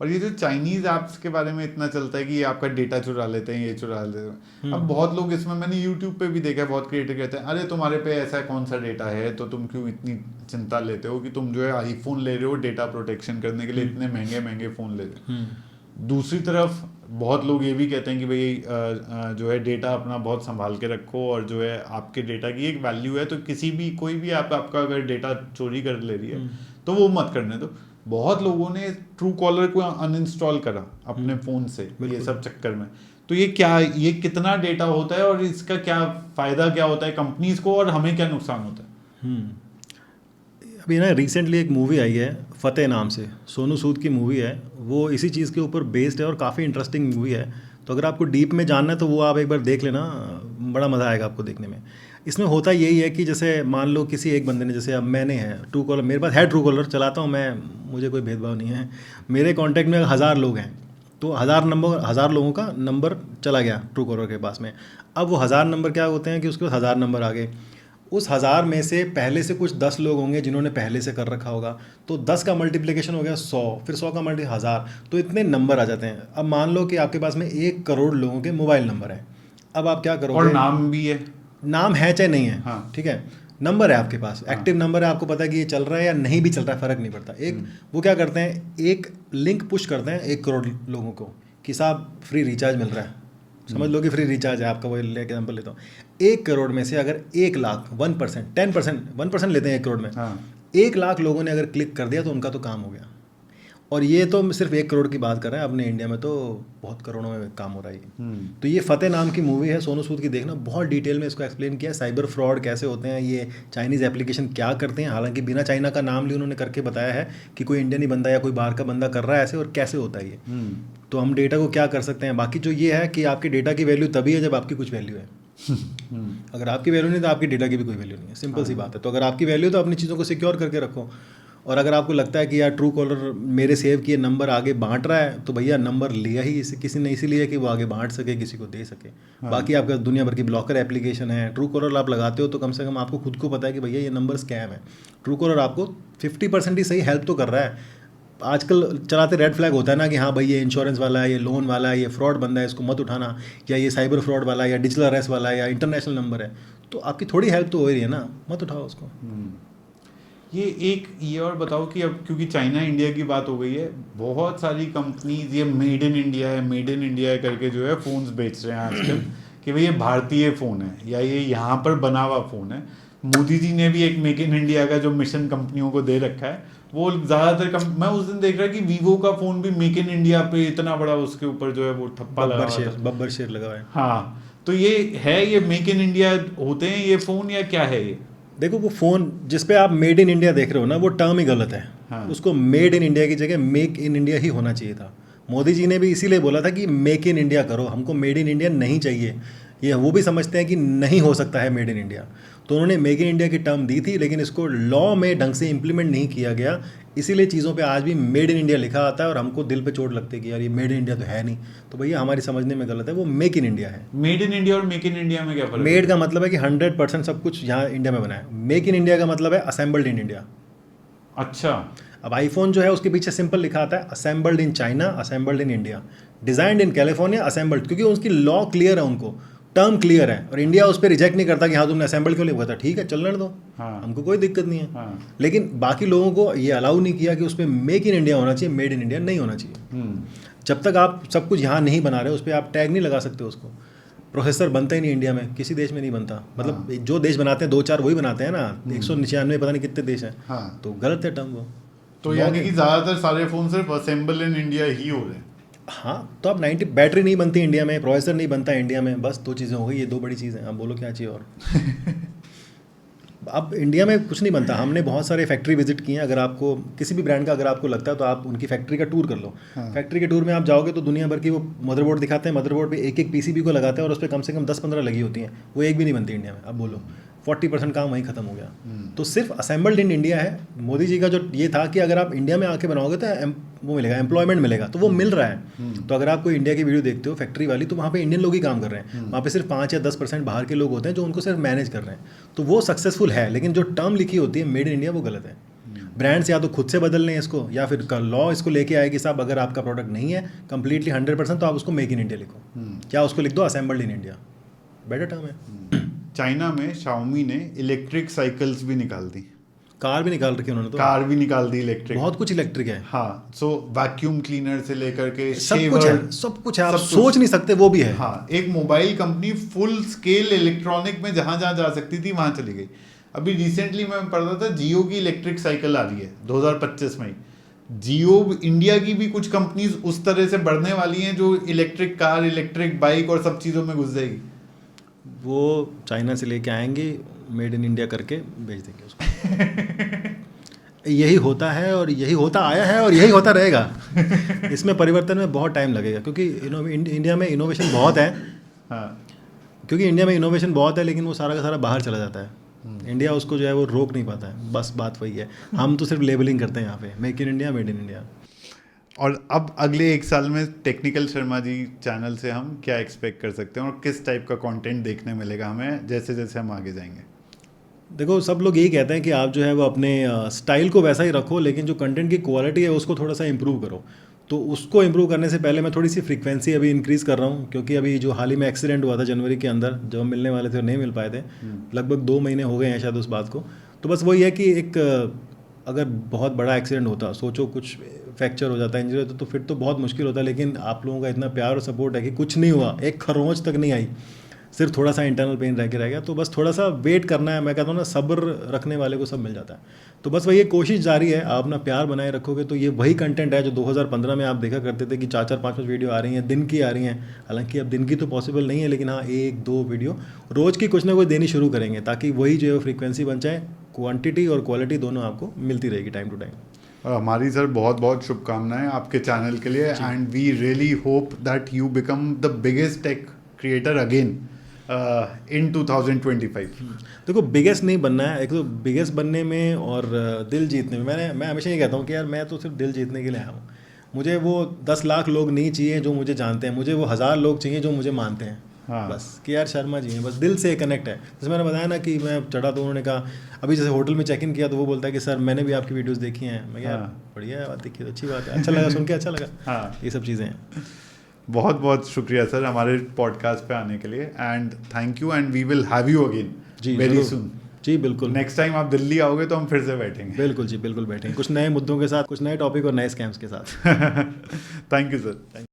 और ये जो चाइनीज ऐप्स के बारे में इतना चलता है कि ये आपका डेटा चुरा लेते हैं, ये चुरा लेते हैं। अब बहुत लोग इसमें, मैंने यूट्यूब पे भी देखा है, बहुत क्रिएटर कहते हैं अरे तुम्हारे पे ऐसा कौन सा डेटा है, तो तुम क्यों इतनी चिंता लेते हो कि तुम जो है आईफोन ले रहे हो डेटा प्रोटेक्शन करने के लिए, इतने महंगे महंगे फ़ोन ले रहे हो। दूसरी तरफ बहुत लोग ये भी कहते हैं कि भाई जो है डेटा अपना बहुत संभाल के रखो, और जो है आपके डेटा की एक वैल्यू है, तो किसी भी, कोई भी ऐप आपका अगर डेटा चोरी कर ले रही है तो वो मत करने दो। बहुत लोगों ने ट्रू कॉलर को अनइंस्टॉल करा अपने फ़ोन से ये सब चक्कर में। तो ये क्या, ये कितना डेटा होता है और इसका क्या फ़ायदा क्या होता है कंपनीज को, और हमें क्या नुकसान होता है? अभी ना रिसेंटली एक मूवी आई है फतेह नाम से, सोनू सूद की मूवी है, वो इसी चीज़ के ऊपर बेस्ड है और काफ़ी इंटरेस्टिंग मूवी है। तो अगर आपको डीप में जानना है तो वो आप एक बार देख लेना, बड़ा मज़ा आएगा आपको देखने में। इसमें होता यही है कि जैसे मान लो किसी एक बंदे ने, जैसे अब मैंने है ट्रू कॉलर, मेरे पास है ट्रू कॉलर, चलाता हूँ मैं, मुझे कोई भेदभाव नहीं है। मेरे कॉन्टैक्ट में 1000 लोग हैं, तो 1000 लोगों का नंबर चला गया ट्रू कॉलर के पास में। अब वो 1000 नंबर क्या होते हैं कि उसके पास 1000 नंबर आ गए, उस 1000 में से पहले से कुछ 10 लोग होंगे जिन्होंने पहले से कर रखा होगा, तो 10 का मल्टीप्लिकेशन हो गया 100, फिर 100 का मल्टी 1000, तो इतने नंबर आ जाते हैं। अब मान लो कि आपके पास में 1 करोड़ लोगों के मोबाइल नंबर है, अब आप क्या करोगे? और नाम भी है, नाम है चाहे नहीं है, हाँ। ठीक है, नंबर है आपके पास, एक्टिव नंबर है, आपको पता है कि ये चल रहा है या नहीं भी चल रहा है, फ़र्क नहीं पड़ता। एक वो क्या करते हैं, एक लिंक पुश करते हैं 1 करोड़ लोगों को कि साहब फ्री रिचार्ज मिल रहा है, समझ लो कि फ्री रिचार्ज है आपका, वो एग्जाम्पल लेता हूँ। 1 करोड़ में से अगर 1 लाख 1%, 1% लेते हैं 1 करोड़ में, 1 लाख लोगों ने अगर क्लिक कर दिया तो उनका तो काम हो गया। और ये तो सिर्फ 1 करोड़ की बात कर रहे हैं, अपने इंडिया में तो बहुत करोड़ों में काम हो रहा है। तो ये फतेह नाम की मूवी है, सोनू सूद की, देखना, बहुत डिटेल में इसको एक्सप्लेन किया, साइबर फ्रॉड कैसे होते हैं, ये चाइनीज़ एप्लीकेशन क्या करते हैं, हालांकि बिना चाइना का नाम लिए उन्होंने करके बताया है कि कोई इंडियन ही बंदा या कोई बाहर का बंदा कर रहा है ऐसे, और कैसे होता है ये। तो हम डेटा को क्या कर सकते हैं। बाकी जो ये है कि आपके डेटा की वैल्यू तभी है जब आपकी कुछ वैल्यू है। अगर आपकी वैल्यू नहीं तो आपकी डेटा की भी कोई वैल्यू नहीं है, सिंपल सी बात है। तो अगर आपकी वैल्यू तो अपनी चीज़ों को सिक्योर करके रखो। और अगर आपको लगता है कि यार ट्रू कॉलर मेरे सेव किए नंबर आगे बांट रहा है तो भैया नंबर लिया ही किसी ने इसीलिए कि वो आगे बांट सके, किसी को दे सके। बाकी आपका दुनिया भर की ब्लॉकर एप्लीकेशन है, ट्रू कॉलर आप लगाते हो तो कम से कम आपको खुद को पता है कि भैया ये नंबर स्कैम है। ट्रू कॉलर आपको 50% ही सही हेल्प तो कर रहा है। आजकल चलाते रेड फ्लैग होता है ना कि हाँ भाई ये इंश्योरेंस वाला है, ये लोन वाला है, ये फ्रॉड बंदा है, इसको मत उठाना, या ये साइबर फ्रॉड वाला है, या डिजिटल अरेस्ट वाला है, या इंटरनेशनल नंबर है, तो आपकी थोड़ी हेल्प तो हो रही है ना, मत उठाओ उसको। ये और बताओ कि अब क्योंकि चाइना इंडिया की बात हो गई है, बहुत सारी कंपनीज ये मेड इन इंडिया है करके जो है फ़ोन्स बेच रहे हैं आजकल कि भाई ये भारतीय फ़ोन है या ये यहाँ पर बना हुआ फ़ोन है। मोदी जी ने भी एक मेक इन इंडिया का जो मिशन कंपनियों को दे रखा है, वो ज़्यादातर मैं उस दिन देख रहा कि वीवो का फ़ोन भी मेक इन इंडिया पे इतना बड़ा उसके ऊपर जो है वो ठप्पा लगा हुआ था। बब्बर शेर लगा हुआ है। हाँ, तो ये है, ये मेक इन इंडिया होते हैं ये फ़ोन या क्या है ये? देखो वो फ़ोन जिस पे आप मेड इन इंडिया देख रहे हो ना, वो टर्म ही गलत है। हाँ। उसको मेड इन इंडिया की जगह मेक इन इंडिया ही होना चाहिए था। मोदी जी ने भी इसीलिए बोला था कि मेक इन इंडिया करो, हमको मेड इन इंडिया नहीं चाहिए। ये वो भी समझते हैं कि नहीं हो सकता है मेड इन इंडिया, तो उन्होंने मेक इन इंडिया की टर्म दी थी, लेकिन इसको लॉ में ढंग से इंप्लीमेंट नहीं किया गया। इसीलिए चीज़ों पे आज भी मेड इन इंडिया लिखा आता है और हमको दिल पे चोट लगती है कि यार ये मेड इन इंडिया तो है नहीं। तो भैया हमारी समझने में गलत है, वो मेक इन इंडिया है। मेड इन इंडिया और मेक इन इंडिया में क्या फर्क है? मेड का मतलब है कि 100% सब कुछ यहाँ इंडिया में बना है। मेक इन इंडिया का मतलब है असेंबल्ड इन इंडिया। अच्छा, अब आईफोन जो है उसके पीछे सिंपल लिखा आता है assembled in China, assembled in India, designed in California, assembled, क्योंकि उसकी लॉ क्लियर है, उनको टर्म क्लियर है, और इंडिया उस पर रिजेक्ट नहीं करता कि हाँ तुमने असेंबल क्यों लिखा था, ठीक है चलने दो। हाँ। हमको कोई दिक्कत नहीं है। हाँ। लेकिन बाकी लोगों को ये अलाउ नहीं किया कि उसमें मेक इन इंडिया होना चाहिए, मेड इन इंडिया नहीं होना चाहिए। जब तक आप सब कुछ यहाँ नहीं बना रहे उस पर आप टैग नहीं लगा सकते उसको। प्रोसेसर बनता ही नहीं इंडिया में, किसी देश में नहीं बनता। मतलब जो देश बनाते हैं 2-4 वही बनाते हैं ना, 199 पता नहीं कितने देश हैं। हाँ। तो गलत है टर्म वो। तो यानी कि ज़्यादातर सारे फ़ोन सिर्फ असेंबल इन इंडिया ही हो रहे हैं। हाँ, तो अब 90 बैटरी नहीं बनती इंडिया में, प्रोसेसर नहीं बनता इंडिया में, बस 2 चीज़ें हो गई, ये 2 बड़ी चीज़ें। अब बोलो क्या चाहिए और। अब इंडिया में कुछ नहीं बनता। हमने बहुत सारे फैक्ट्री विजिट किए हैं। अगर आपको किसी भी ब्रांड का अगर आपको लगता है तो आप उनकी फैक्ट्री का टूर कर लो। फैक्ट्री के टूर में आप जाओगे तो दुनिया भर की वो मदरबोर्ड दिखाते हैं, मदरबोर्ड पे एक पीसीबी को लगाते हैं और उस पर कम से कम 10-15 लगी होती हैं, वो एक भी नहीं बनती इंडिया में। अब बोलो 40% काम वहीं खत्म हो गया। तो सिर्फ असेंबल्ड इन इंडिया है। मोदी जी का जो ये था कि अगर आप इंडिया में आके बनाओगे तो वो मिलेगा, एम्प्लॉयमेंट मिलेगा, तो वो मिल रहा है। तो अगर आप कोई इंडिया की वीडियो देखते हो फैक्ट्री वाली, तो वहाँ पे इंडियन लोग ही काम कर रहे हैं। वहाँ पे सिर्फ 5 या 10% बाहर के लोग होते हैं जो उनको सिर्फ मैनेज कर रहे हैं, तो वो सक्सेसफुल है। लेकिन जो टर्म लिखी होती है मेड इन इंडिया, वो गलत है। ब्रांड्स या तो खुद से बदल लें इसको, या फिर लॉ इसको लेके आए कि साहब अगर आपका प्रोडक्ट नहीं है कंप्लीटली 100%, तो आप उसको मेक इन इंडिया लिखो, क्या उसको लिख दो assembled in India, better term है। चाइना में शाओमी ने इलेक्ट्रिक साइकिल्स भी निकाल दी, कार भी निकाल रखी उन्होंने, तो कार भी निकाल दी इलेक्ट्रिक, बहुत कुछ इलेक्ट्रिक है। हाँ, सो वैक्यूम क्लीनर से लेकर के सब कुछ है, सब कुछ है, आप सोच नहीं सकते वो भी है। हाँ, एक mobile company full scale electronic में जहां जहां जा सकती थी वहां चली गई। अभी रिसेंटली मैं पढ़ रहा था जियो की इलेक्ट्रिक साइकिल आ रही है 2025 में। जियो इंडिया की भी कुछ कंपनीज उस तरह से बढ़ने वाली हैं जो इलेक्ट्रिक कार, इलेक्ट्रिक बाइक और सब चीज़ों में घुस जाएगी। वो चाइना से लेके आएंगे, मेड इन इंडिया करके भेज देंगे उसको। यही होता है और यही होता आया है और यही होता रहेगा। इसमें परिवर्तन में बहुत टाइम लगेगा, क्योंकि इंडिया में इनोवेशन बहुत है। हाँ, क्योंकि इंडिया में इनोवेशन बहुत है, लेकिन वो सारा का सारा बाहर चला जाता है। इंडिया उसको जो है वो रोक नहीं पाता है, बस बात वही है। हम तो सिर्फ लेबलिंग करते हैं यहाँ पे, make in India, made in India. और अब अगले 1 साल में टेक्निकल शर्मा जी चैनल से हम क्या एक्सपेक्ट कर सकते हैं और किस टाइप का कंटेंट देखने मिलेगा हमें जैसे जैसे हम आगे जाएंगे? देखो, सब लोग यही कहते हैं कि आप जो है वो अपने स्टाइल को वैसा ही रखो, लेकिन जो कंटेंट की क्वालिटी है उसको थोड़ा सा इंप्रूव करो। तो उसको इंप्रूव करने से पहले मैं थोड़ी सी फ्रीक्वेंसी अभी इंक्रीज़ कर रहा हूँ, क्योंकि अभी जो हाल ही में एक्सीडेंट हुआ था जनवरी के अंदर, जब हम मिलने वाले थे और नहीं मिल पाए थे, लगभग 2 महीने हो गए हैं शायद उस बात को। तो बस वही है कि एक अगर बहुत बड़ा एक्सीडेंट होता, सोचो कुछ फ्रैक्चर हो जाता है, इंजरी होता, तो फिर तो बहुत मुश्किल होता है। लेकिन आप लोगों का इतना प्यार और सपोर्ट है कि कुछ नहीं हुआ, एक खरोंच तक नहीं आई, सिर्फ थोड़ा सा इंटरनल पेन रह गया। तो बस थोड़ा सा वेट करना है। मैं कहता हूँ ना, सब्र रखने वाले को सब मिल जाता है। तो बस वही ये कोशिश जारी है। आप अपना प्यार बनाए रखोगे तो ये वही कंटेंट है जो 2015 में आप देखा करते थे कि 4-4, 5-5 वीडियो आ रही हैं, दिन की आ रही हैं। हालांकि अब दिन की तो पॉसिबल नहीं है, लेकिन हाँ 1-2 वीडियो रोज़ की कुछ ना कुछ देनी शुरू करेंगे, ताकि वही जो है फ्रीक्वेंसी बन जाए, क्वांटिटी और क्वालिटी दोनों आपको मिलती रहेगी टाइम टू टाइम। और हमारी सर बहुत बहुत शुभकामनाएं आपके चैनल के लिए, and we really hope that you become the biggest tech creator again. in 2025? देखो बिगेस्ट नहीं बनना है, एक तो बिगेस्ट बनने में और दिल जीतने में, मैं हमेशा ये कहता हूँ कि यार मैं तो सिर्फ दिल जीतने के लिए आया हूँ। मुझे वो 10 लाख लोग नहीं चाहिए जो मुझे जानते हैं, मुझे वो 1000 लोग चाहिए जो मुझे मानते हैं। हाँ। बस कि यार शर्मा जी हैं, बस दिल से कनेक्ट है। जैसे मैंने बताया ना कि मैं चढ़ा तो उन्होंने कहा, अभी जैसे होटल में चेक इन किया तो वो बोलता है कि सर मैंने भी आपकी वीडियोस देखी हैं। मैं यार बढ़िया बात देखी तो अच्छी बात है, अच्छा लगा सुन के, अच्छा लगा। हाँ। ये सब चीज़ें हैं। बहुत बहुत शुक्रिया सर हमारे पॉडकास्ट पे आने के लिए, and thank you, and we will have you again जी वेरी जरूर। सून। जी बिल्कुल, नेक्स्ट टाइम आप दिल्ली आओगे तो हम फिर से बैठेंगे। बिल्कुल जी बिल्कुल बैठेंगे कुछ नए मुद्दों के साथ, कुछ नए टॉपिक और नए स्कैम्स के साथ। Thank you sir.